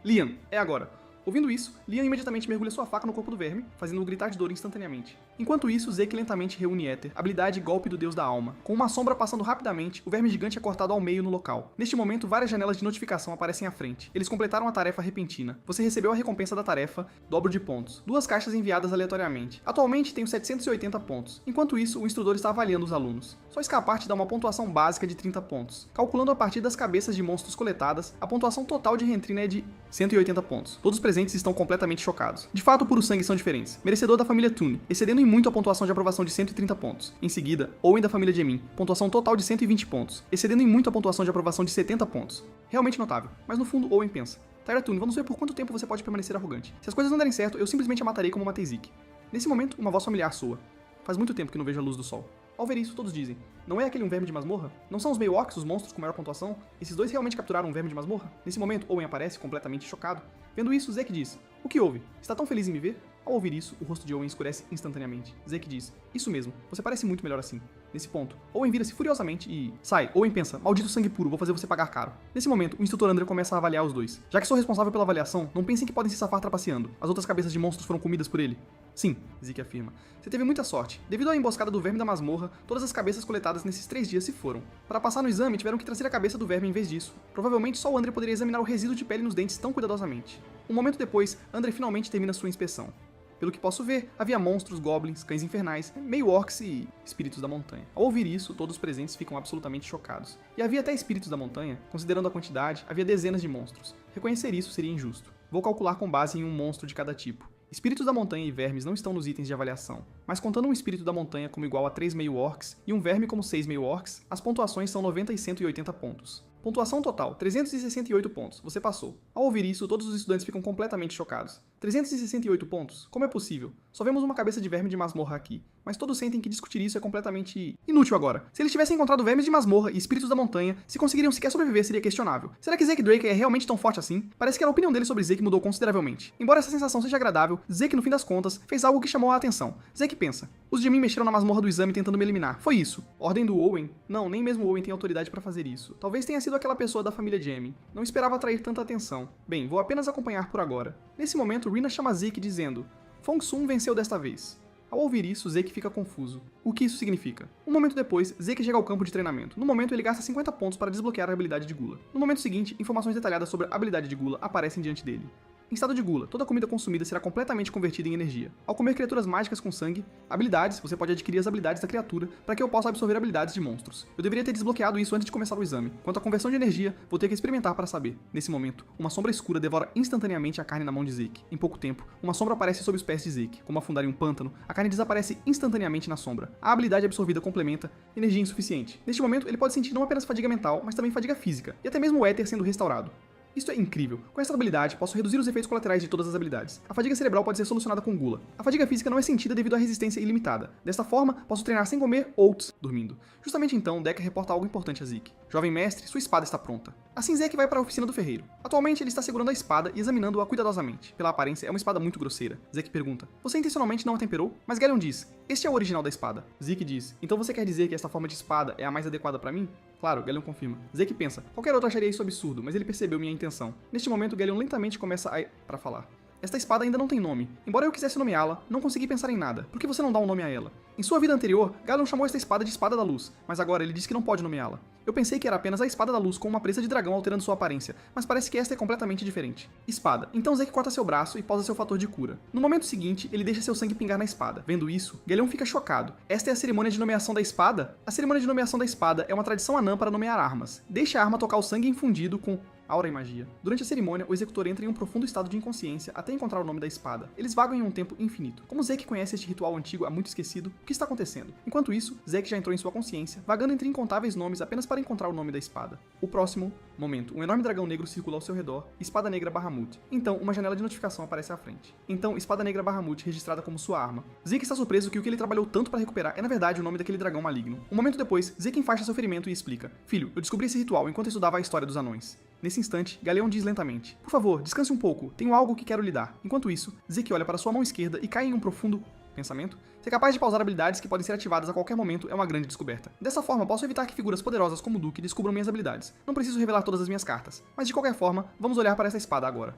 "Liam, é agora." Ouvindo isso, Liam imediatamente mergulha sua faca no corpo do verme, fazendo-o gritar de dor instantaneamente. Enquanto isso, Zeke lentamente reúne Éter, habilidade golpe do deus da alma. Com uma sombra passando rapidamente, o verme gigante é cortado ao meio no local. Neste momento, várias janelas de notificação aparecem à frente. Eles completaram a tarefa repentina. Você recebeu a recompensa da tarefa, dobro de pontos. 2 caixas enviadas aleatoriamente. Atualmente tenho 780 pontos. Enquanto isso, o instrutor está avaliando os alunos. Só escapar te dá uma pontuação básica de 30 pontos. Calculando a partir das cabeças de monstros coletadas, a pontuação total de Rentrina é de 180 pontos. Todos os presentes estão completamente chocados. De fato, o puro sangue são diferentes. Merecedor da família Toon, excedendo em muito a pontuação de aprovação de 130 pontos. Em seguida, Owen da família Gemin, pontuação total de 120 pontos, excedendo em muito a pontuação de aprovação de 70 pontos. Realmente notável. Mas no fundo, Owen pensa: "Tyra Toon, vamos ver por quanto tempo você pode permanecer arrogante. Se as coisas não derem certo, eu simplesmente a matarei como matei Zeke." Nesse momento, uma voz familiar soa. Faz muito tempo que não vejo a luz do sol. Ao ver isso, todos dizem: "Não é aquele um verme de masmorra? Não são os meio-orcs os monstros com maior pontuação? Esses dois realmente capturaram um verme de masmorra?" Nesse momento, Owen aparece, completamente chocado. Vendo isso, Zeke diz: "O que houve? Está tão feliz em me ver?" Ao ouvir isso, o rosto de Owen escurece instantaneamente. Zeke diz: "Isso mesmo, você parece muito melhor assim." Nesse ponto, Owen vira-se furiosamente e... Sai, Owen pensa: "Maldito sangue puro, vou fazer você pagar caro." Nesse momento, o instrutor André começa a avaliar os dois. "Já que sou responsável pela avaliação, não pensem que podem se safar trapaceando. As outras cabeças de monstros foram comidas por ele." "Sim", Zeke afirma. "Você teve muita sorte. Devido à emboscada do verme da masmorra, todas as cabeças coletadas nesses 3 dias se foram. Para passar no exame, tiveram que trazer a cabeça do verme em vez disso. Provavelmente só o André poderia examinar o resíduo de pele nos dentes tão cuidadosamente." Um momento depois, André finalmente termina sua inspeção. Pelo que posso ver, havia monstros, goblins, cães infernais, meio-orcs e espíritos da montanha. Ao ouvir isso, todos os presentes ficam absolutamente chocados. E havia até espíritos da montanha, considerando a quantidade, havia dezenas de monstros. Reconhecer isso seria injusto. Vou calcular com base em um monstro de cada tipo. Espíritos da montanha e vermes não estão nos itens de avaliação, mas contando um espírito da montanha como igual a 3 meio-orcs e um verme como 6 meio-orcs, as pontuações são 90 e 180 pontos. Pontuação total, 368 pontos. Você passou. Ao ouvir isso, todos os estudantes ficam completamente chocados. 368 pontos? Como é possível? Só vemos uma cabeça de verme de masmorra aqui. Mas todos sentem que discutir isso é completamente inútil agora. Se eles tivessem encontrado vermes de masmorra e espíritos da montanha, se conseguiriam sequer sobreviver seria questionável. Será que Zeke Drake é realmente tão forte assim? Parece que a opinião dele sobre Zeke mudou consideravelmente. Embora essa sensação seja agradável, Zeke, no fim das contas, fez algo que chamou a atenção. Zeke pensa: "Os Gemin mexeram na masmorra do exame tentando me eliminar. Foi isso." Ordem do Owen? Não, nem mesmo Owen tem autoridade para fazer isso. Talvez tenha sido aquela pessoa da família Gemin. Não esperava atrair tanta atenção. Bem, vou apenas acompanhar por agora. Nesse momento, Rina chama Zeke dizendo: "Fong Sun venceu desta vez." Ao ouvir isso, Zeke fica confuso. O que isso significa? Um momento depois, Zeke chega ao campo de treinamento. No momento, ele gasta 50 pontos para desbloquear a habilidade de Gula. No momento seguinte, informações detalhadas sobre a habilidade de Gula aparecem diante dele. Em estado de Gula, toda comida consumida será completamente convertida em energia. Ao comer criaturas mágicas com sangue, habilidades, você pode adquirir as habilidades da criatura para que eu possa absorver habilidades de monstros. Eu deveria ter desbloqueado isso antes de começar o exame. Quanto à conversão de energia, vou ter que experimentar para saber. Nesse momento, uma sombra escura devora instantaneamente a carne na mão de Zeke. Em pouco tempo, uma sombra aparece sob os pés de Zeke. Como afundar em um pântano, a carne desaparece instantaneamente na sombra. A habilidade absorvida complementa energia insuficiente. Neste momento, ele pode sentir não apenas fadiga mental, mas também fadiga física, e até mesmo o éter sendo restaurado. Isso é incrível. Com essa habilidade, posso reduzir os efeitos colaterais de todas as habilidades. A fadiga cerebral pode ser solucionada com Gula. A fadiga física não é sentida devido à resistência ilimitada. Desta forma, posso treinar sem comer ou dormindo. Justamente então, Decker reporta algo importante a Zeke. Jovem mestre, sua espada está pronta. Assim, Zeke vai para a oficina do ferreiro. Atualmente, ele está segurando a espada e examinando-a cuidadosamente. Pela aparência, é uma espada muito grosseira. Zeke pergunta, você intencionalmente não a temperou? Mas Galleon diz, este é o original da espada. Zeke diz, então você quer dizer que esta forma de espada é a mais adequada para mim? Claro, Galleon confirma. Zeke pensa, qualquer outro acharia isso absurdo, mas ele percebeu minha intenção. Neste momento, Galleon lentamente começa para falar. Esta espada ainda não tem nome. Embora eu quisesse nomeá-la, não consegui pensar em nada. Por que você não dá um nome a ela? Em sua vida anterior, Galleon chamou esta espada de Espada da Luz, mas agora ele diz que não pode nomeá-la. Eu pensei que era apenas a Espada da Luz com uma presa de dragão alterando sua aparência, mas parece que esta é completamente diferente. Espada. Então Zeke corta seu braço e pausa seu fator de cura. No momento seguinte, ele deixa seu sangue pingar na espada. Vendo isso, Galleon fica chocado. Esta é a cerimônia de nomeação da espada? A cerimônia de nomeação da espada é uma tradição anã para nomear armas. Deixe a arma tocar o sangue infundido com aura e magia. Durante a cerimônia, o executor entra em um profundo estado de inconsciência até encontrar o nome da espada. Eles vagam em um tempo infinito. Como Zeke conhece este ritual antigo há muito esquecido, o que está acontecendo? Enquanto isso, Zeke já entrou em sua consciência, vagando entre incontáveis nomes apenas para encontrar o nome da espada. O próximo momento, um enorme dragão negro circula ao seu redor, Espada Negra Bahamut. Então, uma janela de notificação aparece à frente. Então, Espada Negra Bahamut registrada como sua arma. Zeke está surpreso que o que ele trabalhou tanto para recuperar é na verdade o nome daquele dragão maligno. Um momento depois, Zeke enfaixa seu ferimento e explica: Filho, eu descobri esse ritual enquanto estudava a história dos anões. Nesse instante, Galleon diz lentamente, por favor, descanse um pouco, tenho algo que quero lhe dar. Enquanto isso, Zeke olha para sua mão esquerda e cai em um profundo pensamento. Ser capaz de pausar habilidades que podem ser ativadas a qualquer momento é uma grande descoberta. Dessa forma, posso evitar que figuras poderosas como Duke descubram minhas habilidades. Não preciso revelar todas as minhas cartas. Mas de qualquer forma, vamos olhar para essa espada agora.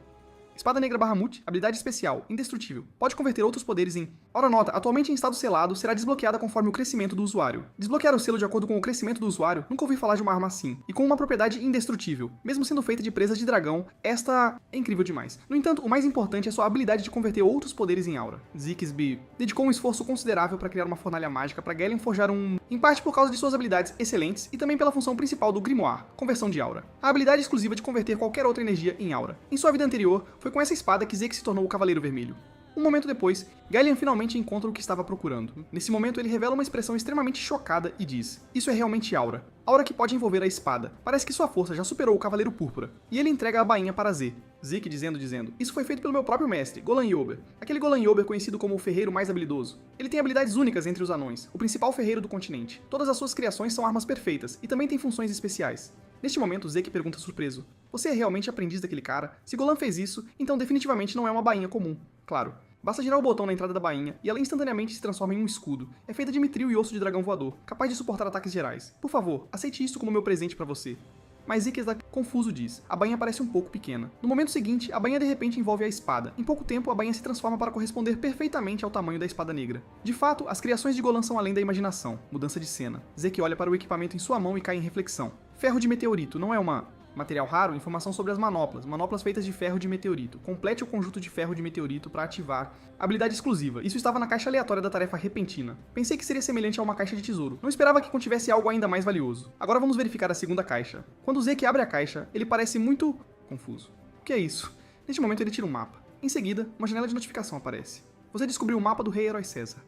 Espada Negra Bahamut, habilidade especial, indestrutível. Pode converter outros poderes em... Ora nota, atualmente em estado selado, será desbloqueada conforme o crescimento do usuário. Desbloquear o selo de acordo com o crescimento do usuário, nunca ouvi falar de uma arma assim. E com uma propriedade indestrutível. Mesmo sendo feita de presas de dragão, esta é incrível demais. No entanto, o mais importante é sua habilidade de converter outros poderes em aura. Zikesby dedicou um esforço considerável para criar uma fornalha mágica para Galleon forjar em parte por causa de suas habilidades excelentes e também pela função principal do Grimoire, conversão de aura. A habilidade exclusiva de converter qualquer outra energia em aura. Em sua vida anterior, foi com essa espada que Zeke se tornou o Cavaleiro Vermelho. Um momento depois, Galleon finalmente encontra o que estava procurando. Nesse momento, ele revela uma expressão extremamente chocada e diz: Isso é realmente aura. Aura que pode envolver a espada. Parece que sua força já superou o Cavaleiro Púrpura. E ele entrega a bainha para Z. Zeke dizendo, isso foi feito pelo meu próprio mestre, Golan Yober. Aquele Golan Yober conhecido como o ferreiro mais habilidoso. Ele tem habilidades únicas entre os anões, o principal ferreiro do continente. Todas as suas criações são armas perfeitas e também tem funções especiais. Neste momento, Zeke pergunta surpreso: Você é realmente aprendiz daquele cara? Se Golan fez isso, então definitivamente não é uma bainha comum. Claro. Basta girar o botão na entrada da bainha e ela instantaneamente se transforma em um escudo. É feita de mitril e osso de dragão voador, capaz de suportar ataques gerais. Por favor, aceite isso como meu presente para você. Mas Zeke está confuso diz, a bainha parece um pouco pequena. No momento seguinte, a bainha de repente envolve a espada. Em pouco tempo, a bainha se transforma para corresponder perfeitamente ao tamanho da espada negra. De fato, as criações de Golan são além da imaginação. Mudança de cena. Zeke olha para o equipamento em sua mão e cai em reflexão. Ferro de meteorito não é uma... material raro, informação sobre as manoplas. Manoplas feitas de ferro de meteorito. Complete o conjunto de ferro de meteorito para ativar. Habilidade exclusiva. Isso estava na caixa aleatória da tarefa repentina. Pensei que seria semelhante a uma caixa de tesouro. Não esperava que contivesse algo ainda mais valioso. Agora vamos verificar a segunda caixa. Quando Zeke abre a caixa, ele parece muito... confuso. O que é isso? Neste momento ele tira um mapa. Em seguida, uma janela de notificação aparece. Você descobriu o mapa do Rei Herói César.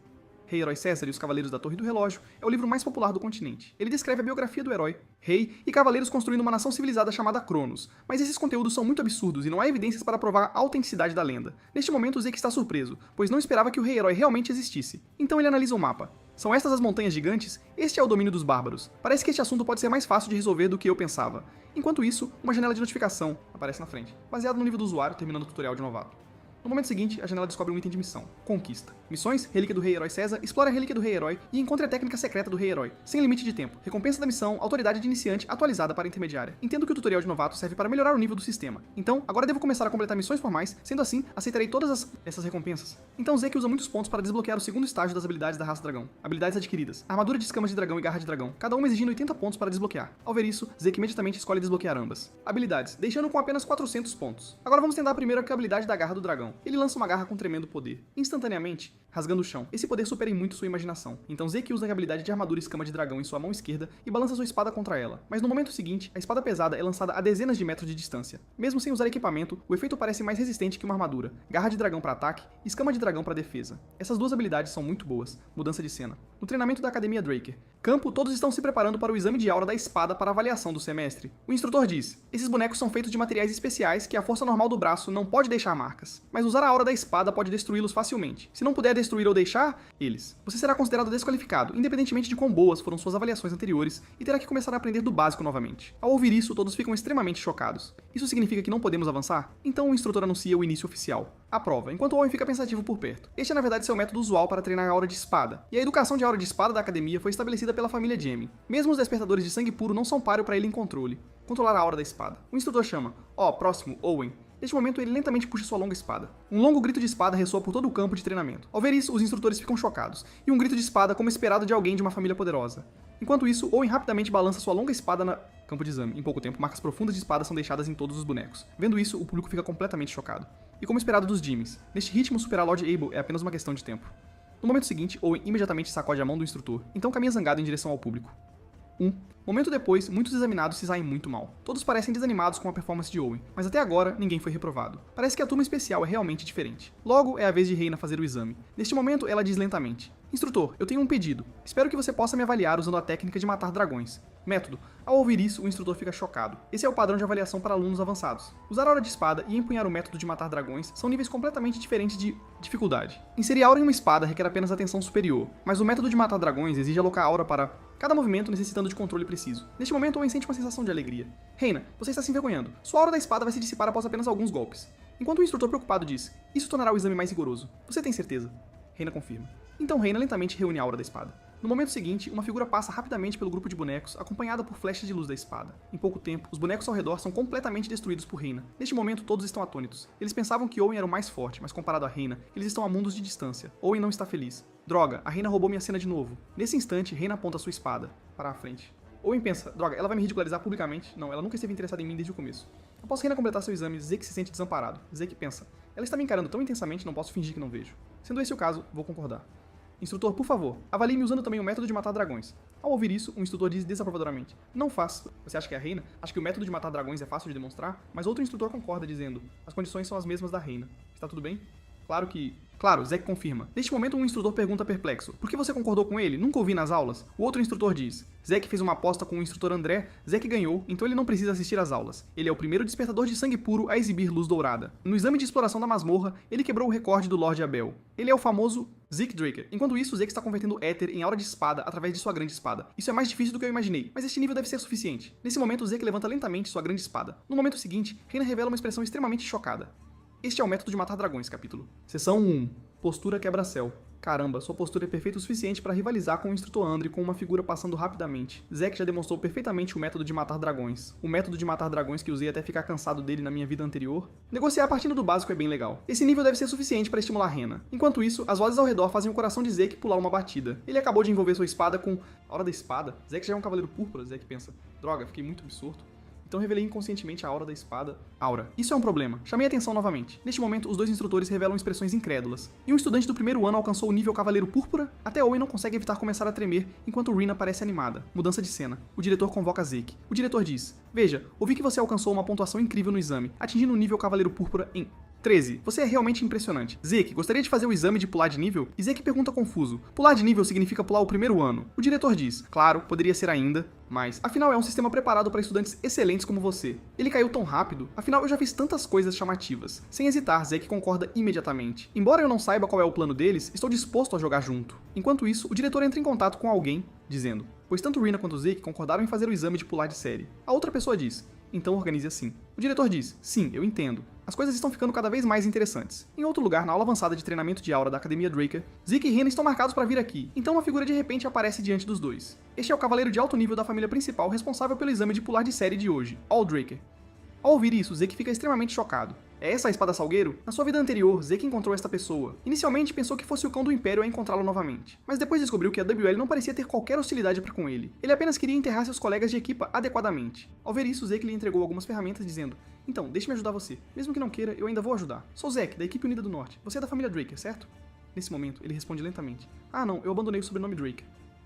Rei Herói César e os Cavaleiros da Torre do Relógio é o livro mais popular do continente. Ele descreve a biografia do herói, rei e cavaleiros construindo uma nação civilizada chamada Cronos, mas esses conteúdos são muito absurdos e não há evidências para provar a autenticidade da lenda. Neste momento, Zeke está surpreso, pois não esperava que o Rei Herói realmente existisse. Então ele analisa o mapa. São estas as montanhas gigantes? Este é o domínio dos bárbaros. Parece que este assunto pode ser mais fácil de resolver do que eu pensava. Enquanto isso, uma janela de notificação aparece na frente, baseado no nível do usuário terminando o tutorial de novato. No momento seguinte, a janela descobre um item de missão, Conquista. Missões, Relíquia do Rei Herói César, explore a Relíquia do Rei Herói e encontre a técnica secreta do Rei Herói, sem limite de tempo. Recompensa da missão, autoridade de iniciante atualizada para intermediária. Entendo que o tutorial de novato serve para melhorar o nível do sistema. Então, agora devo começar a completar missões formais, sendo assim, aceitarei todas essas recompensas. Então Zeke usa muitos pontos para desbloquear o segundo estágio das habilidades da raça dragão. Habilidades adquiridas. Armadura de escamas de dragão e garra de dragão, cada uma exigindo 80 pontos para desbloquear. Ao ver isso, Zeke imediatamente escolhe desbloquear ambas. Habilidades, deixando com apenas 400 pontos. Agora vamos tentar primeiro a habilidade da garra do dragão. Ele lança uma garra com tremendo poder, instantaneamente, rasgando o chão. Esse poder supera em muito sua imaginação. Então Zeke usa a habilidade de armadura escama de dragão em sua mão esquerda e balança sua espada contra ela. Mas no momento seguinte, a espada pesada é lançada a dezenas de metros de distância. Mesmo sem usar equipamento, o efeito parece mais resistente que uma armadura. Garra de dragão para ataque e escama de dragão para defesa. Essas duas habilidades são muito boas. Mudança de cena. No treinamento da Academia Draker. Campo, todos estão se preparando para o exame de aura da espada para avaliação do semestre. O instrutor diz: esses bonecos são feitos de materiais especiais que a força normal do braço não pode deixar marcas. Mas usar a aura da espada pode destruí-los facilmente. Se não puder destruir ou deixar eles, você será considerado desqualificado, independentemente de quão boas foram suas avaliações anteriores, e terá que começar a aprender do básico novamente. Ao ouvir isso, todos ficam extremamente chocados. Isso significa que não podemos avançar? Então o instrutor anuncia o início oficial. A prova, enquanto o Owen fica pensativo por perto. Este é na verdade seu método usual para treinar a aura de espada, e a educação de aura de espada da academia foi estabelecida pela família Jaime. Mesmo os despertadores de sangue puro não são páreo para ele em controlar a aura da espada. O instrutor chama: próximo, Owen. Neste momento, ele lentamente puxa sua longa espada. Um longo grito de espada ressoa por todo o campo de treinamento. Ao ver isso, os instrutores ficam chocados, e um grito de espada como esperado de alguém de uma família poderosa. Enquanto isso, Owen rapidamente balança sua longa espada no campo de exame. Em pouco tempo, marcas profundas de espada são deixadas em todos os bonecos. Vendo isso, o público fica completamente chocado. E como esperado dos Jaimes, neste ritmo superar Lord Abel é apenas uma questão de tempo. No momento seguinte, Owen imediatamente sacode a mão do instrutor, então caminha zangado em direção ao público. Momento depois, muitos examinados se saem muito mal. Todos parecem desanimados com a performance de Owen, mas até agora ninguém foi reprovado. Parece que a turma especial é realmente diferente. Logo, é a vez de Reina fazer o exame. Neste momento, ela diz lentamente: instrutor, eu tenho um pedido. Espero que você possa me avaliar usando a técnica de matar dragões. Método. Ao ouvir isso, o instrutor fica chocado. Esse é o padrão de avaliação para alunos avançados. Usar a aura de espada e empunhar o método de matar dragões são níveis completamente diferentes de dificuldade. Inserir aura em uma espada requer apenas atenção superior, mas o método de matar dragões exige alocar aura para cada movimento necessitando de controle preciso. Neste momento, Owen sente uma sensação de alegria. Reina, você está se envergonhando. Sua aura da espada vai se dissipar após apenas alguns golpes. Enquanto o instrutor preocupado diz: isso tornará o exame mais rigoroso. Você tem certeza? Reina confirma. Então Reina lentamente reúne a aura da espada. No momento seguinte, uma figura passa rapidamente pelo grupo de bonecos, acompanhada por flechas de luz da espada. Em pouco tempo, os bonecos ao redor são completamente destruídos por Reina. Neste momento, todos estão atônitos. Eles pensavam que Owen era o mais forte, mas comparado a Reina, eles estão a mundos de distância. Owen não está feliz. Droga, a Reina roubou minha cena de novo. Nesse instante, Reina aponta sua espada para a frente. Owen pensa: droga, ela vai me ridicularizar publicamente? Não, ela nunca esteve interessada em mim desde o começo. Após Reina completar seu exame, Zeke se sente desamparado. Zeke pensa: ela está me encarando tão intensamente, não posso fingir que não vejo. Sendo esse o caso, vou concordar. Instrutor, por favor, avalie-me usando também o método de matar dragões. Ao ouvir isso, o instrutor diz desaprovadoramente: não faça. Você acha que é a Reina? Acha que o método de matar dragões é fácil de demonstrar? Mas outro instrutor concorda, dizendo: as condições são as mesmas da Reina. Está tudo bem? Claro, Zeke confirma. Neste momento, um instrutor pergunta perplexo: por que você concordou com ele? Nunca ouvi nas aulas? O outro instrutor diz: Zeke fez uma aposta com o instrutor André, Zeke ganhou, então ele não precisa assistir às aulas. Ele é o primeiro despertador de sangue puro a exibir luz dourada. No exame de exploração da masmorra, ele quebrou o recorde do Lord Abel. Ele é o famoso Zeke Draker. Enquanto isso, Zeke está convertendo éter em aura de espada através de sua grande espada. Isso é mais difícil do que eu imaginei, mas este nível deve ser suficiente. Nesse momento, Zeke levanta lentamente sua grande espada. No momento seguinte, Reina revela uma expressão extremamente chocada. Este é o método de matar dragões, capítulo. Seção 1. Postura quebra-céu. Caramba, sua postura é perfeita o suficiente para rivalizar com o instrutor Andre com uma figura passando rapidamente. Zeke já demonstrou perfeitamente o método de matar dragões. O método de matar dragões que usei até ficar cansado dele na minha vida anterior. Negociar partindo do básico é bem legal. Esse nível deve ser suficiente para estimular Reina. Enquanto isso, as vozes ao redor fazem o coração de Zeke pular uma batida. Ele acabou de envolver sua espada com a aura da espada. Zeke já é um cavaleiro púrpura, Zeke pensa: droga, fiquei muito absurdo. Então revelei inconscientemente a aura da espada. Aura. Isso é um problema. Chamei a atenção novamente. Neste momento, os dois instrutores revelam expressões incrédulas. E um estudante do primeiro ano alcançou o nível Cavaleiro Púrpura? Até Owen não consegue evitar começar a tremer, enquanto Reina parece animada. Mudança de cena. O diretor convoca Zeke. O diretor diz: veja, ouvi que você alcançou uma pontuação incrível no exame, atingindo o nível Cavaleiro Púrpura em 13. Você é realmente impressionante. Zeke, gostaria de fazer o exame de pular de nível? E Zeke pergunta confuso: pular de nível significa pular o primeiro ano? O diretor diz: claro, poderia ser ainda, mas afinal é um sistema preparado para estudantes excelentes como você. Ele caiu tão rápido, afinal eu já fiz tantas coisas chamativas. Sem hesitar, Zeke concorda imediatamente. Embora eu não saiba qual é o plano deles, estou disposto a jogar junto. Enquanto isso, o diretor entra em contato com alguém, dizendo: pois tanto Reina quanto Zeke concordaram em fazer o exame de pular de série. A outra pessoa diz: então organize assim. O diretor diz: sim, eu entendo. As coisas estão ficando cada vez mais interessantes. Em outro lugar, na aula avançada de treinamento de aura da Academia Draker, Zeke e Rina estão marcados para vir aqui, então uma figura de repente aparece diante dos dois. Este é o cavaleiro de alto nível da família principal responsável pelo exame de pular de série de hoje, All Draker. Ao ouvir isso, Zeke fica extremamente chocado. É essa a espada Salgueiro? Na sua vida anterior, Zeke encontrou esta pessoa. Inicialmente pensou que fosse o cão do Império a encontrá-lo novamente, mas depois descobriu que a WL não parecia ter qualquer hostilidade para com ele. Ele apenas queria enterrar seus colegas de equipa adequadamente. Ao ver isso, Zeke lhe entregou algumas ferramentas dizendo: "Então, deixe-me ajudar você. Mesmo que não queira, eu ainda vou ajudar. Sou Zack, da equipe Unida do Norte. Você é da família Draker, certo?" Nesse momento, ele responde lentamente: "Ah não, eu abandonei o sobrenome Draker."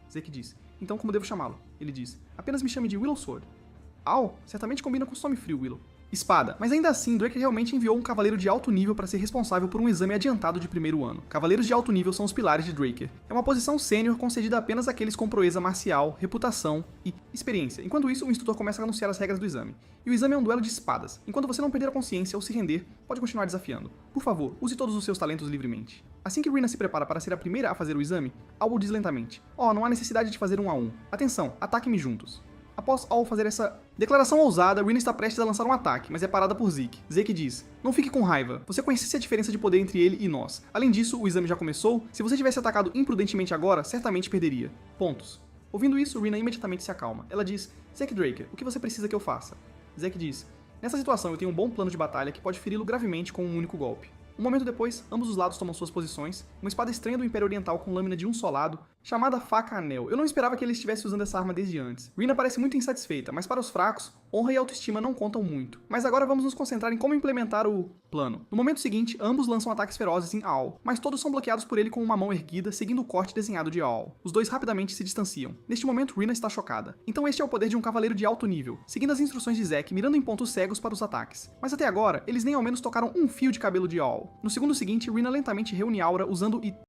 Zeke diz: "Então como devo chamá-lo?" Ele diz: "Apenas me chame de Willow Sword." "Au, certamente combina com some frio, Willow." Espada. Mas ainda assim, Draker realmente enviou um cavaleiro de alto nível para ser responsável por um exame adiantado de primeiro ano. Cavaleiros de alto nível são os pilares de Draker. É uma posição sênior concedida apenas àqueles com proeza marcial, reputação e experiência. Enquanto isso, o instrutor começa a anunciar as regras do exame. E o exame é um duelo de espadas. Enquanto você não perder a consciência ou se render, pode continuar desafiando. Por favor, use todos os seus talentos livremente. Assim que Rina se prepara para ser a primeira a fazer o exame, Owl diz lentamente: "Oh, não há necessidade de fazer 1 a 1. Atenção, ataque-me juntos." Após Owl fazer essa declaração ousada, Rina está prestes a lançar um ataque, mas é parada por Zeke. Zeke diz: "Não fique com raiva, você conhece a diferença de poder entre ele e nós. Além disso, o exame já começou, se você tivesse atacado imprudentemente agora, certamente perderia. Pontos." Ouvindo isso, Rina imediatamente se acalma. Ela diz: "Zack Draker, o que você precisa que eu faça?" Zack diz: "Nessa situação eu tenho um bom plano de batalha que pode feri-lo gravemente com um único golpe." Um momento depois, ambos os lados tomam suas posições, uma espada estranha do Império Oriental com lâmina de um só lado, chamada Faca Anel. Eu não esperava que ele estivesse usando essa arma desde antes. Rina parece muito insatisfeita, mas para os fracos, honra e autoestima não contam muito. Mas agora vamos nos concentrar em como implementar o plano. No momento seguinte, ambos lançam ataques ferozes em Owl, mas todos são bloqueados por ele com uma mão erguida, seguindo o corte desenhado de Owl. Os dois rapidamente se distanciam. Neste momento, Rina está chocada. Então este é o poder de um cavaleiro de alto nível, seguindo as instruções de Zack, mirando em pontos cegos para os ataques. Mas até agora, eles nem ao menos tocaram um fio de cabelo de Owl. No segundo seguinte, Rina lentamente reúne aura usando